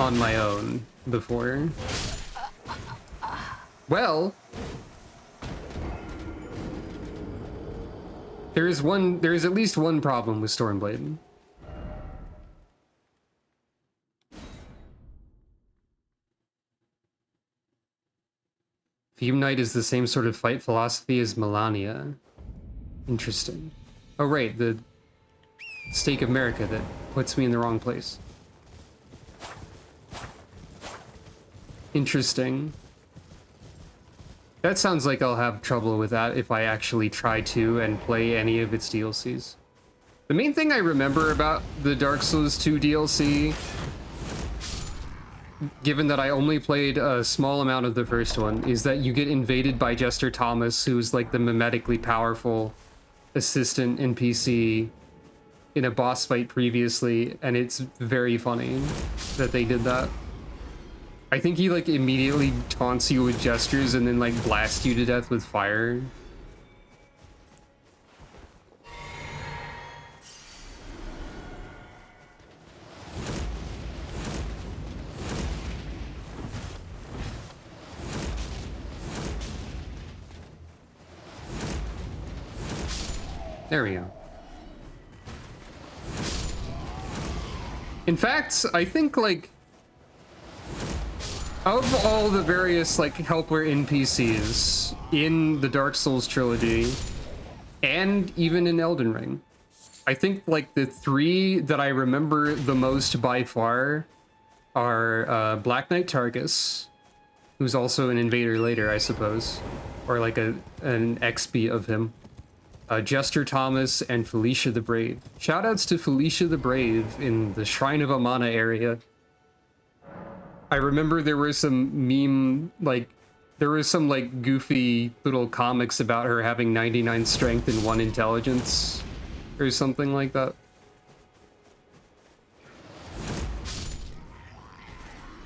on my own before. Well, there is at least one problem with Stormblade. Fume Knight is the same sort of fight philosophy as Melania. Interesting. Oh right, the Stake of America that puts me in the wrong place. Interesting. That sounds like I'll have trouble with that if I actually try to and play any of its DLCs. The main thing I remember about the Dark Souls 2 DLC, given that I only played a small amount of the first one, is that you get invaded by Jester Thomas, who's like the mimetically powerful assistant NPC in a boss fight previously, and it's very funny that they did that. I think he like immediately taunts you with gestures and then like blasts you to death with fire. There we go. In fact, I think like of all the various like helper NPCs in the Dark Souls trilogy and even in Elden Ring, I think like the 3 that I remember the most by far are Black Knight Targus, who's also an invader later, I suppose, or like an XP of him. Jester Thomas and Felicia the Brave. Shoutouts to Felicia the Brave in the Shrine of Amana area. I remember there were some meme, like, there was some like goofy little comics about her having 99 strength and 1 intelligence or something like that.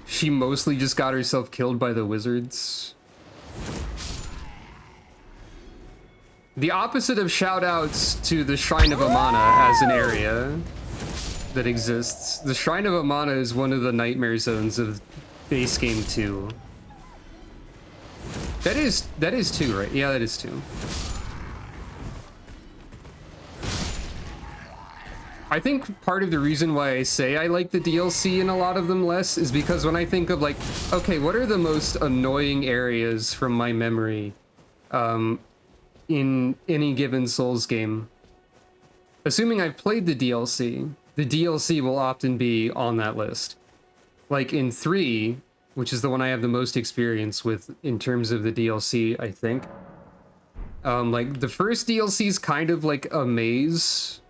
She mostly just got herself killed by the wizards. The opposite of shoutouts to the Shrine of Amana as an area that exists. The Shrine of Amana is one of the nightmare zones of base game 2. That is 2, right? Yeah, that is 2. I think part of the reason why I say I like the DLC in a lot of them less is because when I think of like, okay, what are the most annoying areas from my memory in any given Souls game? Assuming I've played the DLC will often be on that list. Like in 3, which is the one I have the most experience with in terms of the DLC, I think. Like the first DLC is kind of like a maze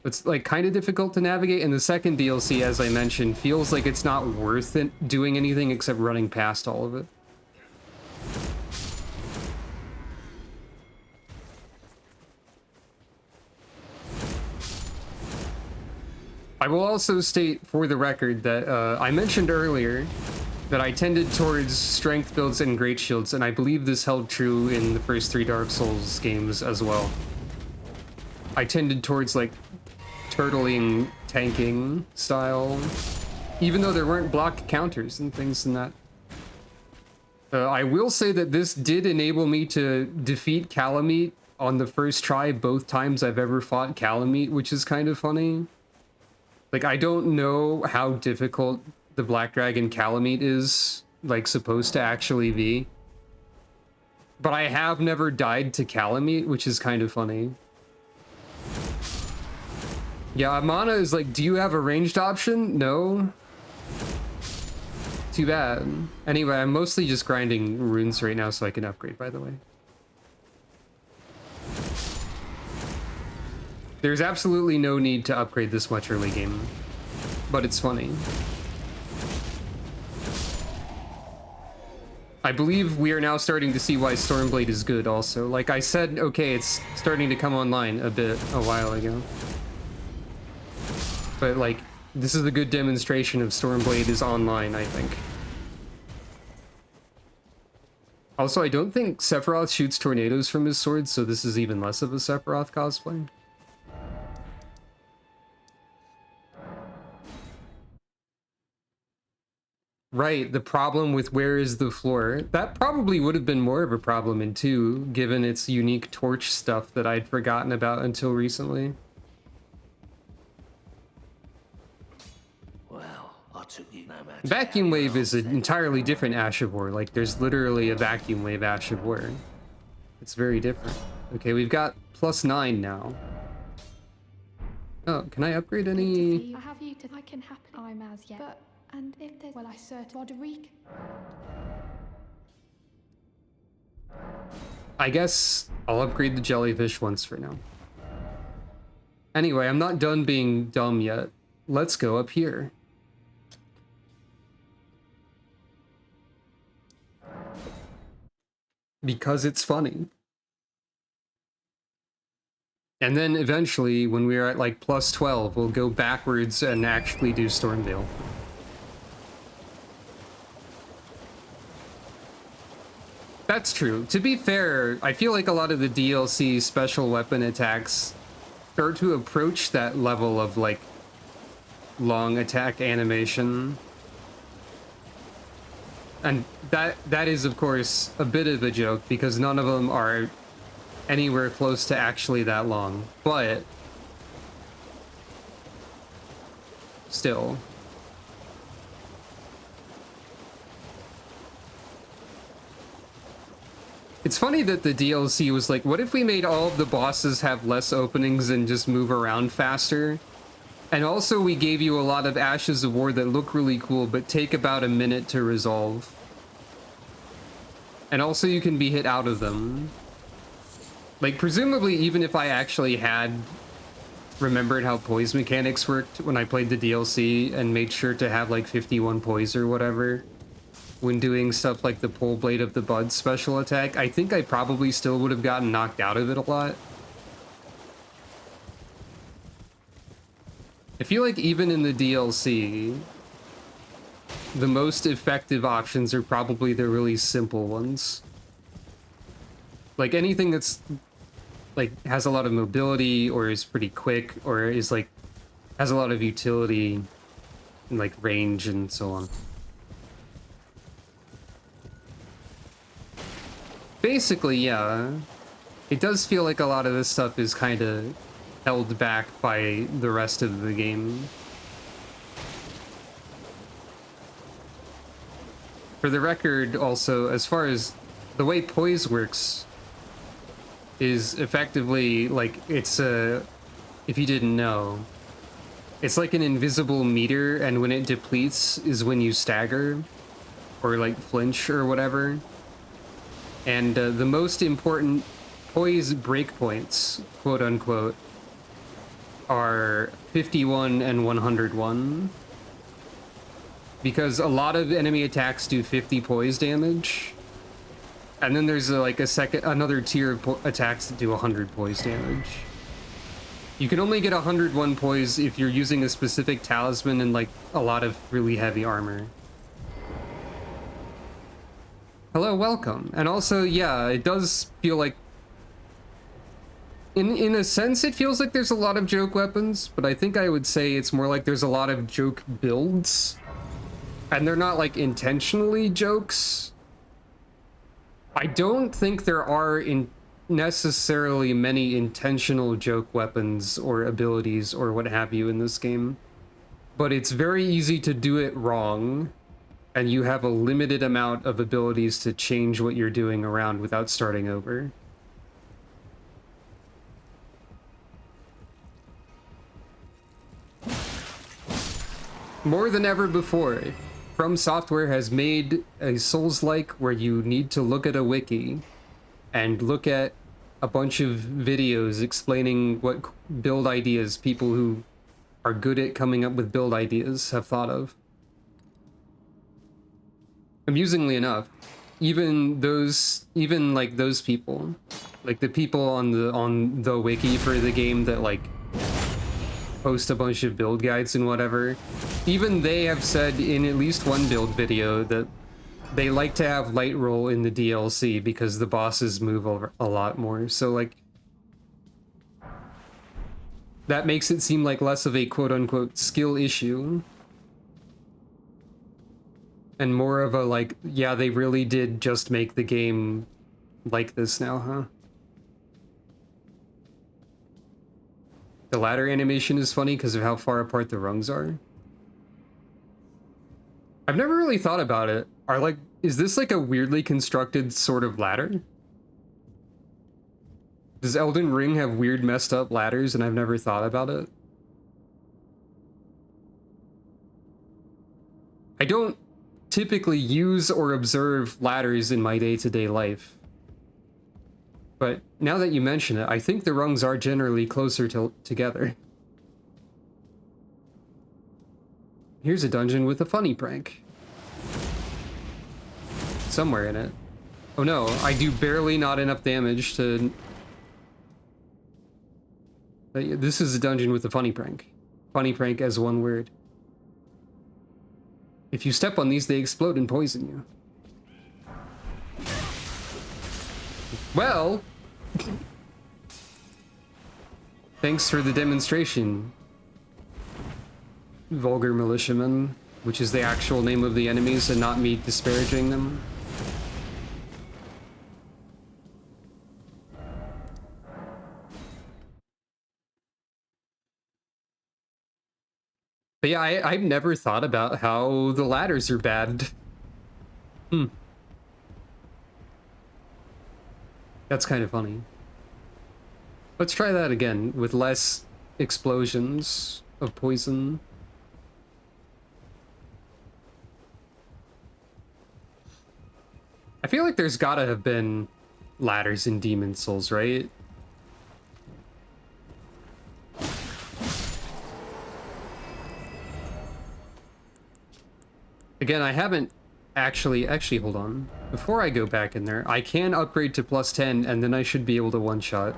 It's like kind of difficult to navigate, and the second DLC, as I mentioned, feels like it's not worth it doing anything except running past all of it. I will also state for the record that I mentioned earlier that I tended towards strength builds and great shields, and I believe this held true in the first 3 Dark Souls games as well. I tended towards like turtling, tanking style, even though there weren't block counters and things in that. I will say that this did enable me to defeat Calamite on the first try both times I've ever fought Calamite, which is kind of funny. Like, I don't know how difficult the Black Dragon Calamite is, like, supposed to actually be. But I have never died to Calamite, which is kind of funny. Yeah, Amana is like, do you have a ranged option? No. Too bad. Anyway, I'm mostly just grinding runes right now so I can upgrade, by the way. There's absolutely no need to upgrade this much early game, but it's funny. I believe we are now starting to see why Stormblade is good also. Like I said, okay, it's starting to come online a while ago. But like, this is a good demonstration of Stormblade is online, I think. Also, I don't think Sephiroth shoots tornadoes from his sword, so this is even less of a Sephiroth cosplay. Right, the problem with where is the floor. That probably would have been more of a problem in 2, given its unique torch stuff that I'd forgotten about until recently. Well, I took you no matter. Vacuum Wave is an entirely different Ash of War. Like, there's literally a Vacuum Wave Ash of War. It's very different. Okay, we've got +9 now. Oh, can I upgrade any? I have you to. I can happen. I'm as yet. But and if there's well, I search Roderick. I guess I'll upgrade the jellyfish once for now. Anyway, I'm not done being dumb yet. Let's go up here. Because it's funny. And then eventually, when we're at like +12, we'll go backwards and actually do Stormveil. That's true. To be fair, I feel like a lot of the DLC special weapon attacks start to approach that level of like long attack animation. And that is, of course, a bit of a joke because none of them are anywhere close to actually that long. But still. It's funny that the DLC was like, what if we made all of the bosses have less openings and just move around faster? And also we gave you a lot of Ashes of War that look really cool, but take about a minute to resolve. And also you can be hit out of them. Like, presumably, even if I actually had remembered how poise mechanics worked when I played the DLC and made sure to have like 51 poise or whatever, when doing stuff like the Pull Blade of the Bud special attack, I think I probably still would have gotten knocked out of it a lot. I feel like even in the DLC, the most effective options are probably the really simple ones. Like anything that's like has a lot of mobility or is pretty quick or is like has a lot of utility and like range and so on. Basically, yeah. It does feel like a lot of this stuff is kind of held back by the rest of the game. For the record, also, as far as the way poise works is effectively like it's a, if you didn't know, it's like an invisible meter, and when it depletes is when you stagger or like flinch or whatever. And the most important poise breakpoints, quote unquote, are 51 and 101. Because a lot of enemy attacks do 50 poise damage. And then there's another tier of attacks that do 100 poise damage. You can only get 101 poise if you're using a specific talisman and like a lot of really heavy armor. Hello, welcome. And also, yeah, it does feel like in a sense it feels like there's a lot of joke weapons, but I think I would say it's more like there's a lot of joke builds. And they're not like intentionally jokes. I don't think there are necessarily many intentional joke weapons or abilities or what have you in this game. But it's very easy to do it wrong, and you have a limited amount of abilities to change what you're doing around without starting over. More than ever before, From Software has made a Souls-like where you need to look at a wiki and look at a bunch of videos explaining what build ideas people who are good at coming up with build ideas have thought of. Amusingly enough, even those people, like the people on the wiki for the game that like post a bunch of build guides and whatever, even they have said in at least one build video that they like to have light roll in the DLC because the bosses move over a lot more. So like that makes it seem like less of a quote-unquote skill issue and more of a like, yeah, they really did just make the game like this now, huh? The ladder animation is funny because of how far apart the rungs are. I've never really thought about it. Is this like a weirdly constructed sort of ladder? Does Elden Ring have weird messed up ladders and I've never thought about it? I don't typically use or observe ladders in my day-to-day life. But now that you mention it, I think the rungs are generally closer together. Here's a dungeon with a funny prank. Somewhere in it. Oh no, I do barely not enough damage to... This is a dungeon with a funny prank. Funny prank as one word. If you step on these, they explode and poison you. Well... Thanks for the demonstration, vulgar militiaman, which is the actual name of the enemies and not me disparaging them. But yeah, I've never thought about how the ladders are bad. That's kind of funny. Let's try that again with less explosions of poison. I feel like there's gotta have been ladders in Demon Souls, right? Again, I haven't actually hold on. Before I go back in there, I can upgrade to +10 and then I should be able to one-shot.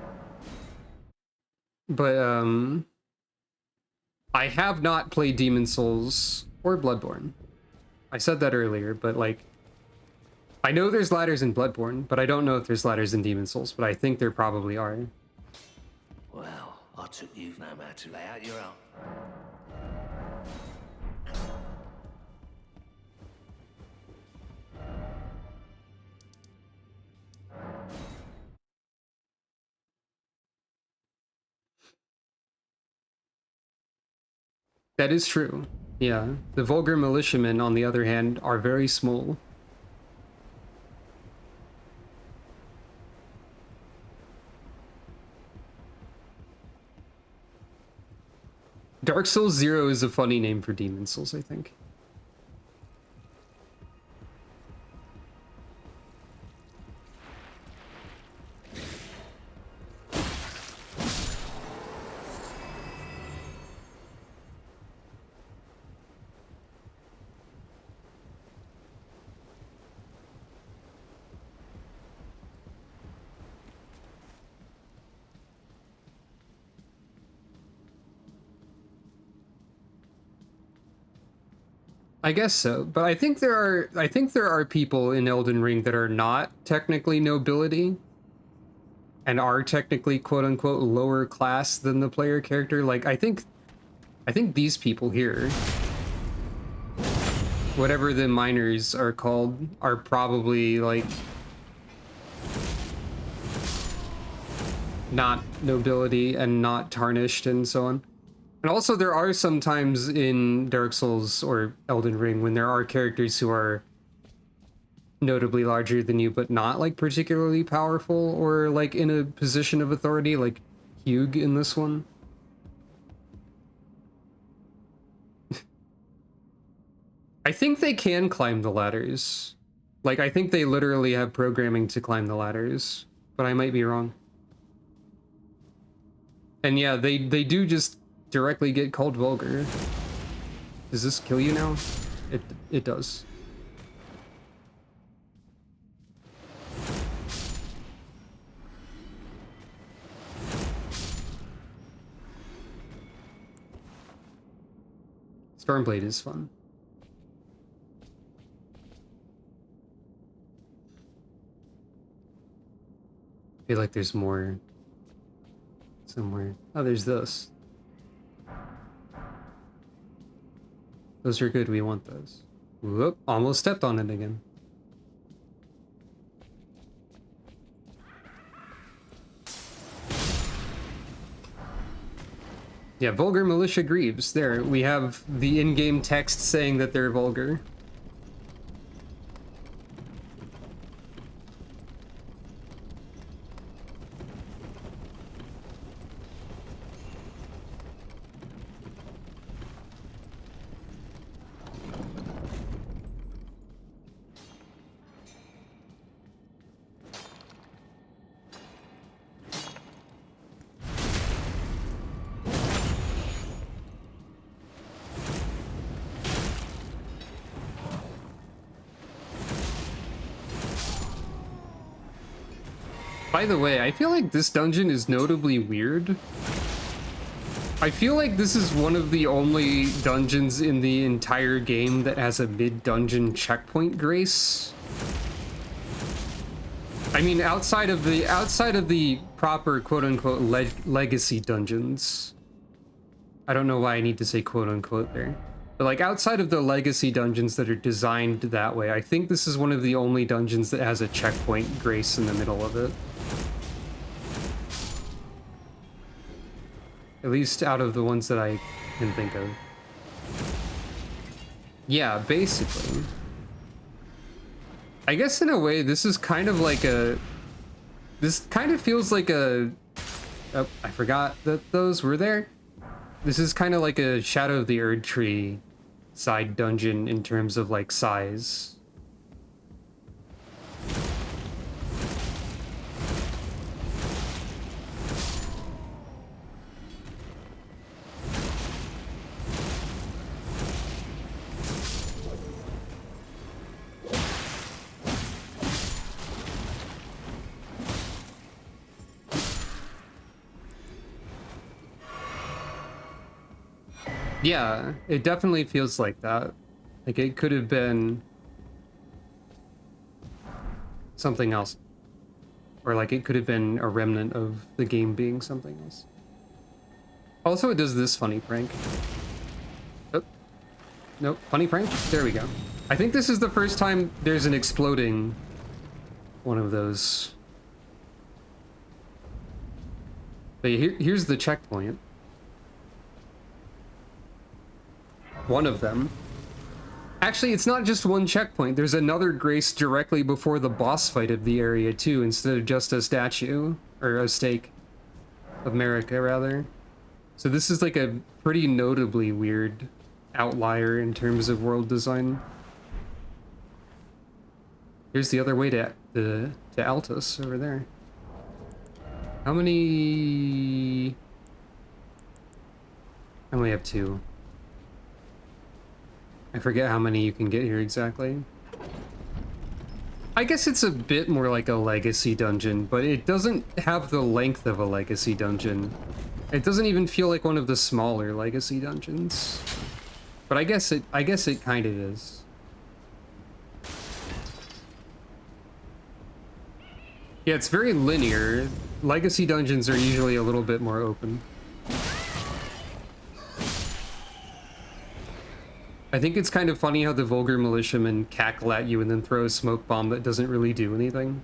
But, I have not played Demon Souls or Bloodborne. I said that earlier, but like, I know there's ladders in Bloodborne, but I don't know if there's ladders in Demon Souls, but I think there probably are. Well, I took you no matter to lay out your own. That is true. Yeah. The vulgar militiamen, on the other hand, are very small. Dark Souls 0 is a funny name for Demon Souls, I think. I guess so, but I think there are people in Elden Ring that are not technically nobility and are technically quote unquote lower class than the player character. Like I think these people here, whatever the miners are called, are probably like not nobility and not tarnished and so on. And also there are some times in Dark Souls or Elden Ring when there are characters who are notably larger than you, but not like particularly powerful or like in a position of authority, like Hugh in this one. I think they can climb the ladders. Like, I think they literally have programming to climb the ladders, but I might be wrong. And yeah, they do just directly get called vulgar. Does this kill you now? It does. Stormblade is fun. I feel like there's more somewhere. Oh, there's this. Those are good, we want those. Whoop, almost stepped on it again. Yeah, vulgar militia greaves. There, we have the in-game text saying that they're vulgar. By the way, I feel like this dungeon is notably weird. I feel like this is one of the only dungeons in the entire game that has a mid-dungeon checkpoint grace. I mean, outside of the proper quote-unquote legacy dungeons. I don't know why I need to say quote-unquote there. But like outside of the legacy dungeons that are designed that way, I think this is one of the only dungeons that has a checkpoint grace in the middle of it. At least out of the ones that I can think of. Yeah, basically. I guess in a way, this is kind of like a... This kind of feels like a... Oh, I forgot that those were there. This is kind of like a Shadow of the Erd Tree side dungeon in terms of like size. Yeah, it definitely feels like that. Like it could have been something else. Or like it could have been a remnant of the game being something else. Also, it does this funny prank. Oh. Nope, funny prank? There we go. I think this is the first time there's an exploding one of those. But here's the checkpoint. One of them. Actually, it's not just one checkpoint. There's another grace directly before the boss fight of the area too, instead of just a statue, or a stake of Marika rather. So this is like a pretty notably weird outlier in terms of world design. Here's the other way to Altus over there. How many? I only have 2. I forget how many you can get here exactly. I guess it's a bit more like a legacy dungeon, but it doesn't have the length of a legacy dungeon. It doesn't even feel like one of the smaller legacy dungeons. But I guess it kind of is. Yeah, it's very linear. Legacy dungeons are usually a little bit more open. I think it's kind of funny how the vulgar militiamen cackle at you and then throw a smoke bomb that doesn't really do anything.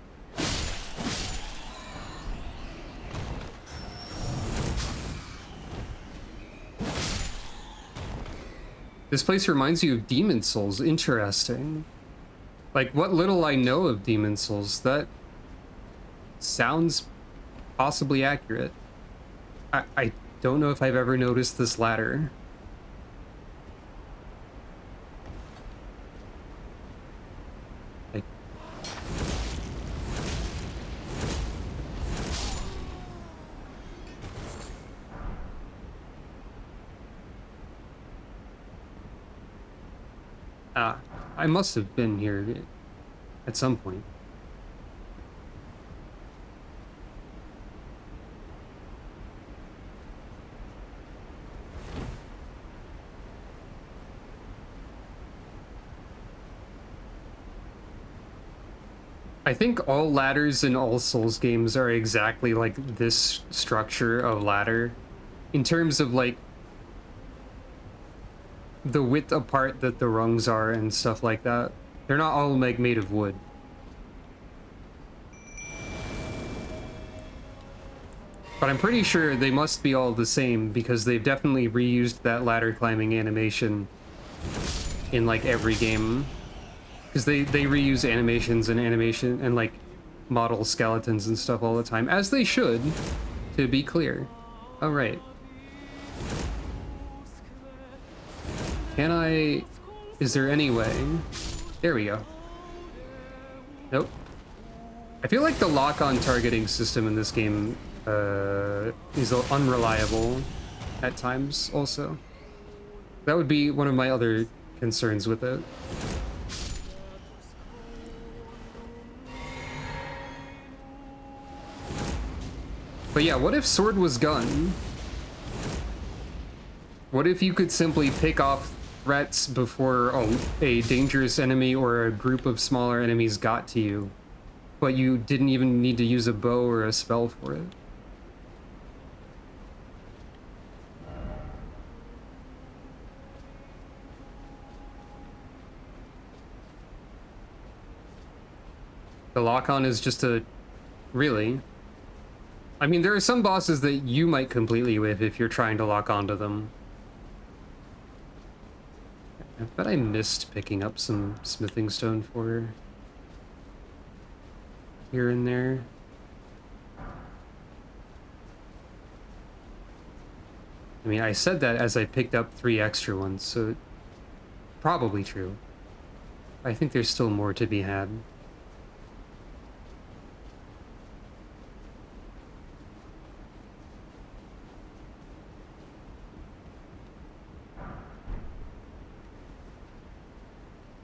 This place reminds you of Demon Souls. Interesting. Like, what little I know of Demon Souls, that sounds possibly accurate. I don't know if I've ever noticed this ladder. Like, I must have been here at some point. I think all ladders in all Souls games are exactly like this structure of ladder, in terms of like the width apart that the rungs are and stuff like that. They're not all like made of wood. But I'm pretty sure they must be all the same because they've definitely reused that ladder climbing animation in like every game. Because they reuse animations and like model skeletons and stuff all the time, as they should, to be clear. Oh, right. Can I... Is there any way? There we go. Nope. I feel like the lock-on targeting system in this game is unreliable at times, also. That would be one of my other concerns with it. But yeah, what if sword was gun? What if you could simply pick off threats before a dangerous enemy or a group of smaller enemies got to you, but you didn't even need to use a bow or a spell for it? The lock-on is just a... Really? I mean, there are some bosses that you might completely whiff if you're trying to lock onto them. I bet I missed picking up some smithing stone for her. Here and there. I mean, I said that as I picked up 3 extra ones, so probably true. I think there's still more to be had.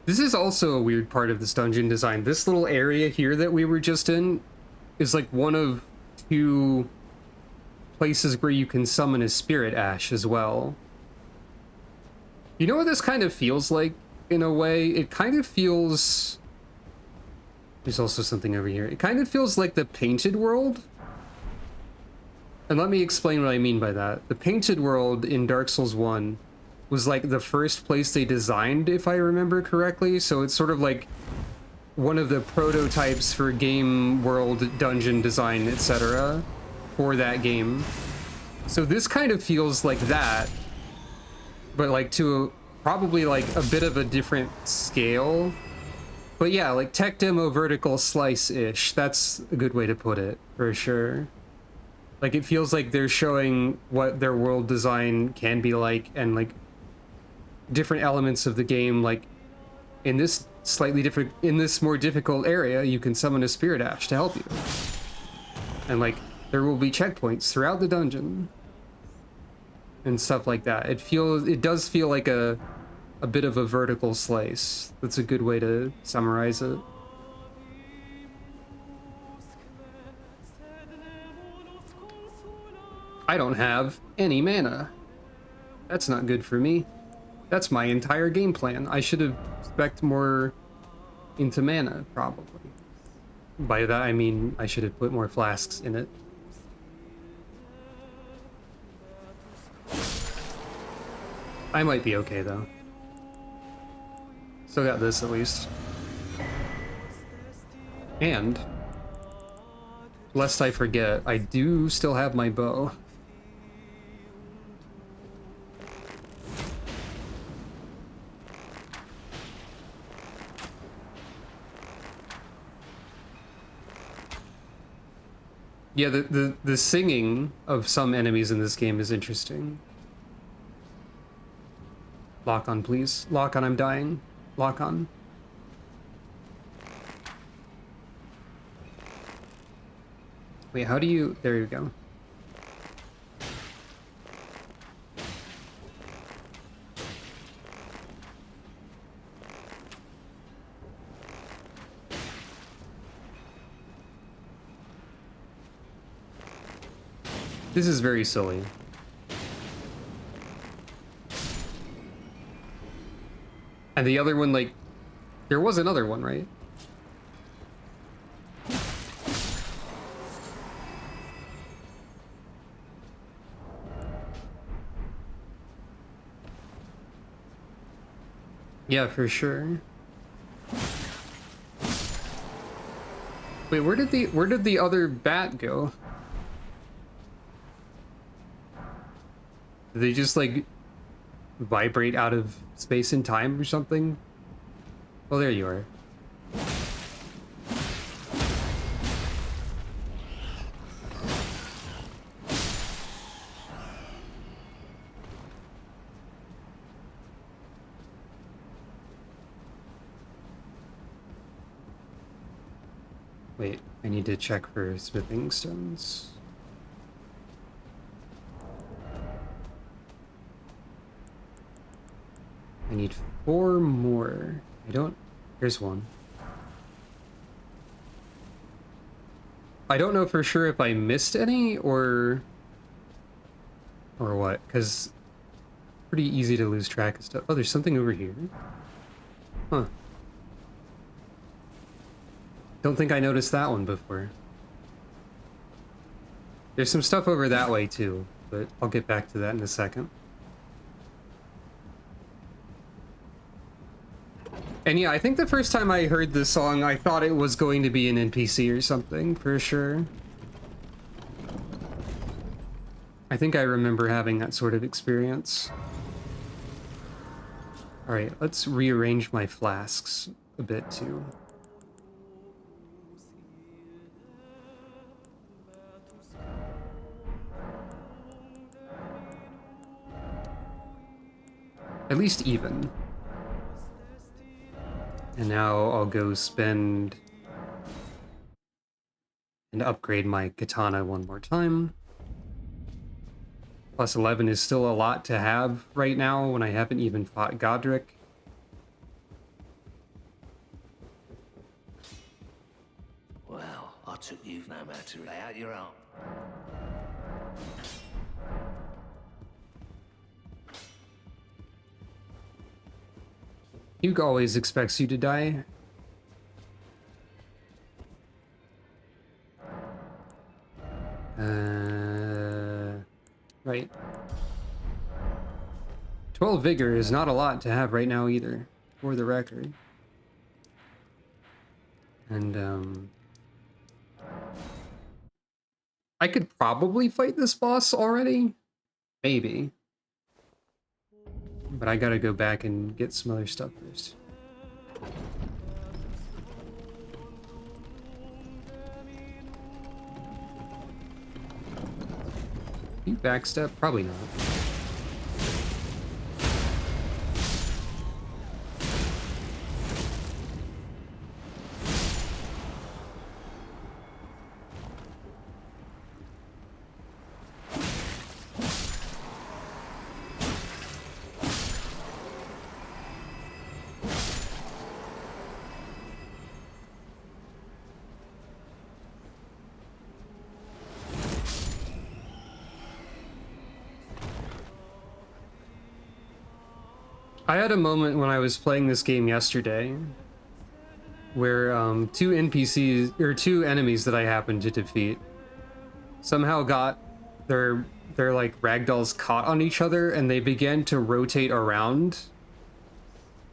This is also a weird part of this dungeon design. This little area here that we were just in is like one of 2 places where you can summon a spirit ash as well. You know what this kind of feels like, in a way? It kind of feels... There's also something over here. It kind of feels like the Painted World. And let me explain what I mean by that. The Painted World in Dark Souls 1 was like the first place they designed, if I remember correctly, so it's sort of like one of the prototypes for game world dungeon design, etc. for that game. So this kind of feels like that, but like to probably like a bit of a different scale. But yeah, like tech demo vertical slice-ish, that's a good way to put it, for sure. Like it feels like they're showing what their world design can be like, and like different elements of the game, like in this more difficult area, you can summon a spirit ash to help you. And like there will be checkpoints throughout the dungeon and stuff like that. It does feel like a bit of a vertical slice. That's a good way to summarize it. I don't have any mana. That's not good for me. That's my entire game plan. I should have spec'd more into mana, probably. By that I mean I should have put more flasks in it. I might be okay though. Still got this at least. And, lest I forget, I do still have my bow. Yeah, the singing of some enemies in this game is interesting. Lock on, please. Lock on, I'm dying. Lock on. Wait, how do you... There you go. This is very silly. And the other one, like... There was another one, right? Yeah, for sure. Wait, where did the other bat go? Did they just like vibrate out of space and time or something? Oh, there you are. Wait, I need to check for smithing stones. I need 4 more. I don't... Here's one. I don't know for sure if I missed any or what, because pretty easy to lose track of stuff. Oh, there's something over here. Huh. Don't think I noticed that one before. There's some stuff over that way too, but I'll get back to that in a second. And yeah, I think the first time I heard this song, I thought it was going to be an NPC or something, for sure. I think I remember having that sort of experience. Alright, let's rearrange my flasks a bit too. At least even. And now I'll go spend and upgrade my katana one more time. Plus 11 is still a lot to have right now when I haven't even fought Godric. Well, I took you no matter lay out your arm. Hugh always expects you to die. Right. 12 vigor is not a lot to have right now either, for the record. And, I could probably fight this boss already. Maybe. But I gotta go back and get some other stuff first. You backstep? Probably not. I had a moment when I was playing this game yesterday where two NPCs or two enemies that I happened to defeat somehow got their like ragdolls caught on each other, and they began to rotate around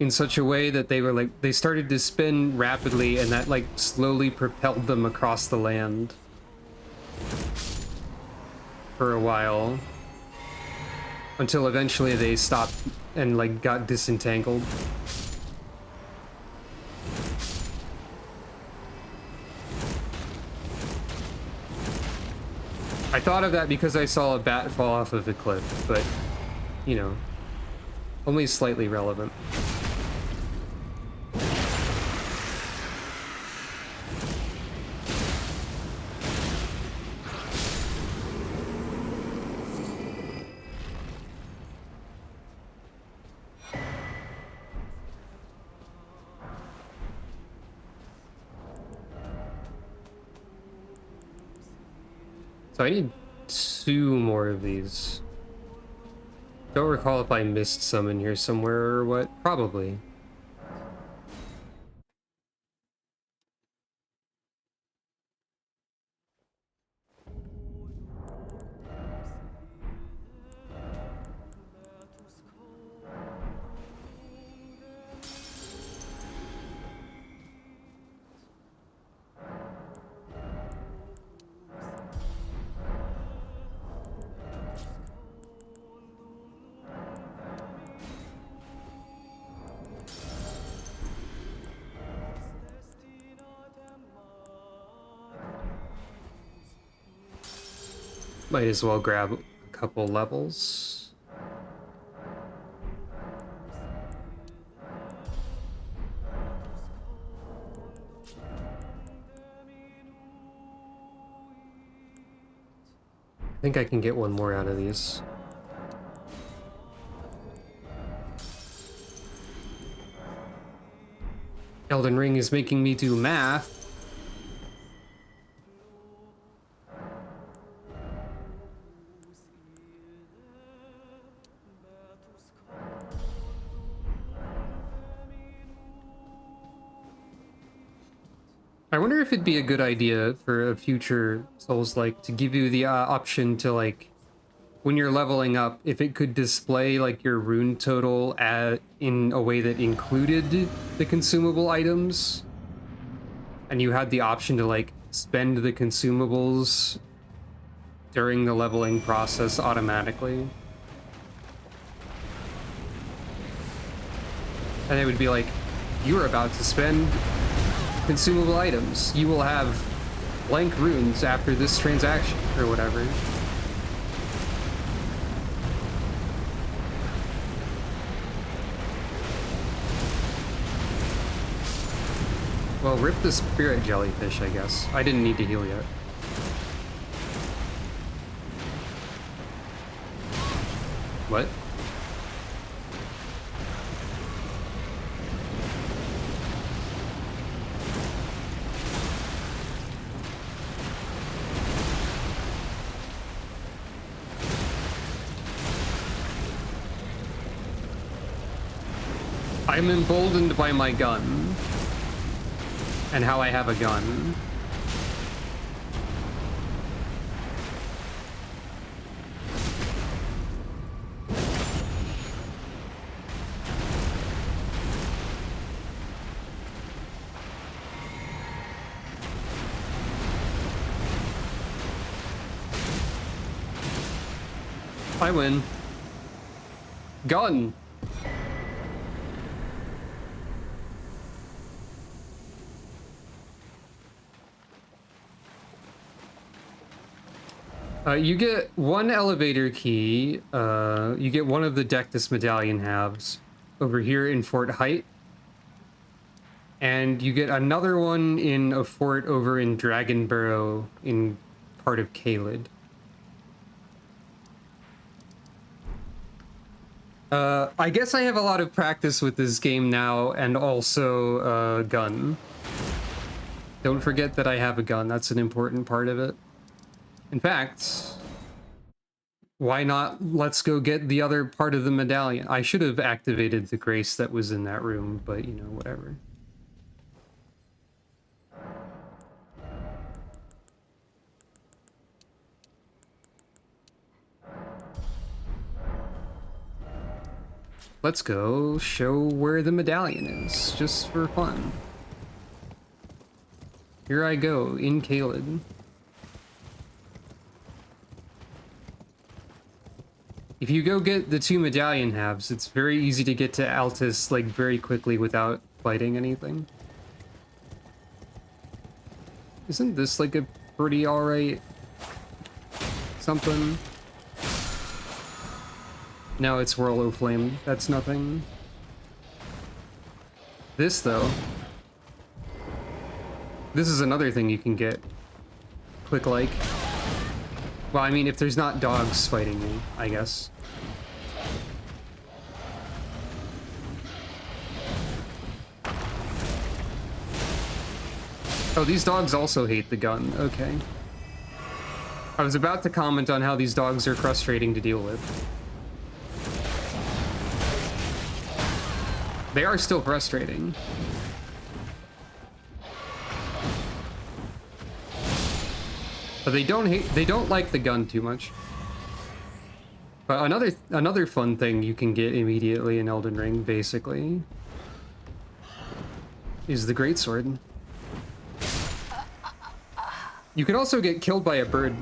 in such a way that they were like they started to spin rapidly, and that like slowly propelled them across the land for a while until eventually they stopped and like got disentangled. I thought of that because I saw a bat fall off of a cliff, but you know, only slightly relevant. So I need 2 more of these. Don't recall if I missed some in here somewhere or what. Probably. Might as well grab a couple levels. I think I can get one more out of these. Elden Ring is making me do math. I wonder if it'd be a good idea for a future Souls-like to give you the option to, like, when you're leveling up, if it could display like your rune total in a way that included the consumable items, and you had the option to like spend the consumables during the leveling process automatically. And it would be like, you're about to spend consumable items. You will have blank runes after this transaction, or whatever. Well, rip the spirit jellyfish, I guess. I didn't need to heal yet. What? I'm emboldened by my gun. And how I have a gun. I win. Gun. You get 1 elevator key. You get 1 of the Dectus medallion halves over here in Fort Height. And you get another one in a fort over in Dragonburrow in part of Caelid. I guess I have a lot of practice with this game now, and also a gun. Don't forget that I have a gun. That's an important part of it. In fact, Why not? Let's go get the other part of the medallion. I should have activated the grace that was in that room, but you know, whatever. Let's go show where the medallion is, just for fun. Here I go, in Caelid. If you go get the 2 medallion halves, it's very easy to get to Altus, like, very quickly without fighting anything. Isn't this, like, a pretty alright something? No, it's Whirl o' Flame. That's nothing. This, though. This is another thing you can get. Quick like. Well, I mean, if there's not dogs fighting me, I guess. Oh, these dogs also hate the gun. Okay. I was about to comment on how these dogs are frustrating to deal with. They are still frustrating. But they don't like the gun too much. But another fun thing you can get immediately in Elden Ring, basically, is the greatsword. You could also get killed by a bird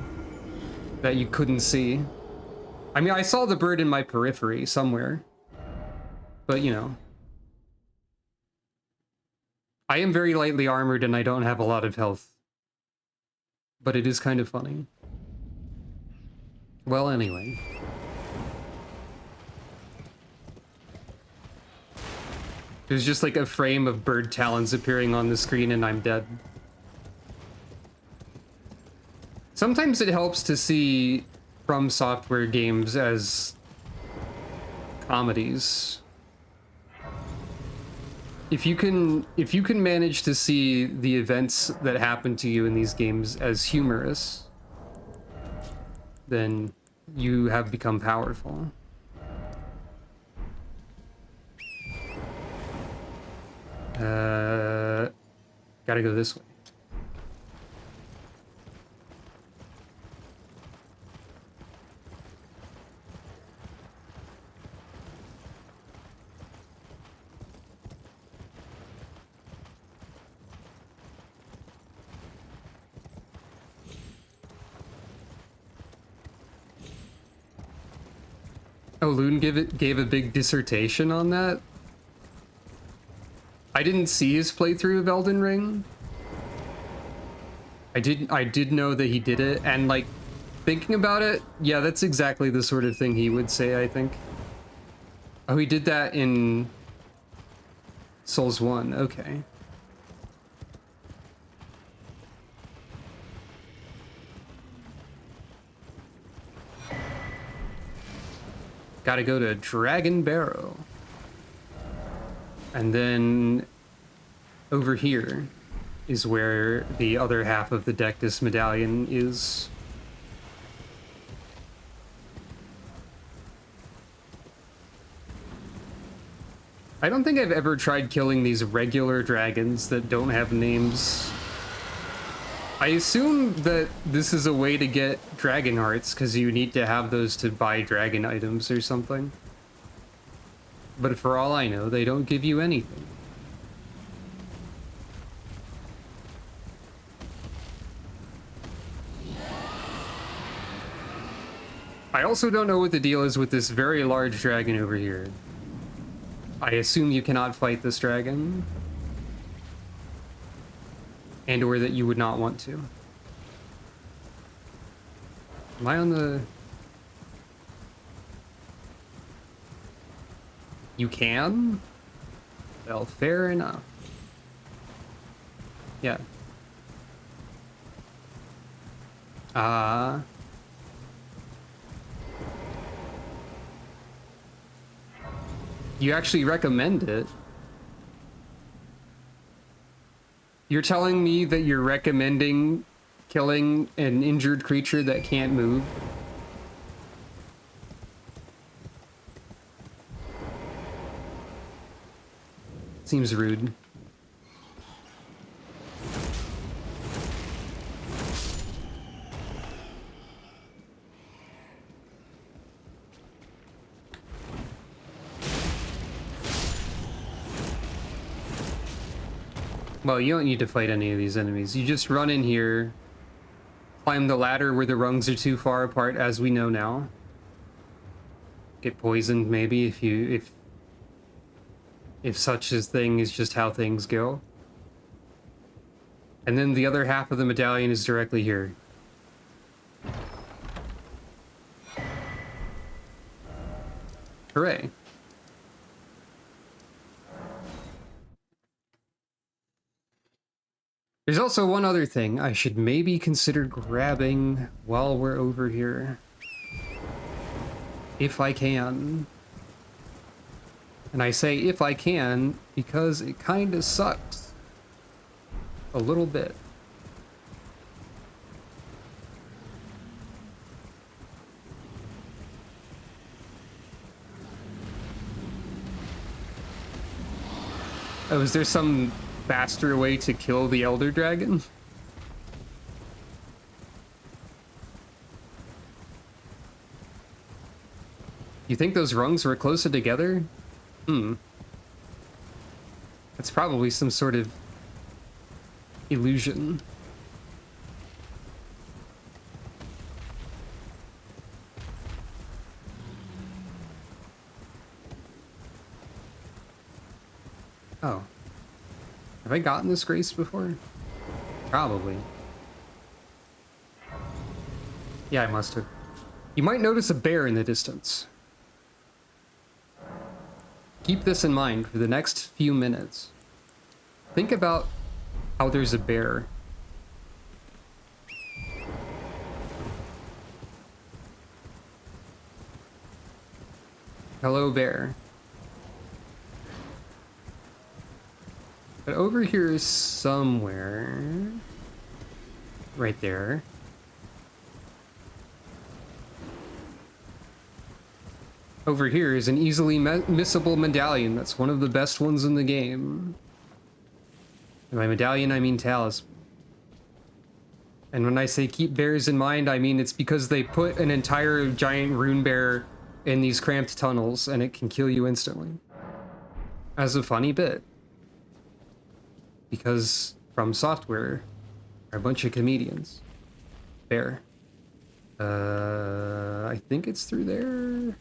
that you couldn't see. I mean, I saw the bird in my periphery somewhere. But, you know. I am very lightly armored and I don't have a lot of health. But it is kind of funny. Well, anyway. There's just like a frame of bird talons appearing on the screen and I'm dead. Sometimes it helps to see From Software games as comedies. If you can manage to see the events that happen to you in these games as humorous, then you have become powerful. Gotta go this way. Oh, Loon gave a big dissertation on that? I didn't see his playthrough of Elden Ring. I did know that he did it, and like, thinking about it, yeah, that's exactly the sort of thing he would say, I think. Oh, he did that in Souls 1, okay. Gotta go to Dragon Barrow. And then over here is where the other half of the Dectus medallion is. I don't think I've ever tried killing these regular dragons that don't have names. I assume that this is a way to get dragon hearts, because you need to have those to buy dragon items or something. But for all I know, they don't give you anything. I also don't know what the deal is with this very large dragon over here. I assume you cannot fight this dragon. And or that you would not want to. Am I on the... You can? Well, fair enough. Yeah. You actually recommend it? You're telling me that you're recommending killing an injured creature that can't move? Seems rude. Well, you don't need to fight any of these enemies. You just run in here, climb the ladder where the rungs are too far apart, as we know now. Get poisoned, maybe, if such a thing is just how things go. And then the other half of the medallion is directly here. Hooray. There's also one other thing I should maybe consider grabbing while we're over here. If I can. And I say if I can because it kinda sucks. A little bit. Oh, is there some faster way to kill the Elder Dragon? You think those rungs were closer together? That's probably some sort of illusion. Oh. Have I gotten this grace before? Probably. Yeah, I must have. You might notice a bear in the distance. Keep this in mind for the next few minutes. Think about how there's a bear. Hello, bear. But over here is somewhere. Right there. Over here is an easily missable medallion. That's one of the best ones in the game. And by medallion, I mean talisman. And when I say keep bears in mind, I mean it's because they put an entire giant rune bear in these cramped tunnels and it can kill you instantly. As a funny bit. Because From Software are a bunch of comedians. Bear. I think it's through there.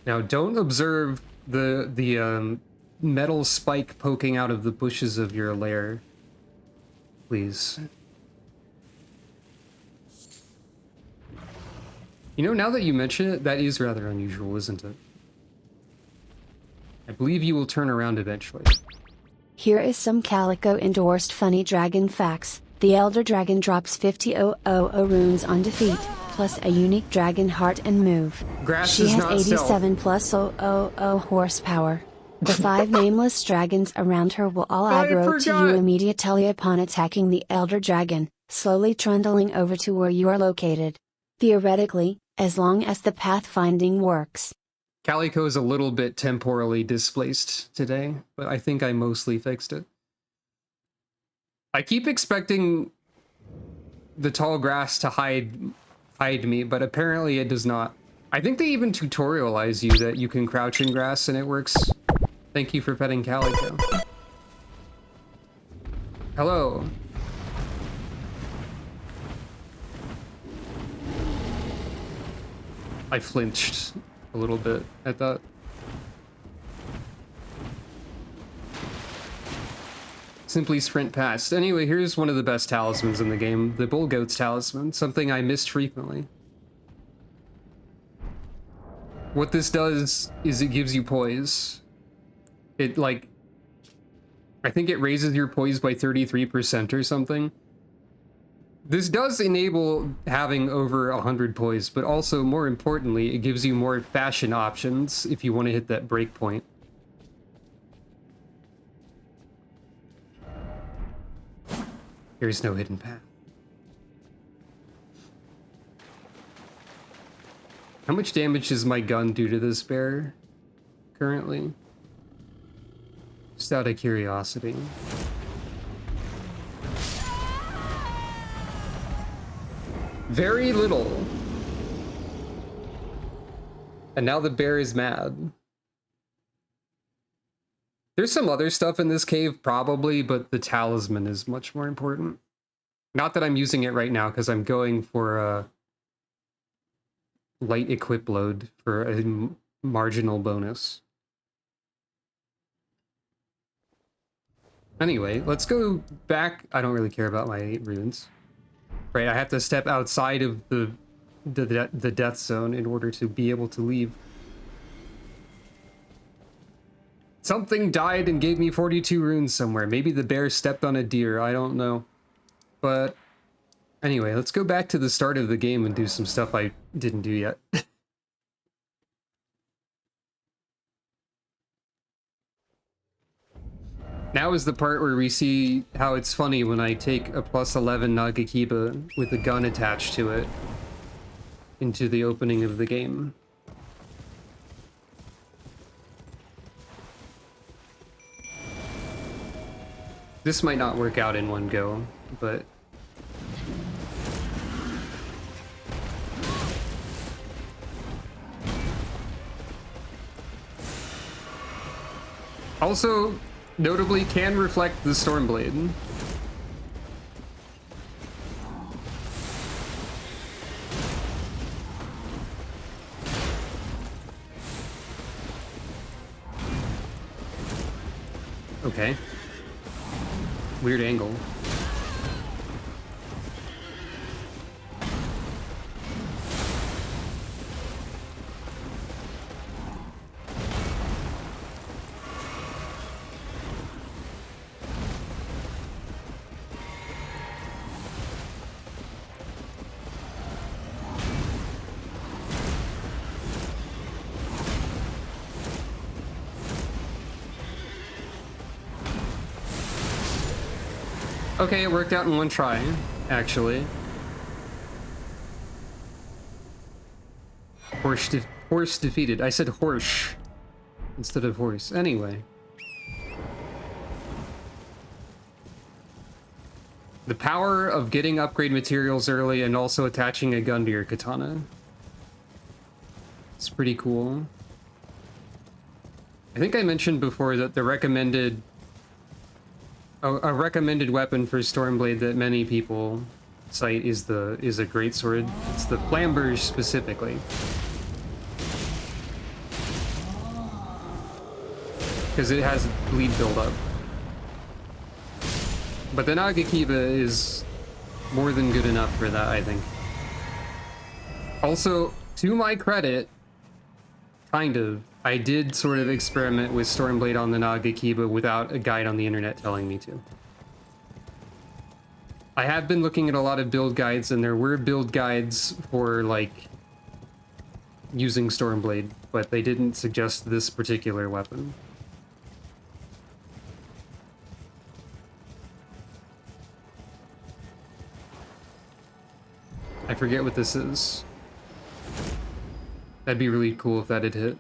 Now, don't observe the metal spike poking out of the bushes of your lair, please. You know, now that you mention it, that is rather unusual, isn't it? I believe you will turn around eventually. Here is some Calico endorsed funny dragon facts. The Elder Dragon drops 50,000 runes on defeat, plus a unique dragon heart and move. Grass She is has not 87 plus 000 horsepower. The 5 nameless dragons around her will all aggro to you immediately upon attacking the Elder Dragon, slowly trundling over to where you are located. Theoretically, as long as the pathfinding works. Calico is a little bit temporally displaced today, but I think I mostly fixed it. I keep expecting the tall grass to hide me, but apparently it does not. I think they even tutorialize you that you can crouch in grass and it works. Thank you for petting Calico. Hello. I flinched a little bit at that. Simply sprint past. Anyway, here's one of the best talismans in the game, the Bull Goat's Talisman, something I missed frequently. What this does is it gives you poise. It, like, I think it raises your poise by 33% or something. This does enable having over 100 poise, but also, more importantly, it gives you more fashion options if you want to hit that break point. There is no hidden path. How much damage does my gun do to this bear currently? Just out of curiosity. Very little. And now the bear is mad. There's some other stuff in this cave, probably, but the talisman is much more important. Not that I'm using it right now, because I'm going for a light equip load for a marginal bonus. Anyway, let's go back. I don't really care about my runes. Right, I have to step outside of the death zone in order to be able to leave. Something died and gave me 42 runes somewhere. Maybe the bear stepped on a deer, I don't know. But anyway, let's go back to the start of the game and do some stuff I didn't do yet. Now is the part where we see how it's funny when I take a +11 Nagakiba with a gun attached to it into the opening of the game. This might not work out in one go, but... Also, notably, can reflect the Stormblade. Okay. Weird angle. Okay, it worked out in one try, actually. Horse defeated. I said horse instead of horse. Anyway. The power of getting upgrade materials early and also attaching a gun to your katana. It's pretty cool. I think I mentioned before that the recommended... A recommended weapon for Stormblade that many people cite is a greatsword. It's the Flamberge specifically. Because it has bleed buildup. But the Nagakiba is more than good enough for that, I think. Also, to my credit, kind of, I did sort of experiment with Stormblade on the Nagakiba without a guide on the internet telling me to. I have been looking at a lot of build guides, and there were build guides for, like, using Stormblade, but they didn't suggest this particular weapon. I forget what this is. That'd be really cool if that had hit.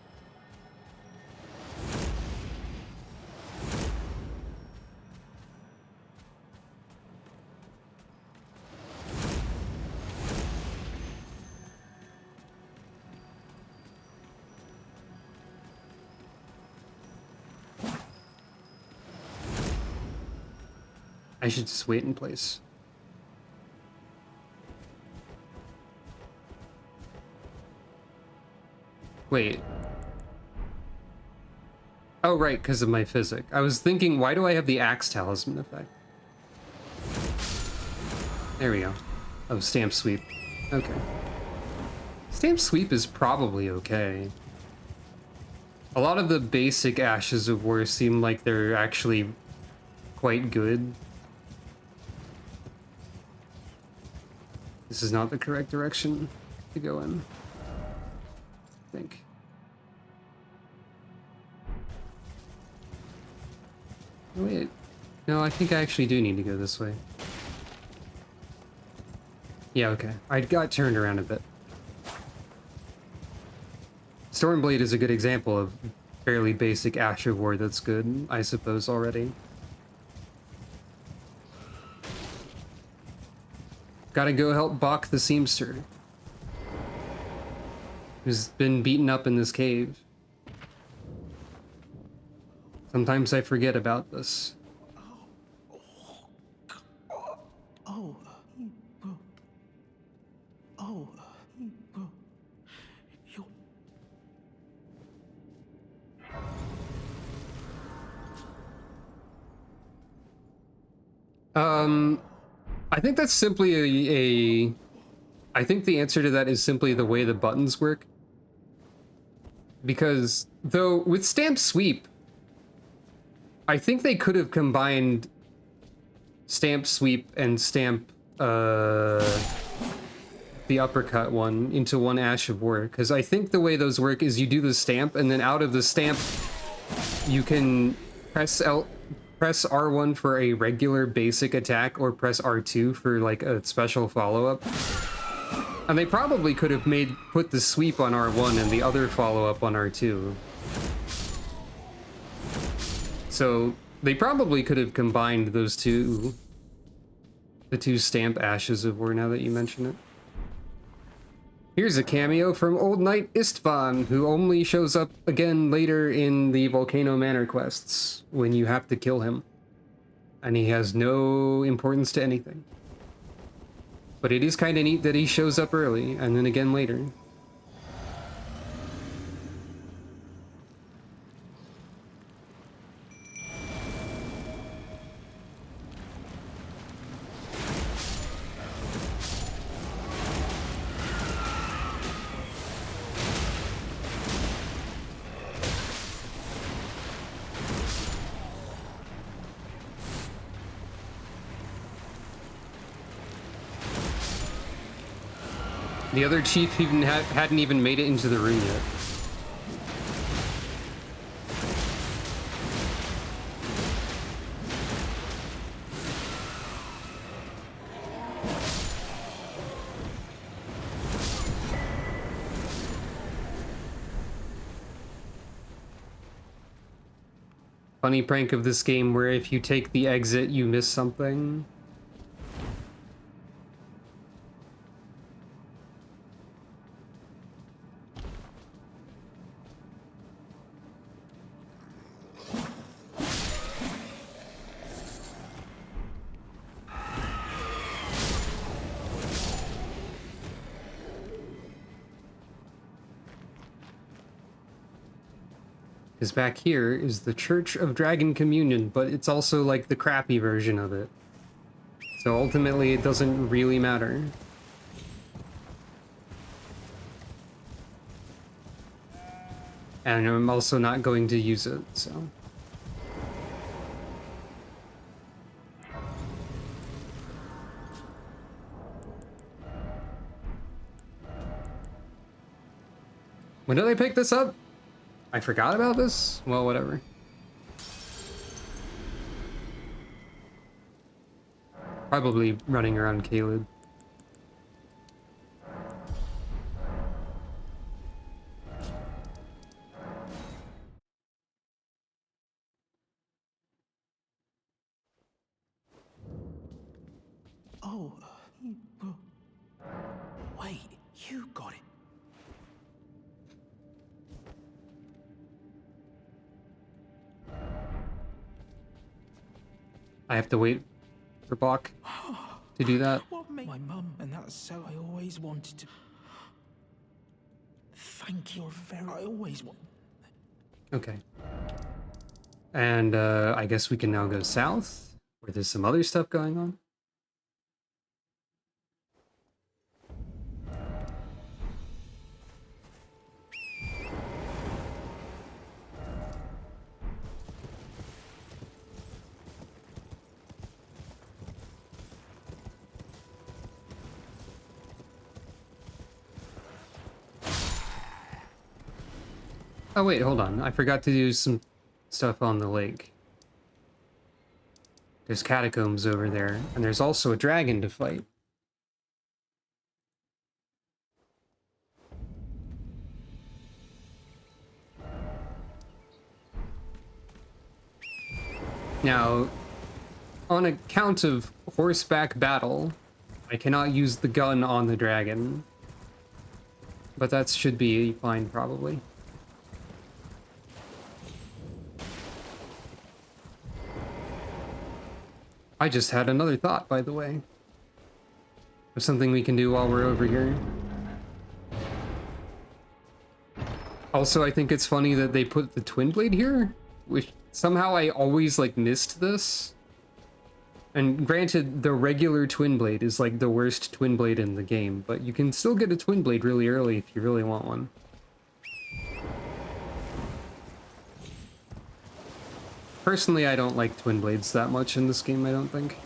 I should just wait in place. Wait. Oh, right, because of my physic. I was thinking, why do I have the axe talisman effect? There we go. Oh, stamp sweep. Okay. Stamp sweep is probably okay. A lot of the basic Ashes of War seem like they're actually quite good. This is not the correct direction to go in, I think. Wait. No, I think I actually do need to go this way. Yeah, okay. I got turned around a bit. Stormblade is a good example of fairly basic Ash of War that's good, I suppose, already. Gotta go help Bach the Seamster, who's been beaten up in this cave. Sometimes I forget about this. Oh. Oh. You. I think that's simply I think the answer to that is simply the way the buttons work. Because, though, with Stamp Sweep, I think they could have combined Stamp Sweep and Stamp, the uppercut one into one Ash of War. Because I think the way those work is you do the stamp, and then out of the stamp, you can press R1 for a regular basic attack, or press R2 for, like, a special follow-up. And they probably could have put the sweep on R1 and the other follow-up on R2. So they probably could have combined those two, the two stamp Ashes of War, now that you mention it. Here's a cameo from Old Knight Istvan, who only shows up again later in the Volcano Manor quests, when you have to kill him. And he has no importance to anything. But it is kind of neat that he shows up early, and then again later. The other chief even hadn't even made it into the room yet. Funny prank of this game where if you take the exit, you miss something. Because back here is the Church of Dragon Communion, but it's also like the crappy version of it. So ultimately, it doesn't really matter. And I'm also not going to use it, so... When did I pick this up? I forgot about this? Well, whatever. Probably running around Caelid. Oh. Wait, you got it. I have to wait for Bach to do that. What made my mum, and that's so I always wanted to. Thank you very. I always want. Okay. And I guess we can now go south, where there's some other stuff going on. Oh wait, hold on. I forgot to do some stuff on the lake. There's catacombs over there, and there's also a dragon to fight. Now, on account of horseback battle, I cannot use the gun on the dragon. But that should be fine, probably. I just had another thought, by the way. Of something we can do while we're over here. Also, I think it's funny that they put the twin blade here, which somehow I always like missed this. And granted, the regular twin blade is like the worst twin blade in the game, but you can still get a twin blade really early if you really want one. Personally, I don't like twin blades that much in this game, I don't think.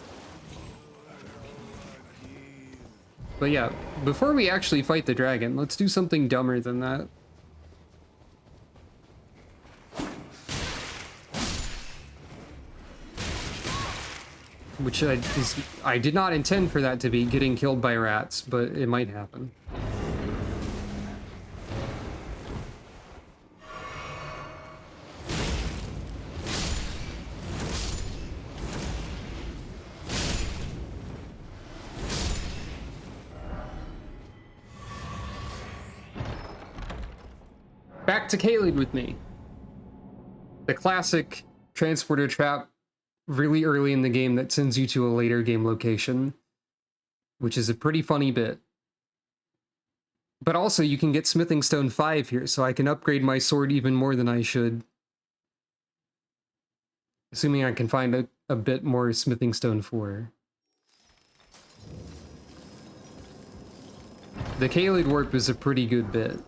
But yeah, before we actually fight the dragon, let's do something dumber than that. Which I did not intend for that to be getting killed by rats, but it might happen. Back to Caelid with me. The classic transporter trap really early in the game that sends you to a later game location, which is a pretty funny bit. But also you can get Smithing Stone 5 here, so I can upgrade my sword even more than I should. Assuming I can find a bit more Smithing Stone 4. The Caelid warp is a pretty good bit.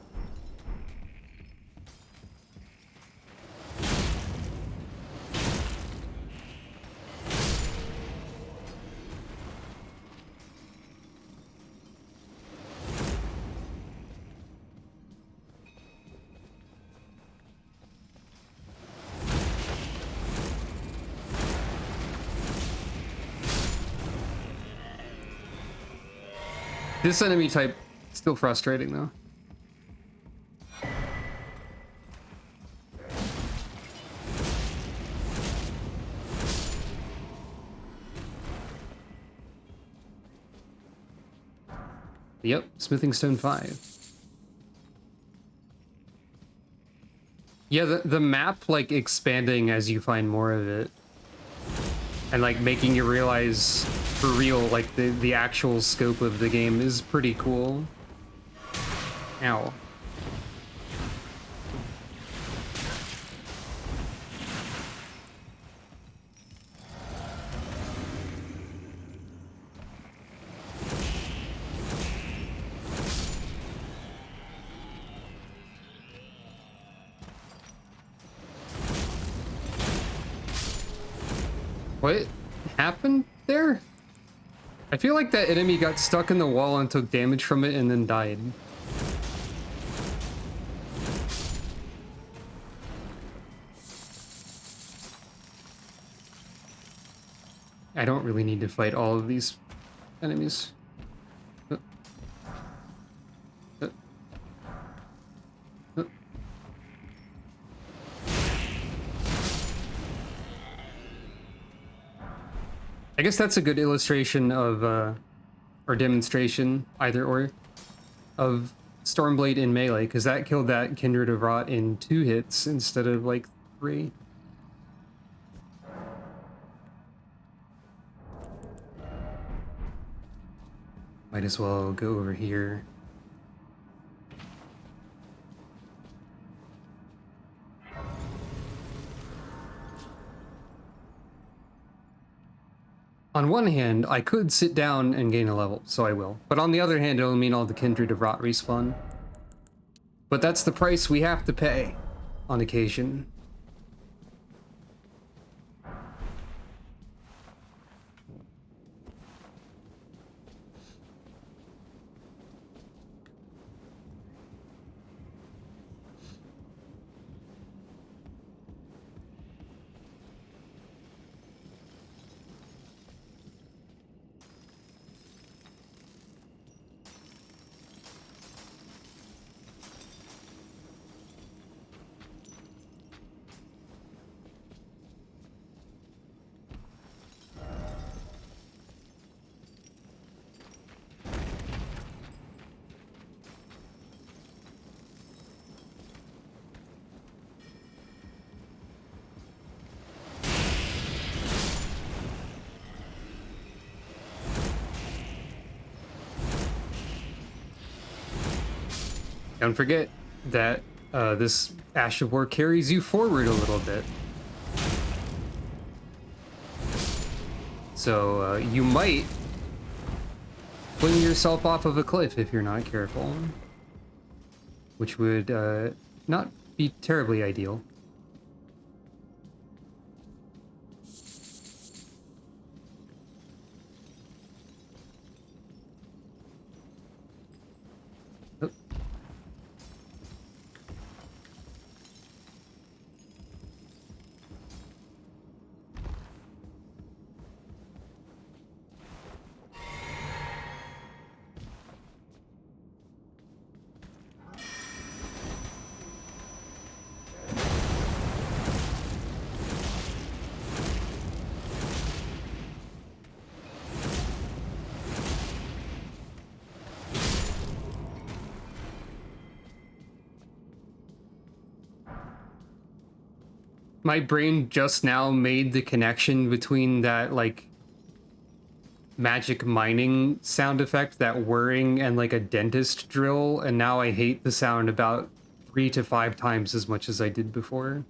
This enemy type, still frustrating though. Yep, Smithing Stone 5. Yeah, the map, like, expanding as you find more of it. And, like, making you realize, for real, like, the actual scope of the game is pretty cool. Ow. What happened there? I feel like that enemy got stuck in the wall and took damage from it and then died. I don't really need to fight all of these enemies. I guess that's a good illustration of, or demonstration, either or, of Stormblade in melee, because that killed that Kindred of Rot in 2 hits instead of, like, 3. Might as well go over here. On one hand, I could sit down and gain a level, so I will. But on the other hand, it'll mean all the Kindred of Rot respawn. But that's the price we have to pay on occasion. Don't forget that this Ash of War carries you forward a little bit. So you might fling yourself off of a cliff if you're not careful, which would not be terribly ideal. My brain just now made the connection between that, like, magic mining sound effect, that whirring, and, like, a dentist drill, and now I hate the sound about 3 to 5 times as much as I did before.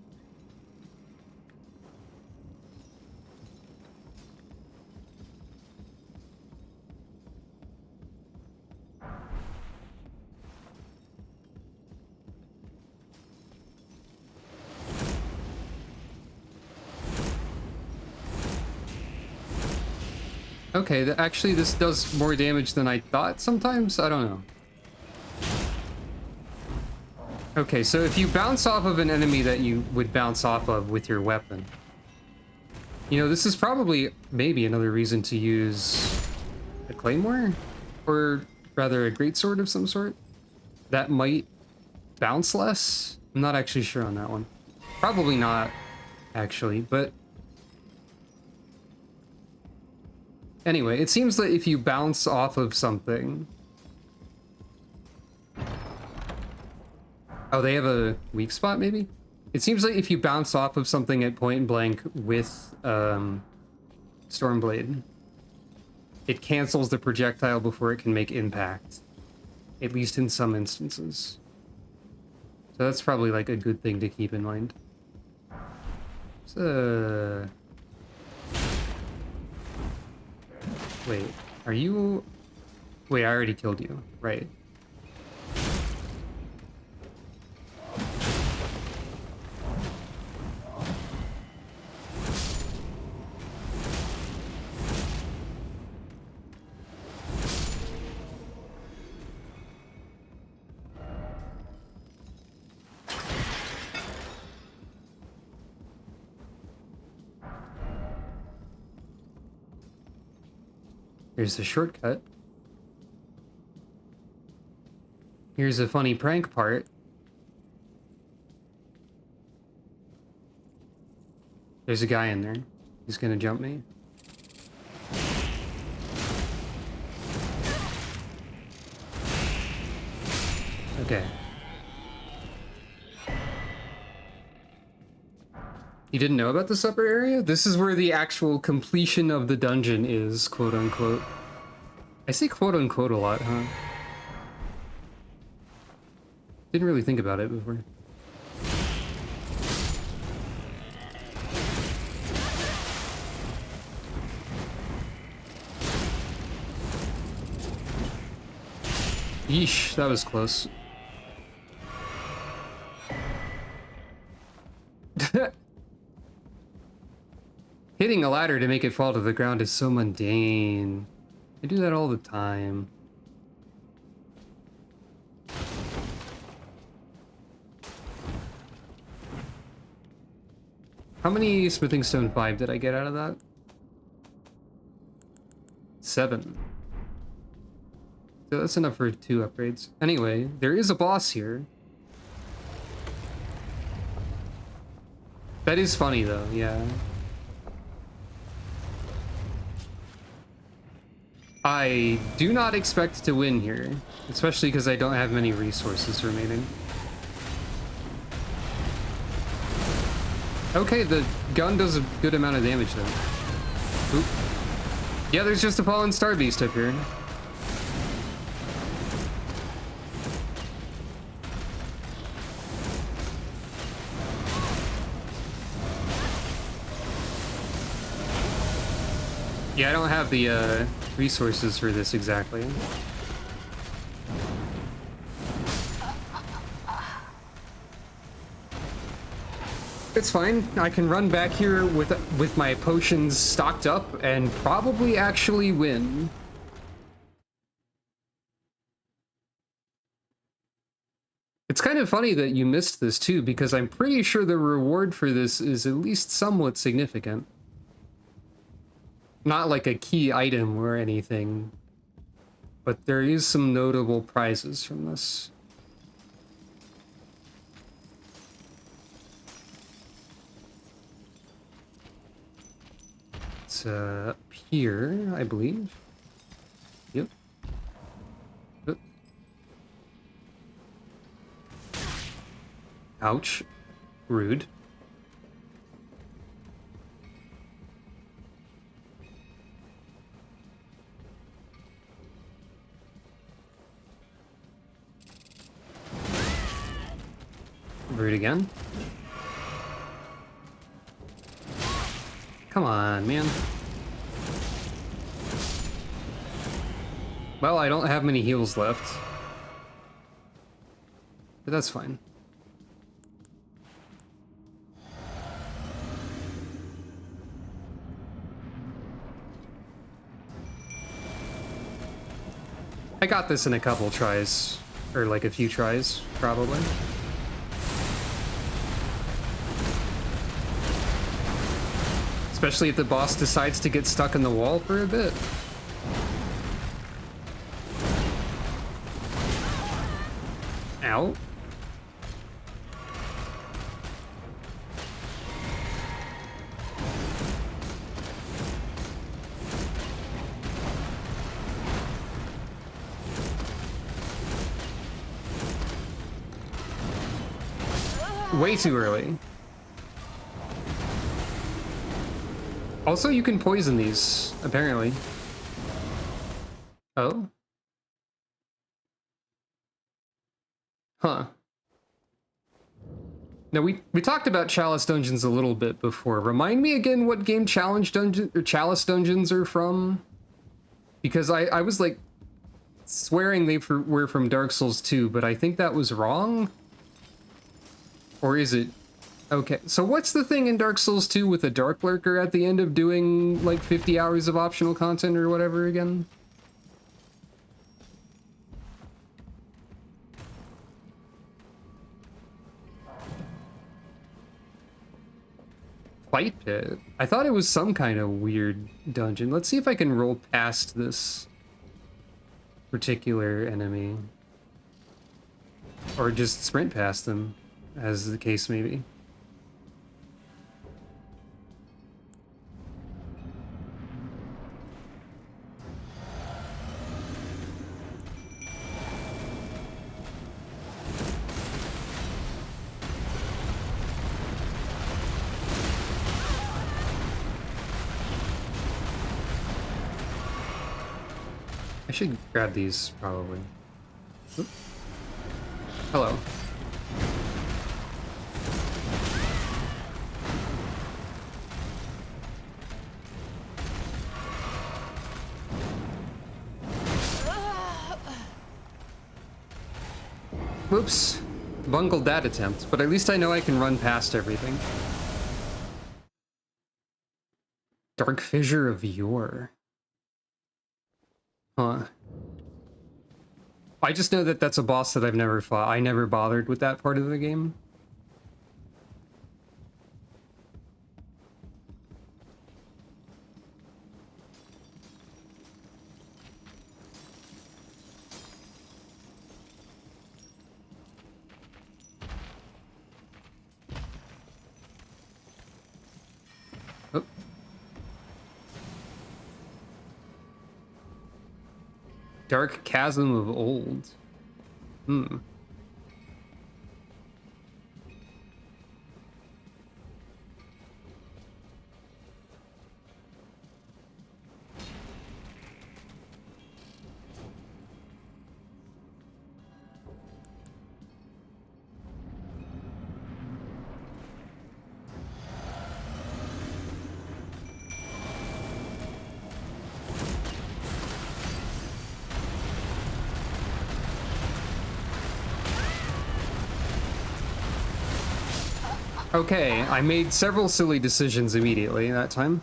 Okay, actually this does more damage than I thought sometimes? I don't know. Okay, so if you bounce off of an enemy that you would bounce off of with your weapon, you know, this is probably maybe another reason to use a claymore? Or rather a greatsword of some sort? That might bounce less? I'm not actually sure on that one. Probably not, actually, but anyway, it seems that if you bounce off of something... Oh, they have a weak spot, maybe? It seems like if you bounce off of something at point blank with Stormblade, it cancels the projectile before it can make impact. At least in some instances. So that's probably like a good thing to keep in mind. So... Wait, are you... Wait, I already killed you. Right. Here's the shortcut. Here's a funny prank part. There's a guy in there. He's gonna jump me. Okay. You didn't know about this upper area? This is where the actual completion of the dungeon is, quote unquote. I say quote unquote a lot, huh? Didn't really think about it before. Yeesh, that was close. Hitting a ladder to make it fall to the ground is so mundane. I do that all the time. How many Smithing Stone 5 did I get out of that? 7. So that's enough for 2 upgrades. Anyway, there is a boss here. That is funny though, yeah. I do not expect to win here, especially because I don't have many resources remaining. Okay, the gun does a good amount of damage though. Oop. Yeah, there's just a fallen star beast up here. Yeah, I don't have the resources for this exactly. It's fine. I can run back here with my potions stocked up and probably actually win. It's kind of funny that you missed this too, because I'm pretty sure the reward for this is at least somewhat significant. Not like a key item or anything, but there is some notable prizes from this. It's up here, I believe. Yep. Oop. Ouch. Rude. Rude again. Come on, man. Well, I don't have many heals left. But that's fine. I got this in a couple tries. Or like a few tries, probably. Especially if the boss decides to get stuck in the wall for a bit. Ow. Way too early. Also, you can poison these, apparently. Oh? Huh. Now, we talked about Chalice Dungeons a little bit before. Remind me again what game Chalice Dungeons are from? Because I was, like, swearing they were from Dark Souls 2, but I think that was wrong? Or is it? Okay, so what's the thing in Dark Souls 2 with a Dark Lurker at the end of doing, like, 50 hours of optional content or whatever again? Fight Pit? I thought it was some kind of weird dungeon. Let's see if I can roll past this particular enemy. Or just sprint past them, as the case may be. I should grab these, probably. Oop. Hello. Whoops. Bungled that attempt, but at least I know I can run past everything. Dark Fissure of Yore. Huh. I just know that that's a boss that I've never fought. I never bothered with that part of the game. Oh. Dark Chasm of Old. Hmm. Okay, I made several silly decisions immediately that time.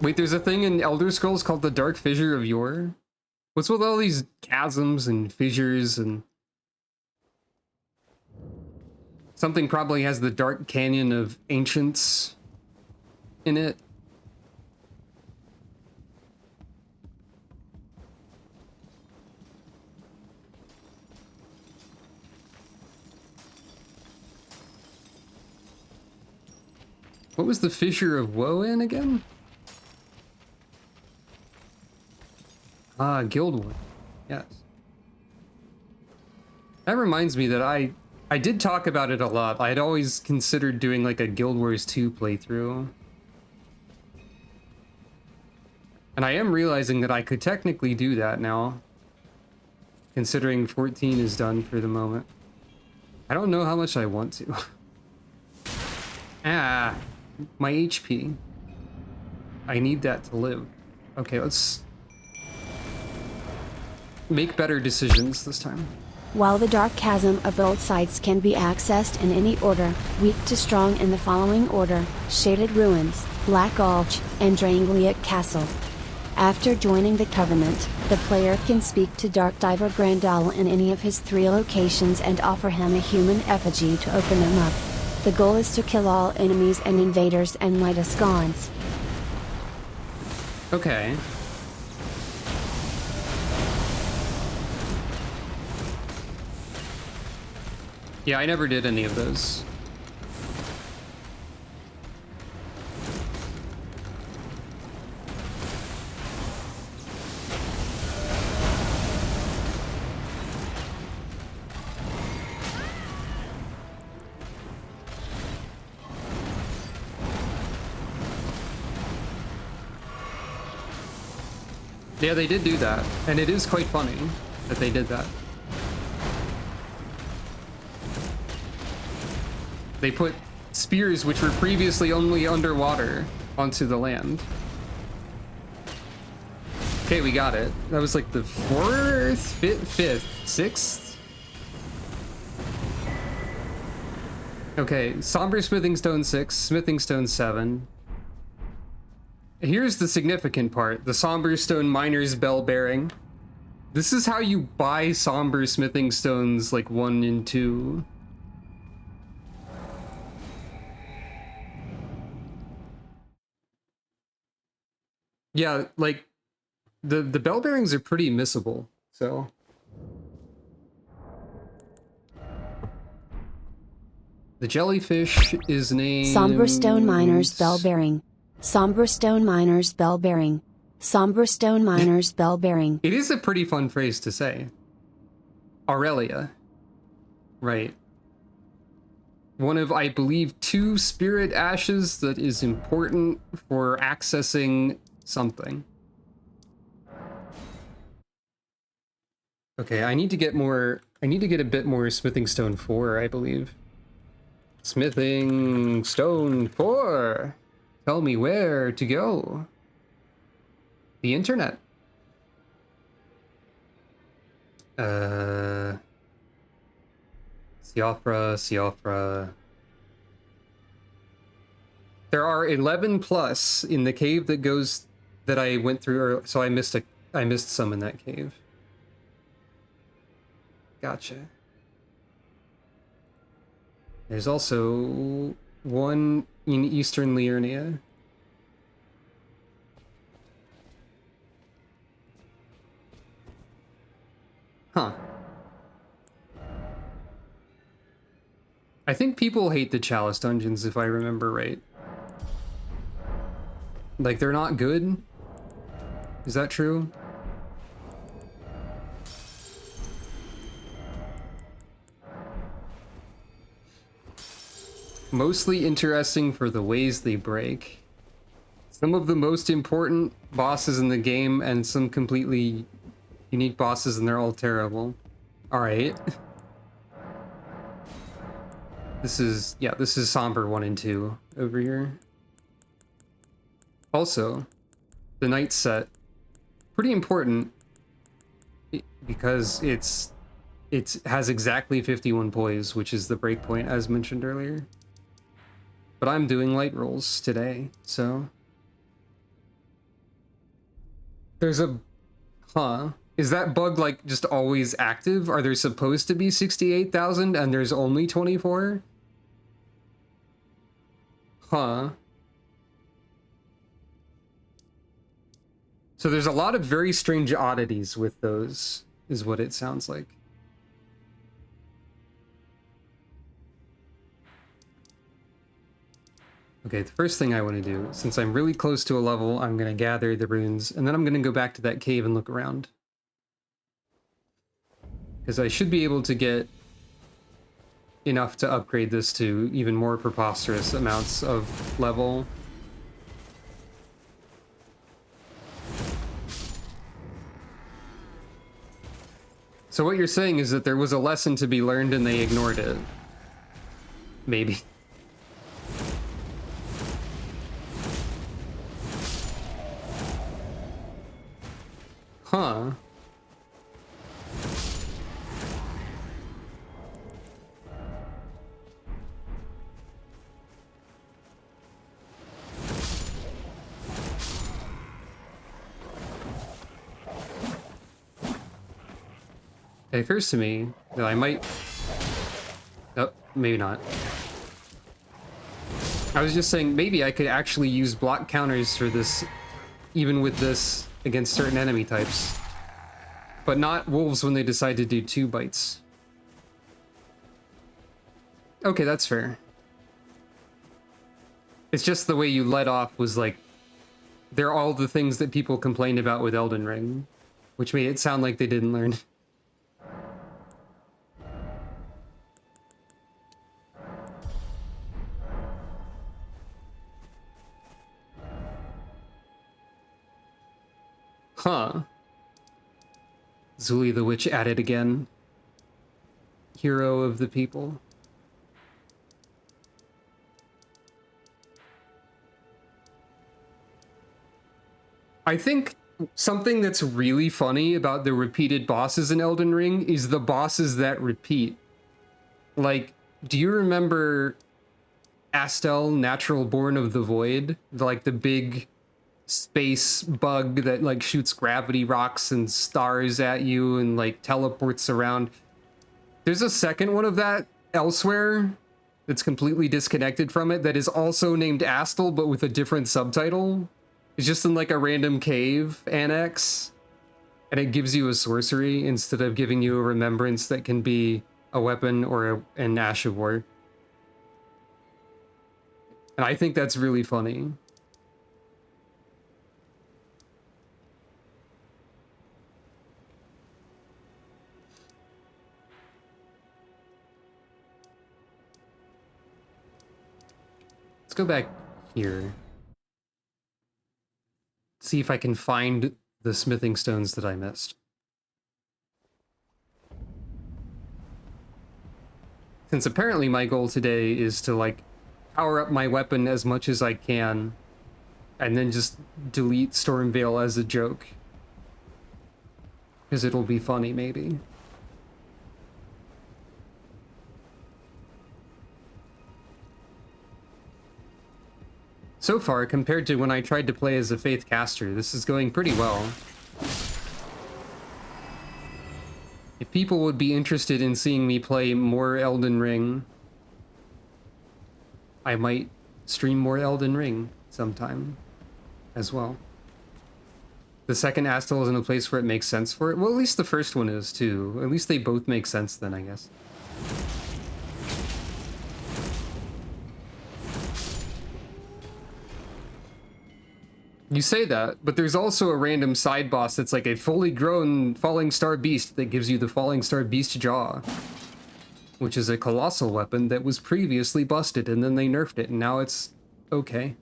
Wait, there's a thing in Elder Scrolls called the Dark Fissure of Yore? What's with all these chasms and fissures and... Something probably has the Dark Canyon of Ancients in it. What was the Fissure of Woe in again? Ah, Guildwood. Yes. That reminds me that I did talk about it a lot. I had always considered doing like a Guild Wars 2 playthrough. And I am realizing that I could technically do that now, considering 14 is done for the moment. I don't know how much I want to. Ah, my HP. I need that to live. Okay, let's make better decisions this time. While the Dark Chasm of Old Sites can be accessed in any order, weak to strong in the following order: Shaded Ruins, Black Gulch, and Drangliat Castle. After joining the Covenant, the player can speak to Dark Diver Grandal in any of his 3 locations and offer him a human effigy to open them up. The goal is to kill all enemies and invaders and light a sconce. Okay. Yeah, I never did any of those. Yeah, they did do that, and it is quite funny that they did that. They put spears which were previously only underwater onto the land. Okay, we got it. That was like the 4th, 5th, 6th? Okay, Somber Smithing Stone 6, Smithing Stone 7. Here's the significant part, the Somber Stone Miner's Bell Bearing. This is how you buy Somber Smithing Stones like 1 and 2. Yeah, like the bell bearings are pretty missable, so the jellyfish is named Somber Stone Miner's Bell Bearing. Somber Stone Miner's Bell Bearing. Somber Stone Miner's Bell Bearing. It is a pretty fun phrase to say. Aurelia. Right. One of, I believe, 2 spirit ashes that is important for accessing something. Okay, I need to get a bit more Smithing Stone 4, I believe. Smithing Stone 4. Tell me where to go. The internet. Siofra. There are 11 plus in the cave that I went through, so I missed some in that cave. Gotcha. There's also one in Eastern Liurnia. Huh. I think people hate the Chalice dungeons, if I remember right. Like, they're not good? Is that true? Mostly interesting for the ways they break. Some of the most important bosses in the game and some completely unique bosses, and they're all terrible. Alright. This is Somber 1 and 2 over here. Also, the night set, pretty important because it's it has exactly 51 poise, which is the breakpoint as mentioned earlier. But I'm doing light rolls today, so... There's a... Huh. Is that bug, like, just always active? Are there supposed to be 68,000 and there's only 24? Huh. So there's a lot of very strange oddities with those, is what it sounds like. Okay, the first thing I want to do, since I'm really close to a level, I'm going to gather the runes, and then I'm going to go back to that cave and look around. Because I should be able to get enough to upgrade this to even more preposterous amounts of level. So what you're saying is that there was a lesson to be learned and they ignored it. Maybe. Huh. It occurs to me that I might... Oh, maybe not. I was just saying, maybe I could actually use block counters for this, even with this, against certain enemy types. But not wolves when they decide to do 2 bites. Okay, that's fair. It's just the way you let off was like... They're all the things that people complained about with Elden Ring, which made it sound like they didn't learn. Huh. Zuli the Witch at it again. Hero of the people. I think something that's really funny about the repeated bosses in Elden Ring is the bosses that repeat. Like, do you remember Astel, Natural Born of the Void? Like the big space bug that like shoots gravity rocks and stars at you and like teleports around. There's a second one of that elsewhere that's completely disconnected from it that is also named Astel but with a different subtitle. It's just in like a random cave annex and it gives you a sorcery instead of giving you a remembrance that can be a weapon or an Ash of War. And I think that's really funny. Let's go back here. See if I can find the smithing stones that I missed. Since apparently my goal today is to like power up my weapon as much as I can and then just delete Stormveil as a joke. Because it'll be funny, maybe. So far, compared to when I tried to play as a Faith caster, this is going pretty well. If people would be interested in seeing me play more Elden Ring, I might stream more Elden Ring sometime as well. The second Astel is in a place where it makes sense for it. Well, at least the first one is too. At least they both make sense then, I guess. You say that, but there's also a random side boss that's like a fully grown Falling Star Beast that gives you the Falling Star Beast Jaw, which is a colossal weapon that was previously busted and then they nerfed it and now it's okay.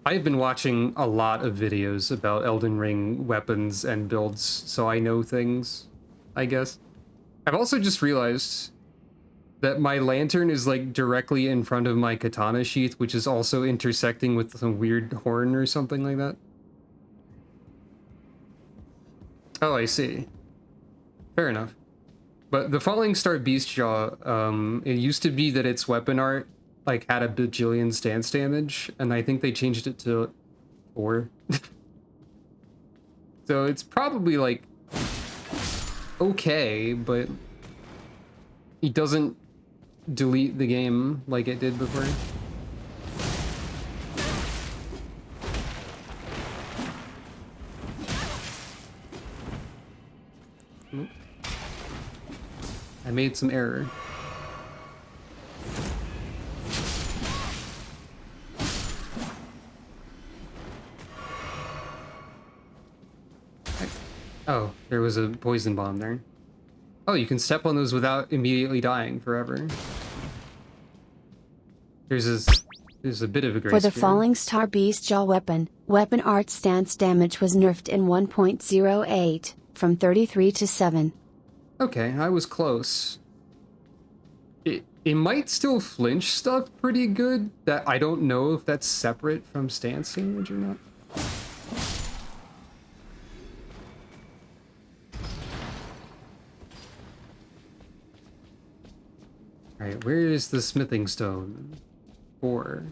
I've been watching a lot of videos about Elden Ring weapons and builds, so I know things, I guess. I've also just realized that my lantern is like directly in front of my katana sheath, which is also intersecting with some weird horn or something like that. Oh, I see. Fair enough. But the Falling Star Beastjaw, it used to be that its weapon art like had a bajillion stance damage, and I think they changed it to 4. So it's probably like okay, but it doesn't delete the game like it did before. I made some error. Oh, there was a poison bomb there. Oh, you can step on those without immediately dying forever. There's a bit of a grace For the period. Falling Star Beastjaw weapon, weapon art stance damage was nerfed in 1.08, from 33 to 7. Okay, I was close. It might still flinch stuff pretty good. That I don't know if that's separate from stance damage or not. Alright, where is the smithing stone? 4.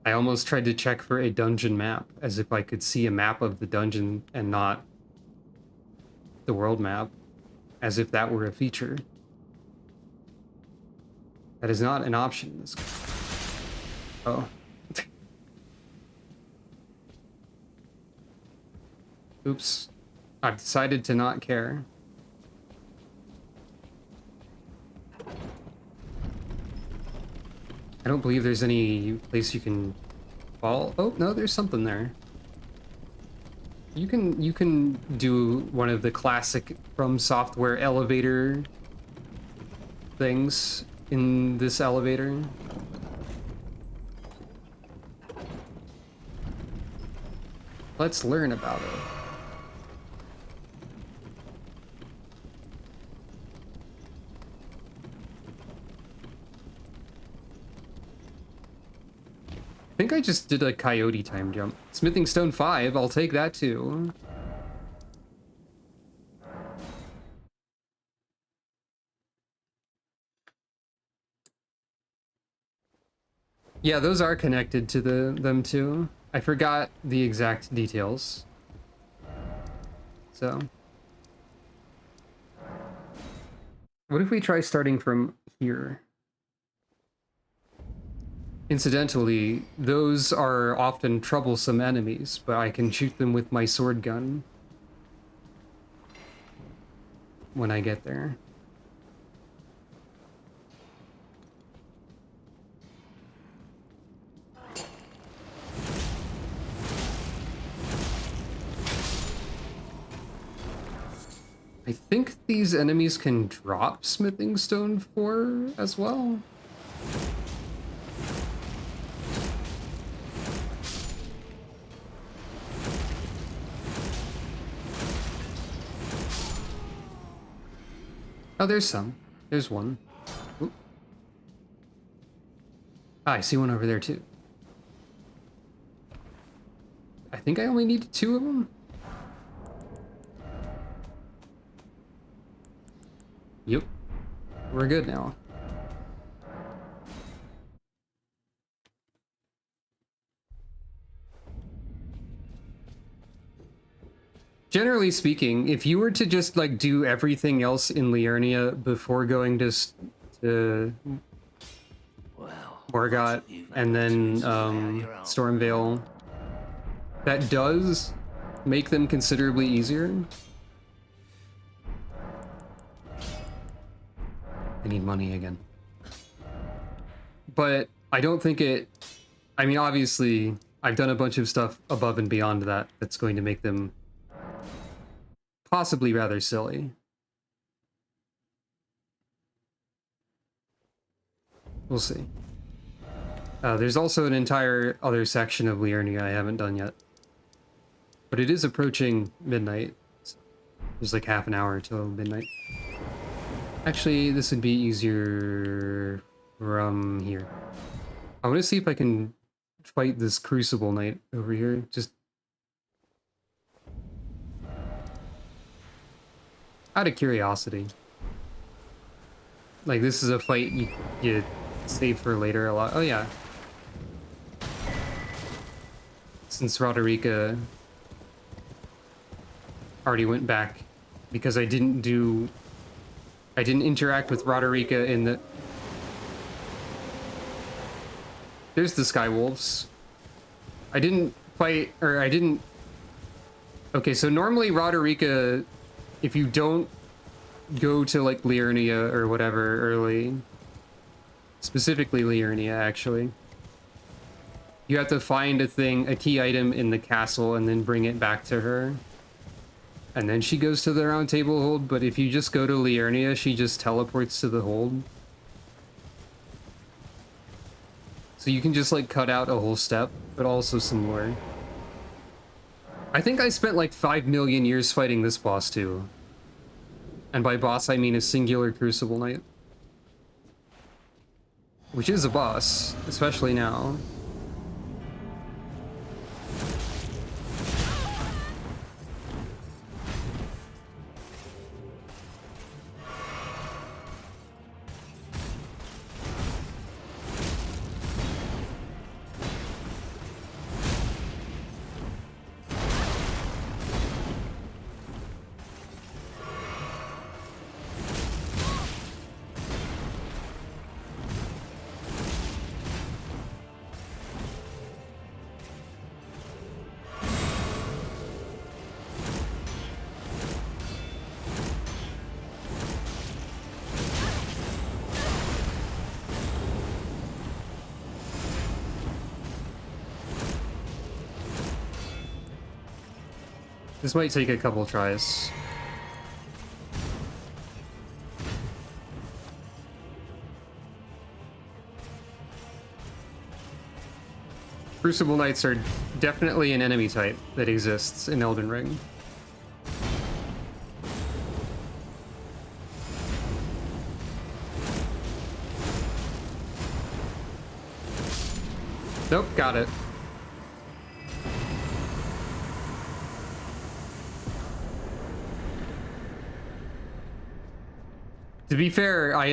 I almost tried to check for a dungeon map, as if I could see a map of the dungeon and not the world map, as if that were a feature. That is not an option in this game. Oh. Oops. I've decided to not care. I don't believe there's any place you can fall. Oh, no, there's something there. You can do one of the classic From Software elevator things in this elevator. Let's learn about it. I think I just did a coyote time jump. Smithing Stone 5, I'll take that too. Yeah, those are connected to them too. I forgot the exact details. So. What if we try starting from here? Incidentally, those are often troublesome enemies, but I can shoot them with my sword gun when I get there. I think these enemies can drop Smithing Stone 4 as well. Oh, there's some. There's one. Oop. Ah, I see one over there too. I think I only need 2 of them. Yep. We're good now. Generally speaking, if you were to just like do everything else in Liurnia before going to Morgott and then Stormvale, that does make them considerably easier. I need money again. But I don't think it... I mean, obviously, I've done a bunch of stuff above and beyond that that's going to make them possibly rather silly. We'll see. There's also an entire other section of Liurnia I haven't done yet. But it is approaching midnight. So there's like half an hour till midnight. Actually, this would be easier from here. I want to see if I can fight this Crucible Knight over here. Just out of curiosity. Like, this is a fight you save for later a lot. Oh, yeah. Since Roderica already went back because I didn't interact with Roderica in the... There's the Sky Wolves. I didn't fight, or I didn't... Okay, so normally Roderica, if you don't go to, like, Liurnia or whatever early, specifically Liurnia, actually, you have to find a key item in the castle and then bring it back to her. And then she goes to the round table hold, but if you just go to Liurnia, she just teleports to the hold. So you can just, like, cut out a whole step, but also some lore. I think I spent, like, 5 million years fighting this boss, too. And by boss, I mean a singular Crucible Knight. Which is a boss, especially now. This might take a couple tries. Crucible Knights are definitely an enemy type that exists in Elden Ring. Nope, got it. To be fair, I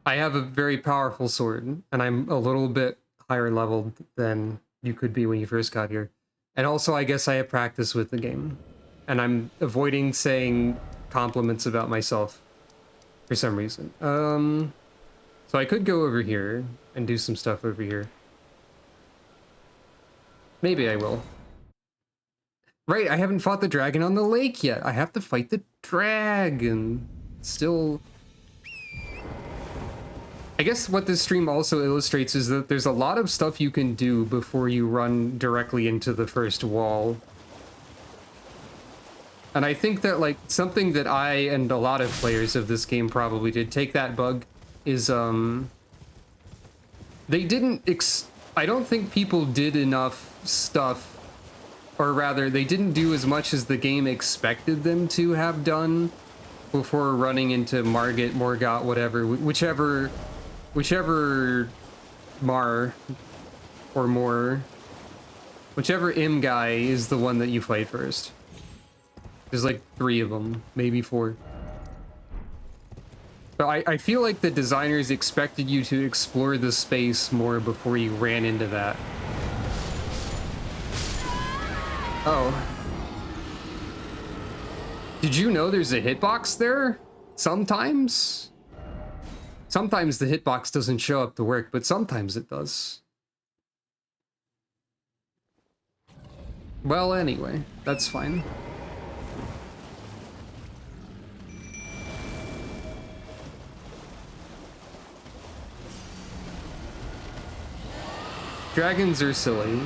have a very powerful sword, and I'm a little bit higher leveled than you could be when you first got here. And also, I guess I have practice with the game. And I'm avoiding saying compliments about myself for some reason. So I could go over here and do some stuff over here. Maybe I will. Right, I haven't fought the dragon on the lake yet. I have to fight the dragon. Still... I guess what this stream also illustrates is that there's a lot of stuff you can do before you run directly into the first wall. And I think that, like, something that I and a lot of players of this game probably did take that bug is, they didn't I don't think people did enough stuff, or rather, they didn't do as much as the game expected them to have done before running into Margit, Morgott, whatever, whichever Mar or more, whichever M guy is the one that you fight first. There's like 3 of them, maybe 4. But I feel like the designers expected you to explore the space more before you ran into that. Oh. Did you know there's a hitbox there? Sometimes? Sometimes the hitbox doesn't show up to work, but sometimes it does. Well, anyway, that's fine. Dragons are silly.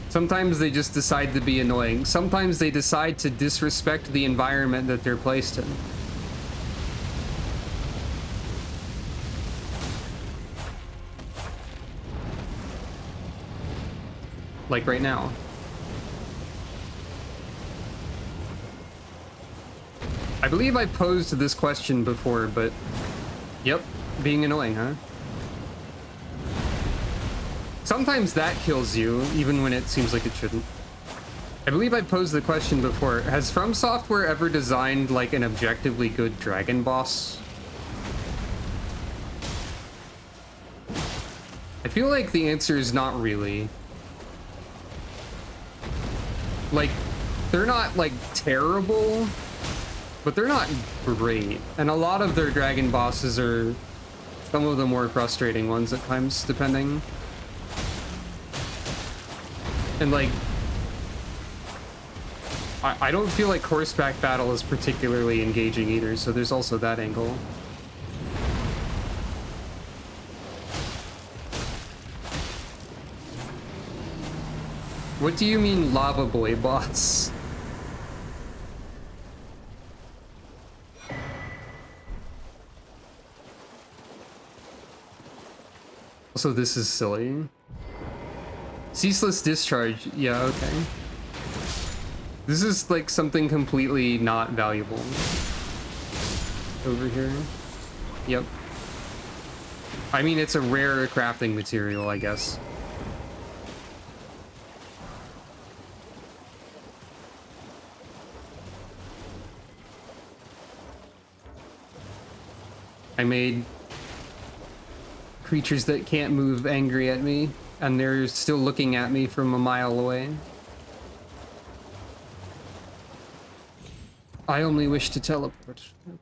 Sometimes they just decide to be annoying. Sometimes they decide to disrespect the environment that they're placed in. Like right now. I believe I posed this question before, but yep, being annoying, huh? Sometimes that kills you, even when it seems like it shouldn't. I believe I posed the question before. Has From Software ever designed like an objectively good dragon boss? I feel like the answer is not really. Like, they're not like terrible, but they're not great. And a lot of their dragon bosses are some of the more frustrating ones at times, depending. And like, I don't feel like horseback battle is particularly engaging either, so there's also that angle. What do you mean lava boy bots? Also, this is silly. Ceaseless discharge. Yeah, okay. This is like something completely not valuable. Over here. Yep. I mean, it's a rare crafting material, I guess. I made creatures that can't move angry at me, and they're still looking at me from a mile away. I only wish to teleport. Okay.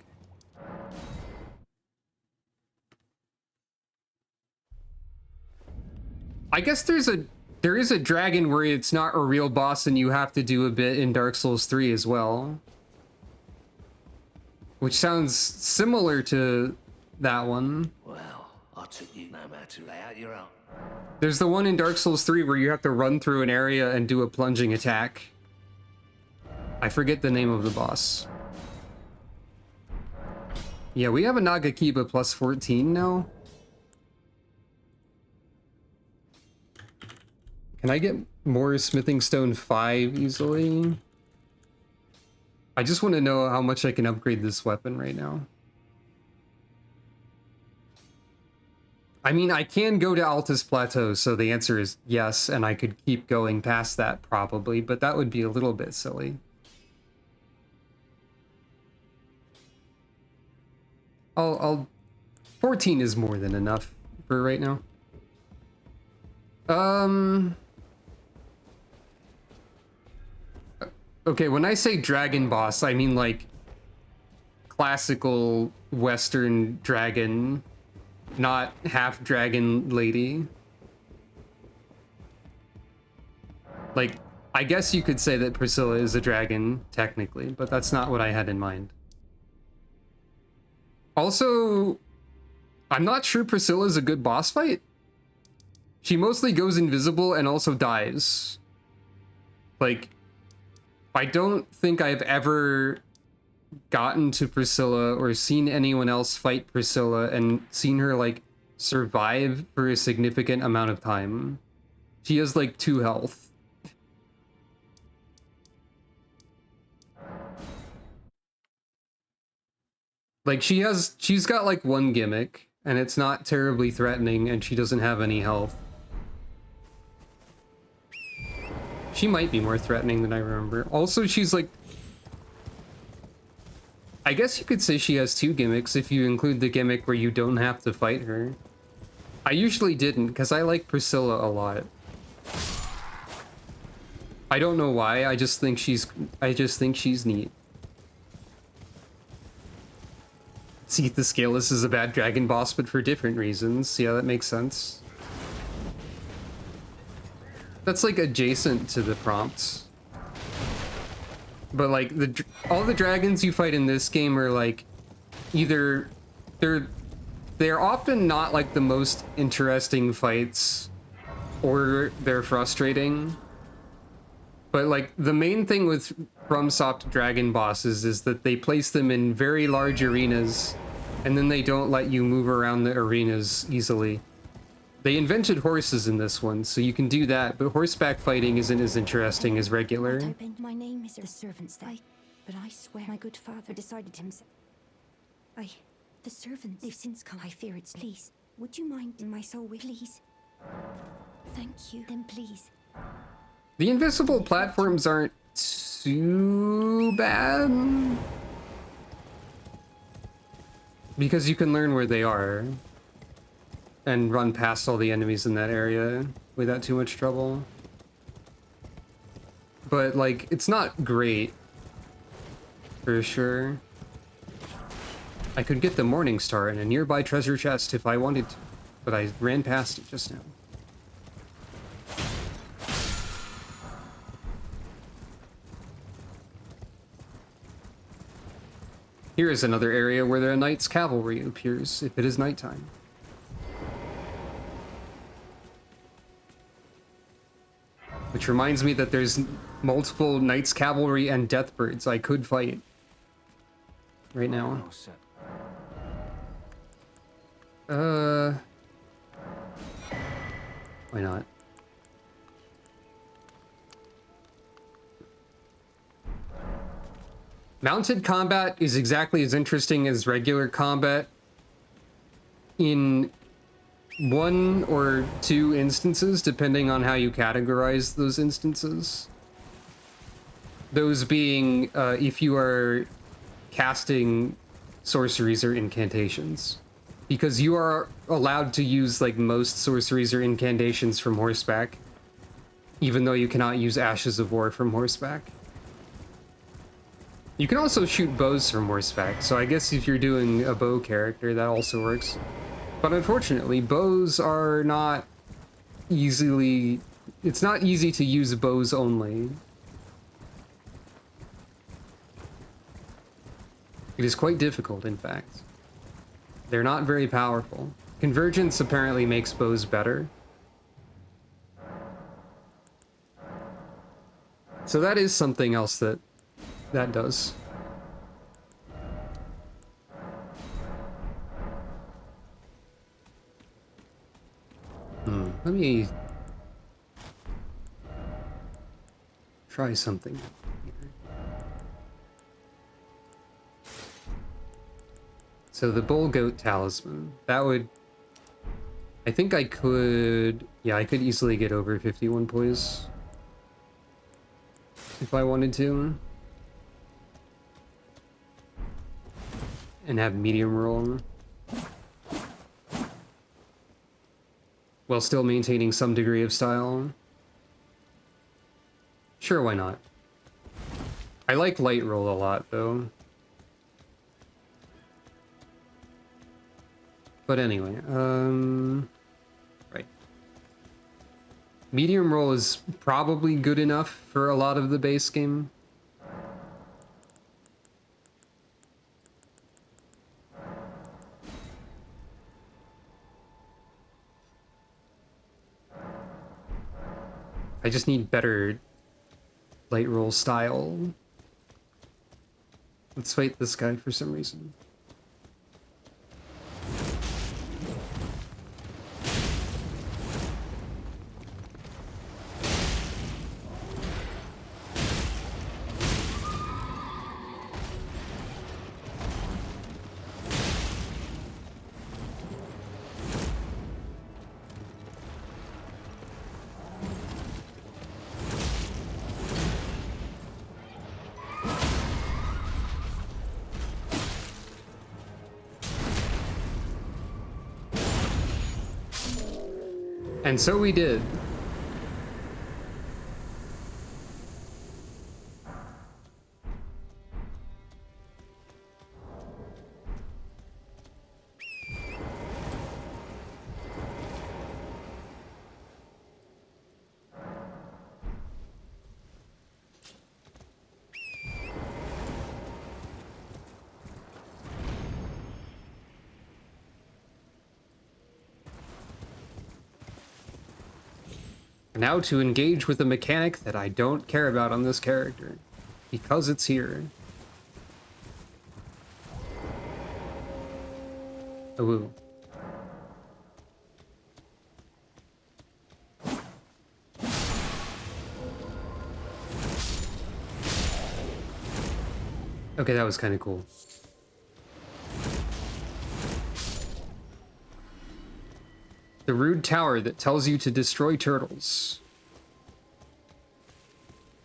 I guess there is a dragon where it's not a real boss and you have to do a bit in Dark Souls 3 as well. Which sounds similar to that one. Well, I took you no matter to lay out your own. There's the one in Dark Souls 3 where you have to run through an area and do a plunging attack. I forget the name of the boss. Yeah, we have a Nagakiba plus 14 now. Can I get more Smithing Stone 5 easily? I just want to know how much I can upgrade this weapon right now. I mean, I can go to Altus Plateau, so the answer is yes, and I could keep going past that probably, but that would be a little bit silly. I'll 14 is more than enough for right now. Okay, when I say dragon boss, I mean like classical Western dragon, not half dragon lady. Like, I guess you could say that Priscilla is a dragon, technically, but that's not what I had in mind. Also, I'm not sure Priscilla is a good boss fight. She mostly goes invisible and also dies. Like, I don't think I've ever gotten to Priscilla or seen anyone else fight Priscilla and seen her, like, survive for a significant amount of time. She has, like, 2 health. Like, she's got, like, 1 gimmick, and it's not terribly threatening, and she doesn't have any health. She might be more threatening than I remember. Also, she's, like... I guess you could say she has 2 gimmicks if you include the gimmick where you don't have to fight her. I usually didn't, because I like Priscilla a lot. I don't know why, I just think she's neat. Seath the Scaleless is a bad dragon boss, but for different reasons. Yeah, that makes sense. That's like adjacent to the prompts. But like all the dragons you fight in this game are like either they're often not like the most interesting fights, or they're frustrating. But like the main thing with FromSoft dragon bosses is that they place them in very large arenas, and then they don't let you move around the arenas easily. They invented horses in this one, so you can do that, but horseback fighting isn't as interesting as regular. My name is the servant's day. But I swear my good father decided himself. The servants, they've since come. I fear it's. Please, would you mind in my soul, please? Thank you. Then please. The invisible platforms aren't too bad, because you can learn where they are and run past all the enemies in that area without too much trouble. But like, it's not great for sure. I could get the Morning Star in a nearby treasure chest if I wanted to, but I ran past it just now. Here is another area where the Knight's Cavalry appears if it is nighttime. Which reminds me that there's multiple Knight's Cavalry and Deathbirds I could fight right now. Why not? Mounted combat is exactly as interesting as regular combat in 1 or 2 instances, depending on how you categorize those instances. Those being if you are casting sorceries or incantations. Because you are allowed to use like most sorceries or incantations from horseback, even though you cannot use Ashes of War from horseback. You can also shoot bows from horseback, so I guess if you're doing a bow character, that also works. But unfortunately, bows are not easily... It's not easy to use bows only. It is quite difficult, in fact. They're not very powerful. Convergence apparently makes bows better. So that is something else that does. Let me try something here. So the Bull Goat Talisman, that would... I think I could... Yeah, I could easily get over 51 poise if I wanted to. And have medium roll. While still maintaining some degree of style. Sure, why not? I like light roll a lot, though. But anyway, right. Medium roll is probably good enough for a lot of the base game. I just need better light roll style. Let's fight this guy for some reason. And so we did. Now to engage with a mechanic that I don't care about on this character, because it's here. Ooh. Okay, that was kind of cool. The rude tower that tells you to destroy turtles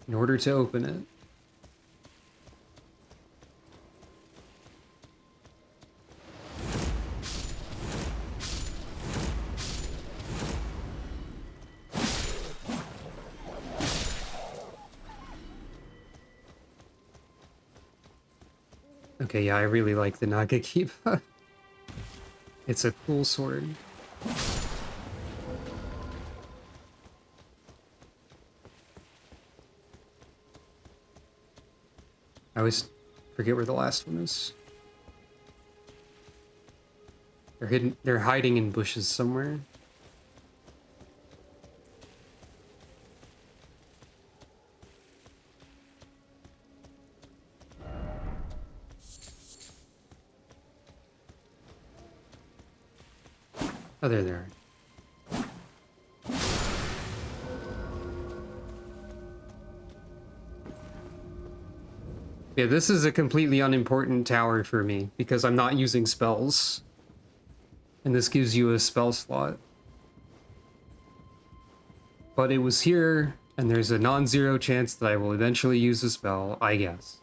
in order to open it. Okay, yeah, I really like the Nagakiba. It's a cool sword. I always forget where the last one is. They're hiding in bushes somewhere. Oh, there they are. Yeah, this is a completely unimportant tower for me because I'm not using spells. And this gives you a spell slot. But it was here, and there's a non-zero chance that I will eventually use a spell, I guess.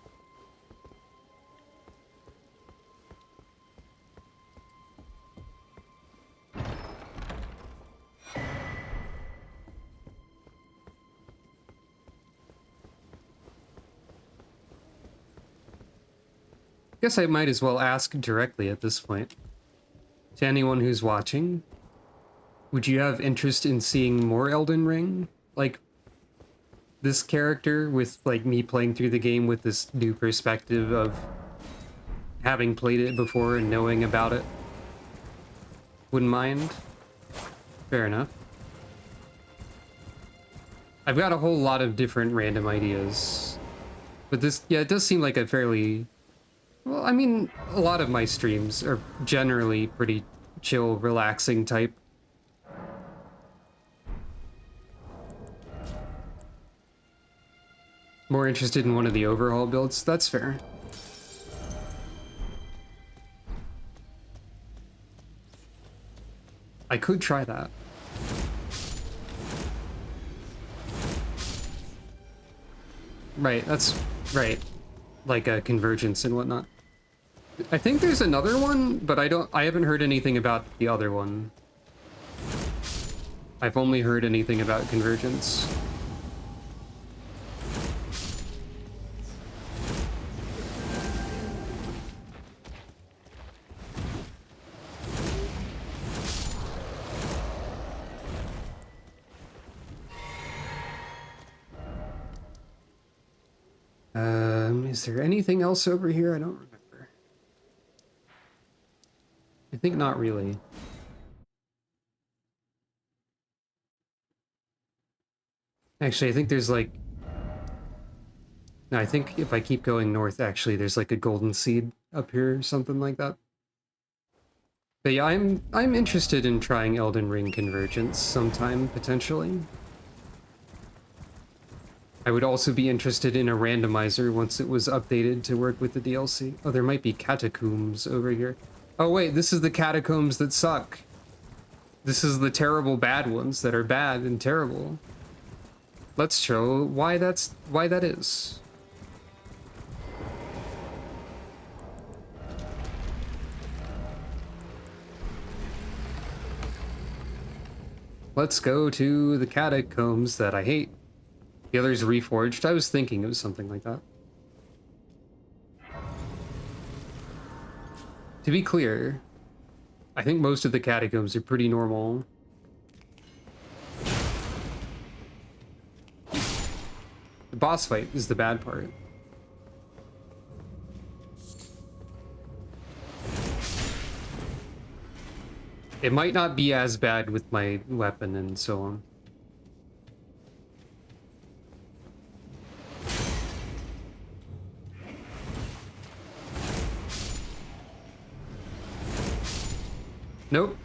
Guess I might as well ask directly at this point. To anyone who's watching, would you have interest in seeing more Elden Ring? Like, this character with, like, me playing through the game with this new perspective of having played it before and knowing about it? Wouldn't mind? Fair enough. I've got a whole lot of different random ideas. But this, yeah, it does seem like a fairly... Well, I mean, a lot of my streams are generally pretty chill, relaxing type. More interested in one of the overhaul builds? That's fair. I could try that. Right, that's right. Like a convergence and whatnot. I think there's another one, but I haven't heard anything about the other one. I've only heard anything about convergence. Is there anything else over here? I don't remember. I think not really. Actually, I think there's like... No, I think if I keep going north, actually, there's like a golden seed up here or something like that. But yeah, I'm interested in trying Elden Ring Convergence sometime, potentially. I would also be interested in a randomizer once it was updated to work with the DLC. Oh, there might be catacombs over here. Oh wait, this is the catacombs that suck. This is the terrible bad ones that are bad and terrible. Let's show why that is. Let's go to the catacombs that I hate. The other's reforged. I was thinking it was something like that. To be clear, I think most of the catacombs are pretty normal. The boss fight is the bad part. It might not be as bad with my weapon and so on. Nope.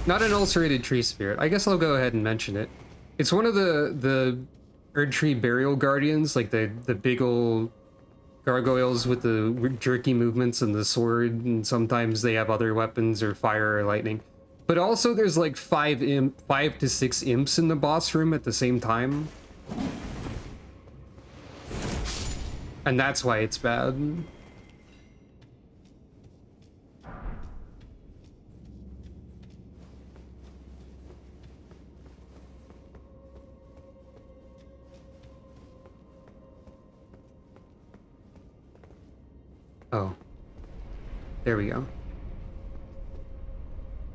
Not an ulcerated tree spirit. I guess I'll go ahead and mention it. It's one of the Erd Tree Burial Guardians, like the big ol' gargoyles with the jerky movements and the sword, and sometimes they have other weapons or fire or lightning. But also there's like 5 to 6 imps in the boss room at the same time. And that's why it's bad. Oh. There we go.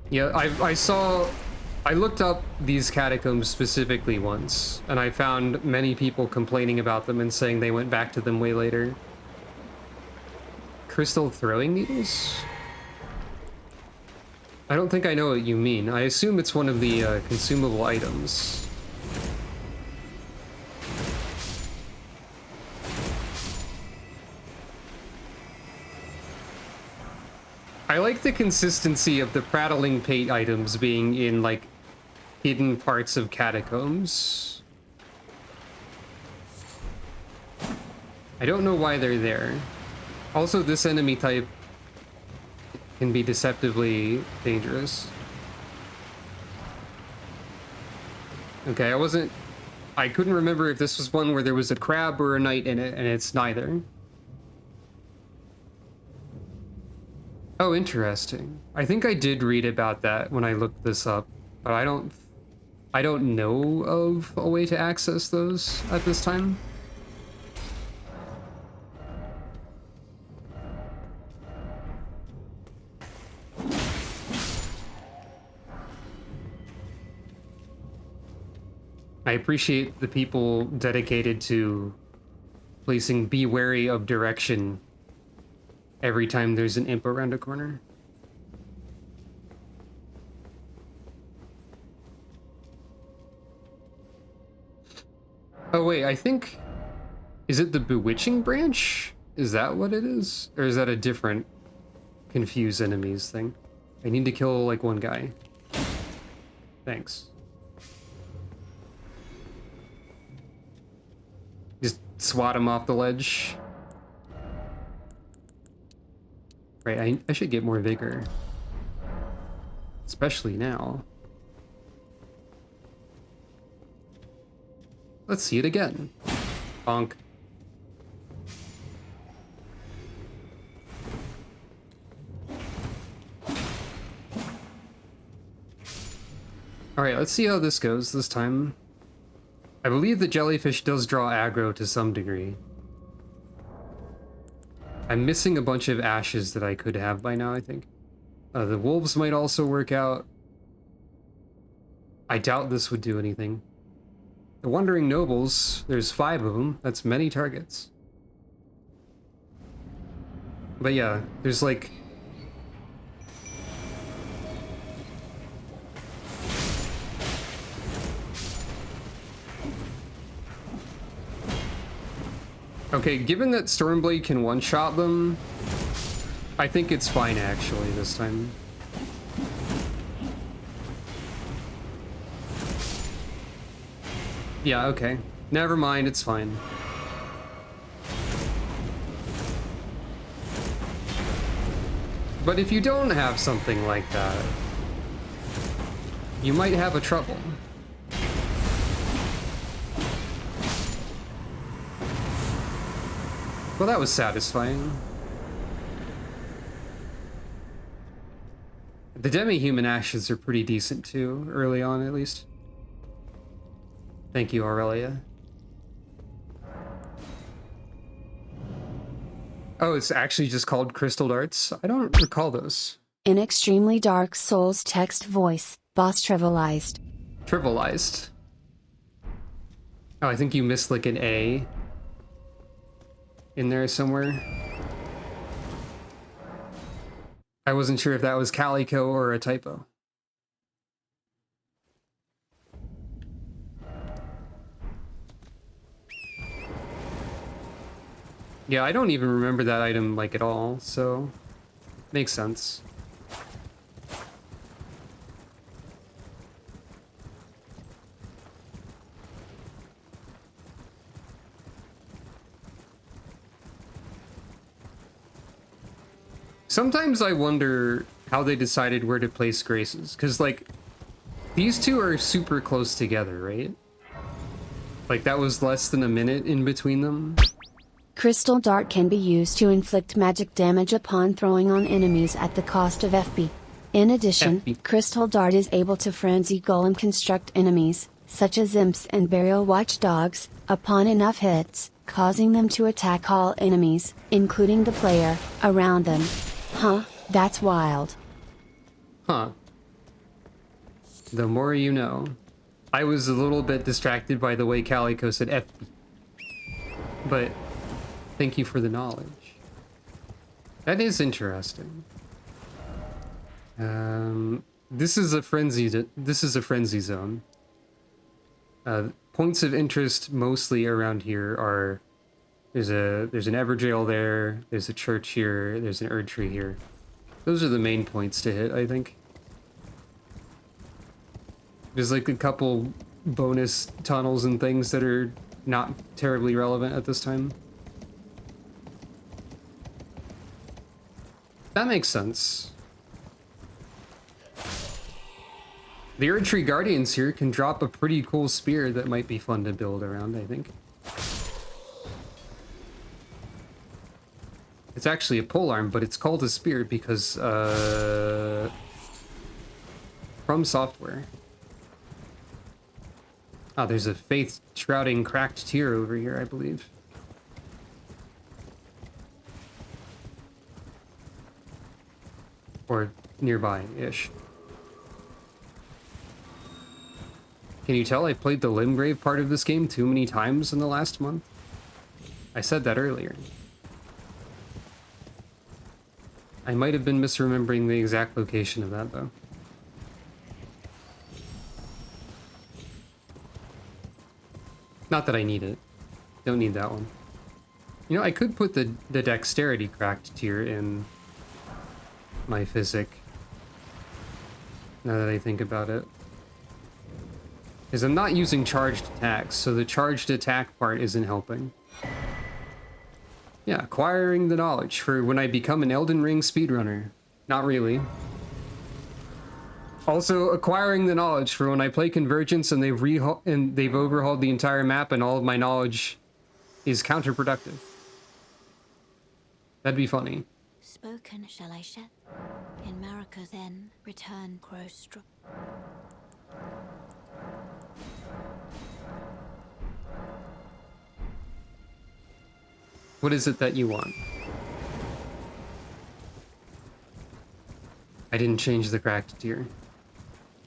Yeah, I looked up these catacombs specifically once, and I found many people complaining about them and saying they went back to them way later. Crystal throwing needles? I don't think I know what you mean. I assume it's one of the consumable items. I like the consistency of the prattling pate items being in, like, hidden parts of catacombs. I don't know why they're there. Also, this enemy type can be deceptively dangerous. Okay, I couldn't remember if this was one where there was a crab or a knight in it, and it's neither. Oh, interesting. I think I did read about that when I looked this up, but I don't know of a way to access those at this time. I appreciate the people dedicated to placing "be wary of direction" every time there's an imp around a corner. Oh wait, I think... Is it the Bewitching branch? Is that what it is? Or is that a different confuse enemies thing? I need to kill, like, one guy. Thanks. Just swat him off the ledge. Right, I should get more vigor. Especially now. Let's see it again. Bonk. Alright, let's see how this goes this time. I believe the jellyfish does draw aggro to some degree. I'm missing a bunch of ashes that I could have by now, I think. The wolves might also work out. I doubt this would do anything. The Wandering Nobles, there's 5 of them. That's many targets. But yeah, there's like... Okay, given that Stormblade can one-shot them, I think it's fine actually this time. Yeah, okay. Never mind, it's fine. But if you don't have something like that, you might have a trouble. Well, that was satisfying. The demi-human ashes are pretty decent too, early on at least. Thank you, Aurelia. Oh, it's actually just called Crystal Darts? I don't recall those. In Extremely Dark Souls text voice, boss trivialized. Trivialized? Oh, I think you missed like an A in there somewhere. I wasn't sure if that was Calico or a typo. Yeah, I don't even remember that item like at all, so makes sense. Sometimes I wonder how they decided where to place Graces, because, like, these two are super close together, right? Like, that was less than a minute in between them. Crystal Dart can be used to inflict magic damage upon throwing on enemies at the cost of FP. In addition, Crystal Dart is able to frenzy golem construct enemies, such as imps and burial watchdogs, upon enough hits, causing them to attack all enemies, including the player, around them. Huh, that's wild. Huh. The more you know. I was a little bit distracted by the way Calico said FP. But thank you for the knowledge. That is interesting. This is a frenzy zone. Points of interest mostly around here are there's an Everjail there, there's a church here, there's an Erd tree here. Those are the main points to hit, I think. There's like a couple bonus tunnels and things that are not terribly relevant at this time. That makes sense. The Erd Tree Guardians here can drop a pretty cool spear that might be fun to build around, I think. It's actually a polearm, but it's called a spear because, from software. Ah, there's a faith-shrouding cracked tear over here, I believe. Or nearby-ish. Can you tell I played the Limgrave part of this game too many times in the last month? I said that earlier. I might have been misremembering the exact location of that, though. Not that I need it. Don't need that one. You know, I could put the dexterity cracked tier in my physic. Now that I think about it. Because I'm not using charged attacks, so the charged attack part isn't helping. Yeah, acquiring the knowledge for when I become an Elden Ring speedrunner. Not really. Also, acquiring the knowledge for when I play Convergence and they've overhauled the entire map and all of my knowledge is counterproductive. That'd be funny. Spoken shall I shed? In Marika then return grow strong. What is it that you want? I didn't change the cracked tier.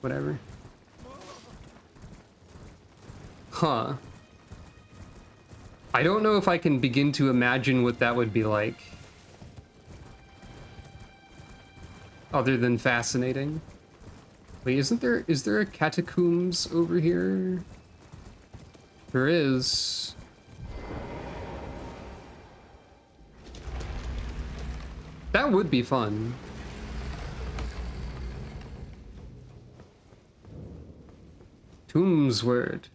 Whatever. Huh. I don't know if I can begin to imagine what that would be like. Other than fascinating. Wait, is there a catacombs over here? There is. That would be fun. Tombs word.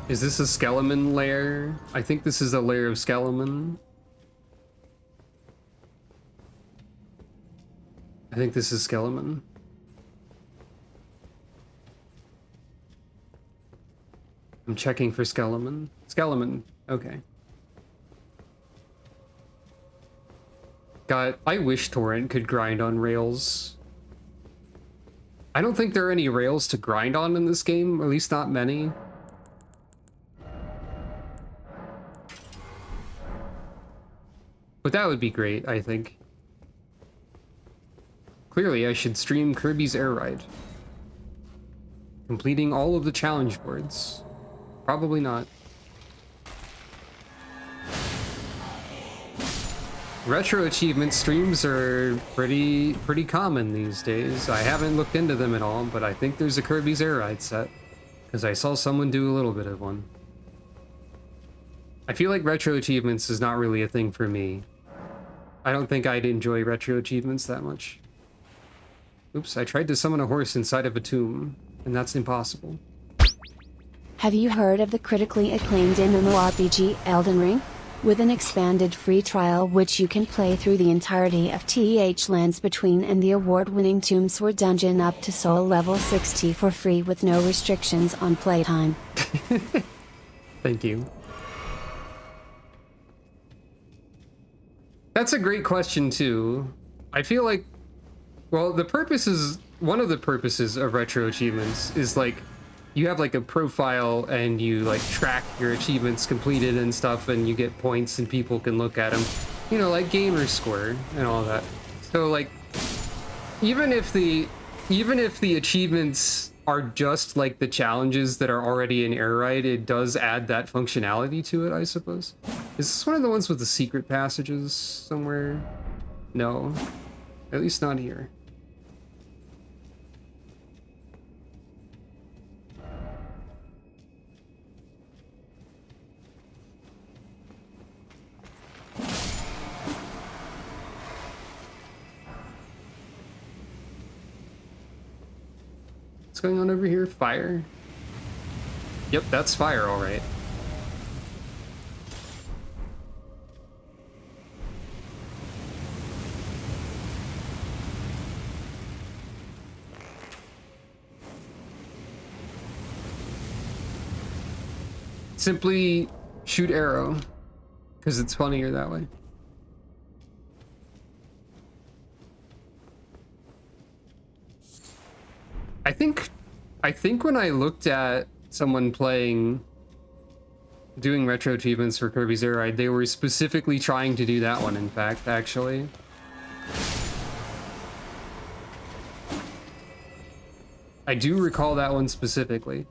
Is this a Skeleman lair? I think this is a lair of Skeleman. I think this is Skeleman. I'm checking for Skeleman. Skeleman, okay. God, I wish Torrent could grind on rails. I don't think there are any rails to grind on in this game, or at least not many. But that would be great, I think. Clearly, I should stream Kirby's Air Ride. Completing all of the challenge boards. Probably not. Retro achievement streams are pretty common these days. I haven't looked into them at all, but I think there's a Kirby's Air Ride set, because I saw someone do a little bit of one. I feel like retro achievements is not really a thing for me. I don't think I'd enjoy retro achievements that much. Oops, I tried to summon a horse inside of a tomb, and that's impossible. Have you heard of the critically acclaimed MMORPG Elden Ring? with an expanded free trial which you can play through the entirety of TH Lands Between and the award-winning Tombsword Dungeon up to Soul Level 60 for free with no restrictions on playtime. Thank you. That's a great question too. I feel like, well, one of the purposes of retro achievements is like, you have like a profile and you like track your achievements completed and stuff, and you get points and people can look at them, you know, like gamer score and all that. So like, even if the achievements are just like the challenges that are already in Air Ride, it does add that functionality to it, I suppose. Is this one of the ones with the secret passages somewhere? No, at least not here. What's going on over here? Fire? Yep, that's fire, all right. Simply shoot arrow, because it's funnier that way. I think when I looked at someone doing retro achievements for Kirby's Air Ride, they were specifically trying to do that one, in fact, actually. I do recall that one specifically.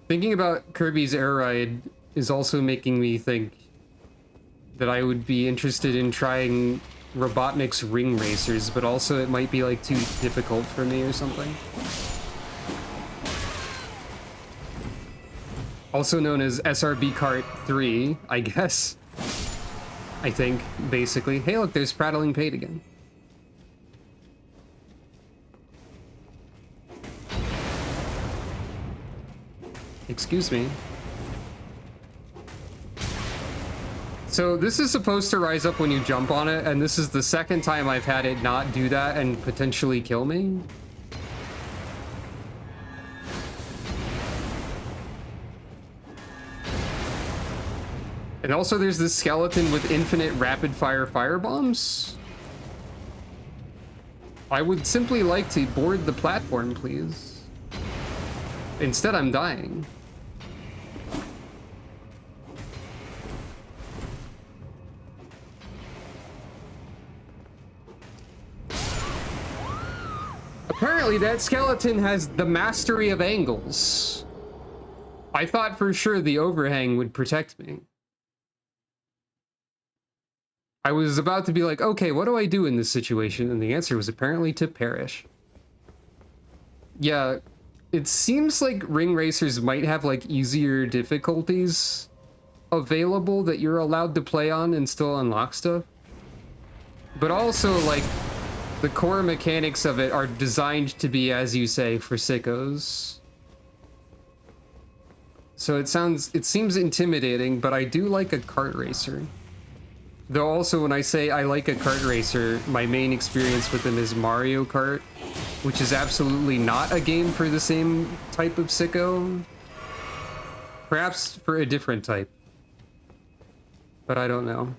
Thinking about Kirby's Air Ride is also making me think that I would be interested in trying Robotnik's Ring Racers, but also it might be like too difficult for me or something. Also known as SRB Kart 3, I guess. I think, basically. Hey look, there's Prattling Pate again. Excuse me. So this is supposed to rise up when you jump on it, and this is the second time I've had it not do that and potentially kill me. And also there's this skeleton with infinite rapid fire firebombs. I would simply like to board the platform, please. Instead, I'm dying. Apparently that skeleton has the mastery of angles. I thought for sure the overhang would protect me. I was about to be like, okay, what do I do in this situation? And the answer was apparently to perish. Yeah, it seems like Ring Racers might have like easier difficulties available that you're allowed to play on and still unlock stuff. But also like the core mechanics of it are designed to be, as you say, for sickos. So it seems intimidating, but I do like a kart racer. Though also when I say I like a kart racer, my main experience with them is Mario Kart, which is absolutely not a game for the same type of sicko. Perhaps for a different type. But I don't know.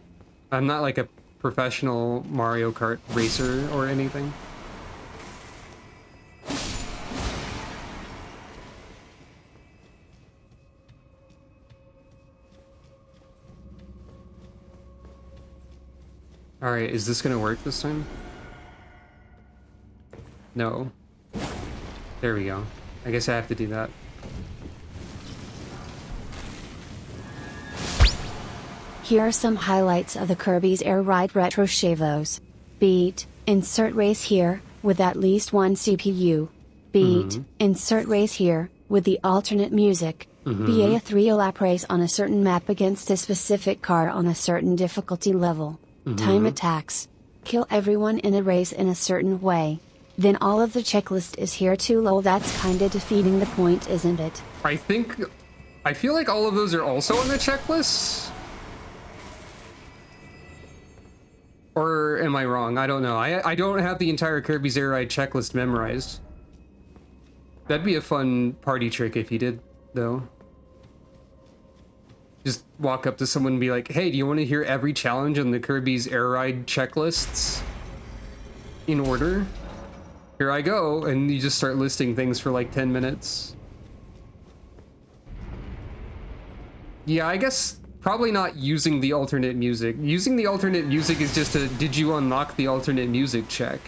I'm not like a professional Mario Kart racer or anything. All right, is this gonna work this time? No. There we go. I guess I have to do that. Here are some highlights of the Kirby's Air Ride Retro Shavos. Beat, insert race here, with at least one CPU. Beat, insert race here, with the alternate music. BA a 3-lap race on a certain map against a specific car on a certain difficulty level. Time attacks. Kill everyone in a race in a certain way. Then all of the checklist is here too. Lol, that's kinda defeating the point, isn't it? I feel like all of those are also on the checklist. Or am I wrong? I don't know. I don't have the entire Kirby's Air Ride checklist memorized. That'd be a fun party trick if you did, though. Just walk up to someone and be like, hey, do you want to hear every challenge on the Kirby's Air Ride checklists in order? Here I go. And you just start listing things for like 10 minutes. Yeah, I guess probably not using the alternate music. Using the alternate music is just a did you unlock the alternate music check,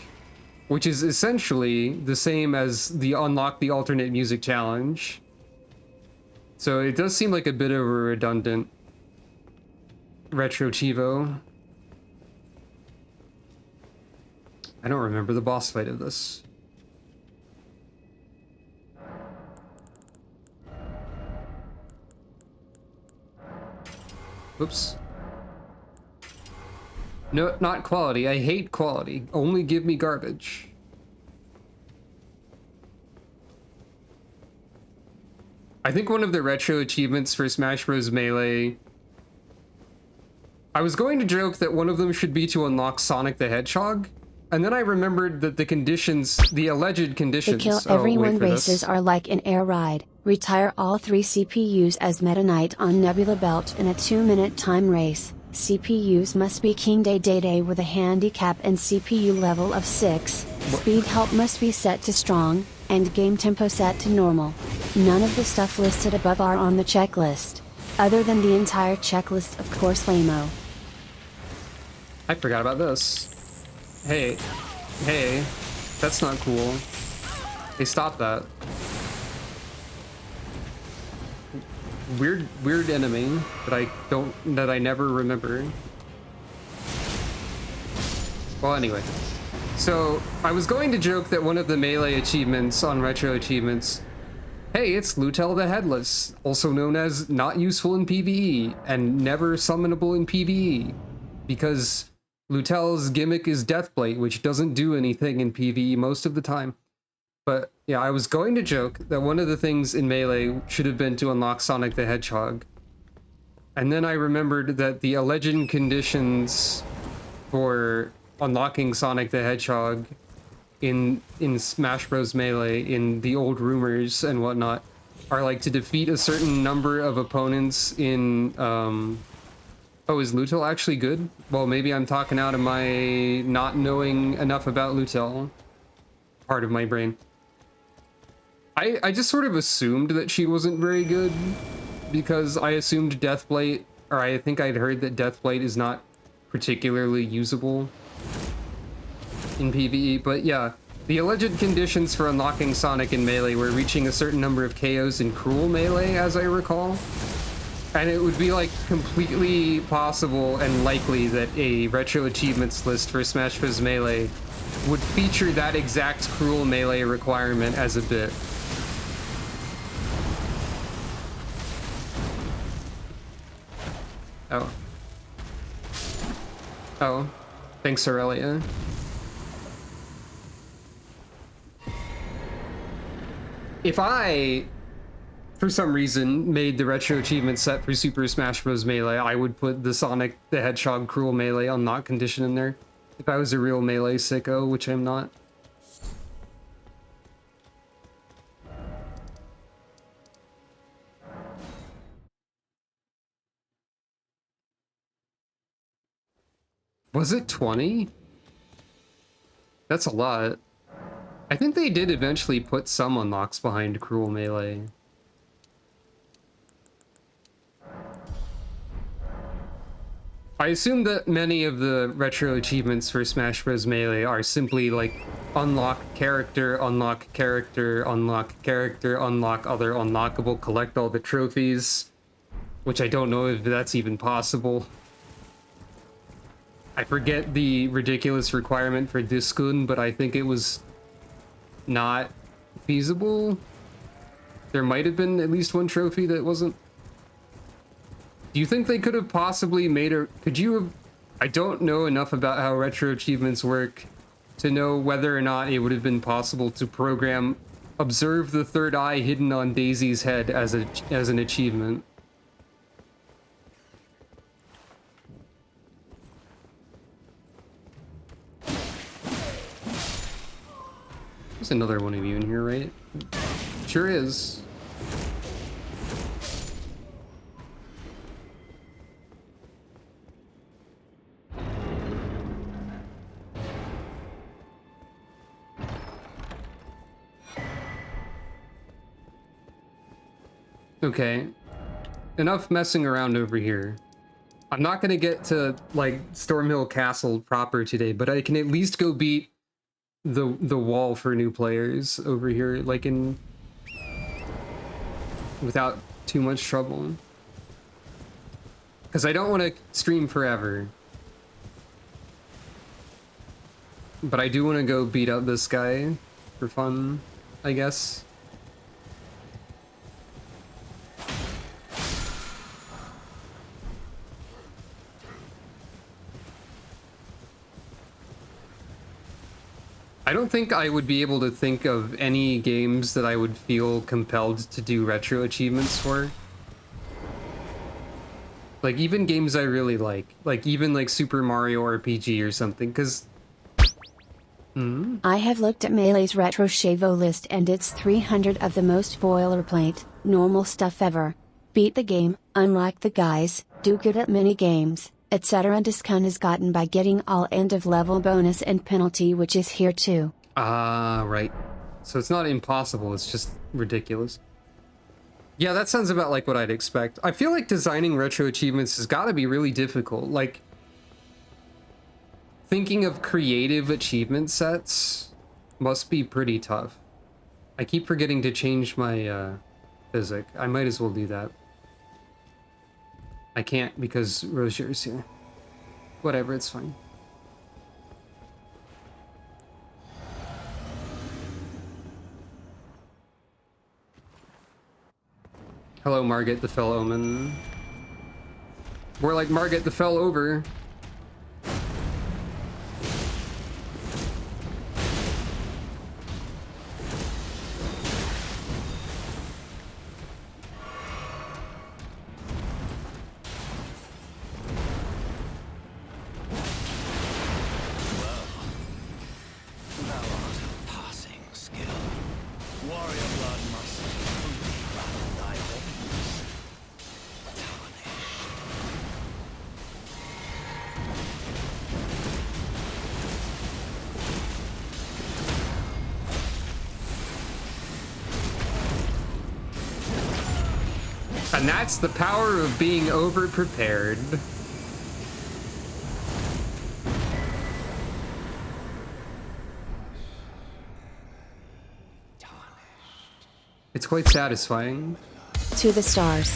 which is essentially the same as the unlock the alternate music challenge. So it does seem like a bit of a redundant retro Chivo. I don't remember the boss fight of this. Oops. No, not quality. I hate quality. Only give me garbage. I think one of the retro achievements for Smash Bros. Melee... I was going to joke that one of them should be to unlock Sonic the Hedgehog, and then I remembered that the conditions, the alleged conditions... The kill everyone races are like an air ride. Retire all 3 CPUs as Meta Knight on Nebula Belt in a 2-minute time race. CPUs must be King Day with a handicap and CPU level of 6. Speed help must be set to strong, and game tempo set to normal. None of the stuff listed above are on the checklist. Other than the entire checklist of course lame-o. I forgot about this. Hey, that's not cool. Hey, stop that. Weird enemy that I never remember. Well, anyway. So, I was going to joke that one of the melee achievements on retro achievements, hey, it's Lutel the Headless, also known as not useful in PvE and never summonable in PvE, because Lutel's gimmick is Deathblade, which doesn't do anything in PvE most of the time. But yeah, I was going to joke that one of the things in Melee should have been to unlock Sonic the Hedgehog. And then I remembered that the alleged conditions for unlocking Sonic the Hedgehog in Smash Bros. Melee, in the old rumors and whatnot, are like to defeat a certain number of opponents in... Oh, is Lutel actually good? Well, maybe I'm talking out of my not knowing enough about Lutel part of my brain. I just sort of assumed that she wasn't very good because I assumed Deathblade, or I think I'd heard that Deathblade is not particularly usable in PvE, but yeah, the alleged conditions for unlocking Sonic in Melee were reaching a certain number of KOs in Cruel Melee, as I recall. And it would be like completely possible and likely that a retro achievements list for Smash Bros. Melee would feature that exact Cruel Melee requirement as a bit. Oh. Oh. Thanks, Aurelia. If I, for some reason, made the retro achievement set for Super Smash Bros. Melee, I would put the Sonic the Hedgehog Cruel Melee unlock condition in there. If I was a real Melee sicko, which I'm not. Was it 20? That's a lot. I think they did eventually put some unlocks behind Cruel Melee. I assume that many of the retro achievements for Smash Bros. Melee are simply like unlock character, unlock character, unlock character, unlock other unlockable, collect all the trophies, which I don't know if that's even possible. I forget the ridiculous requirement for Diskun, but I think it was not feasible. There might have been at least one trophy that wasn't. Do you think they could have possibly made a... Could you have... I don't know enough about how retro achievements work to know whether or not it would have been possible to program observe the third eye hidden on Daisy's head as an achievement. There's another one of you in here, right? Sure is. Okay. Enough messing around over here. I'm not gonna get to, like, Stormhill Castle proper today, but I can at least go beat the wall for new players over here, like, in... without too much trouble. Because I don't want to stream forever. But I do want to go beat up this guy for fun, I guess. I don't think I would be able to think of any games that I would feel compelled to do retro achievements for. Like, even games I really like even like Super Mario RPG or something, because... I have looked at Melee's retro Shavo list and it's 300 of the most boilerplate, normal stuff ever. Beat the game, unlock the guys, do good at mini games, etc. Discount is gotten by getting all end of level bonus and penalty, which is here too. Ah, right. So it's not impossible, it's just ridiculous. Yeah, that sounds about like what I'd expect. I feel like designing retro achievements has got to be really difficult. Like, thinking of creative achievement sets must be pretty tough. I keep forgetting to change my physic. I might as well do that. I can't because Rosier's here. Whatever, it's fine. Hello, Margit the Fell Omen. More like Margit the Fell Over. And that's the power of being over-prepared. It's quite satisfying. To the stars.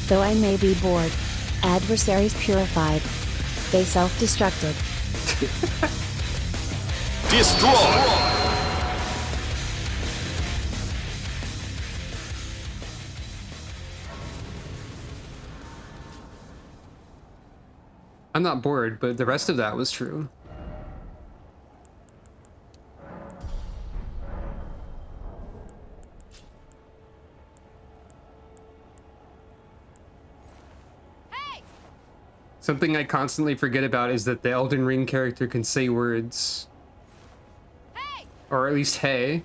Though I may be bored, adversaries purified. They self-destructed. Destroy! I'm not bored, but the rest of that was true. Hey! Something I constantly forget about is that the Elden Ring character can say words. Hey! Or at least, hey.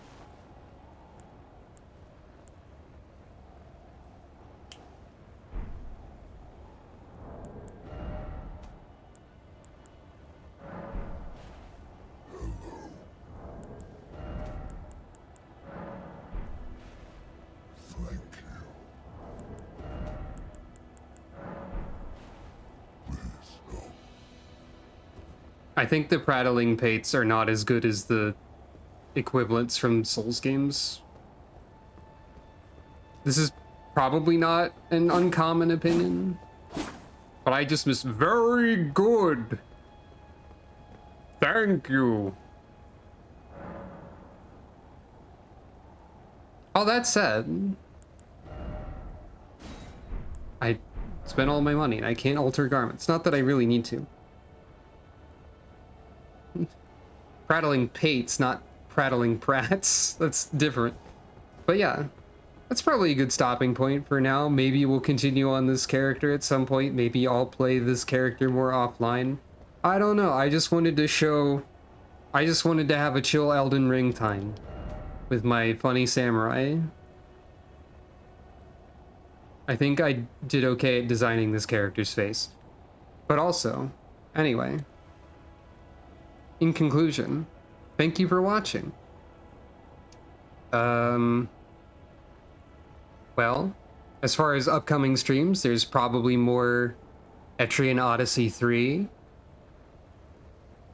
I think the prattling pates are not as good as the equivalents from Souls games. This is probably not an uncommon opinion, but I just miss very good. Thank you. All that said, I spent all my money and I can't alter garments. Not that I really need to. Prattling pates, not prattling prats. That's different. But yeah, that's probably a good stopping point for now. Maybe we'll continue on this character at some point. Maybe I'll play this character more offline. I don't know. I just wanted to show I just wanted to have a chill Elden Ring time with my funny samurai. I think I did okay at designing this character's face. But also, anyway, in conclusion, thank you for watching. Well, as far as upcoming streams, there's probably more Etrian Odyssey 3.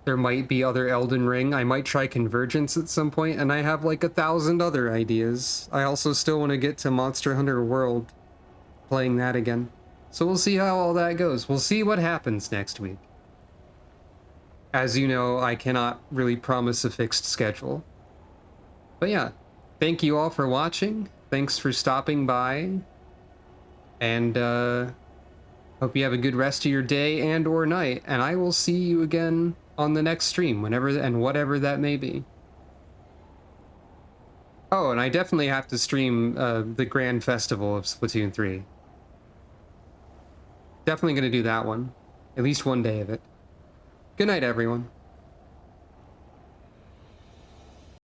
There might be other Elden Ring. I might try Convergence at some point, and I have like 1,000 other ideas. I also still want to get to Monster Hunter World, playing that again. So we'll see how all that goes. We'll see what happens next week. As you know, I cannot really promise a fixed schedule. But yeah, thank you all for watching. Thanks for stopping by. And hope you have a good rest of your day and or night. And I will see you again on the next stream, whenever and whatever that may be. Oh, and I definitely have to stream the Grand Festival of Splatoon 3. Definitely going to do that one. At least one day of it. Good night, everyone.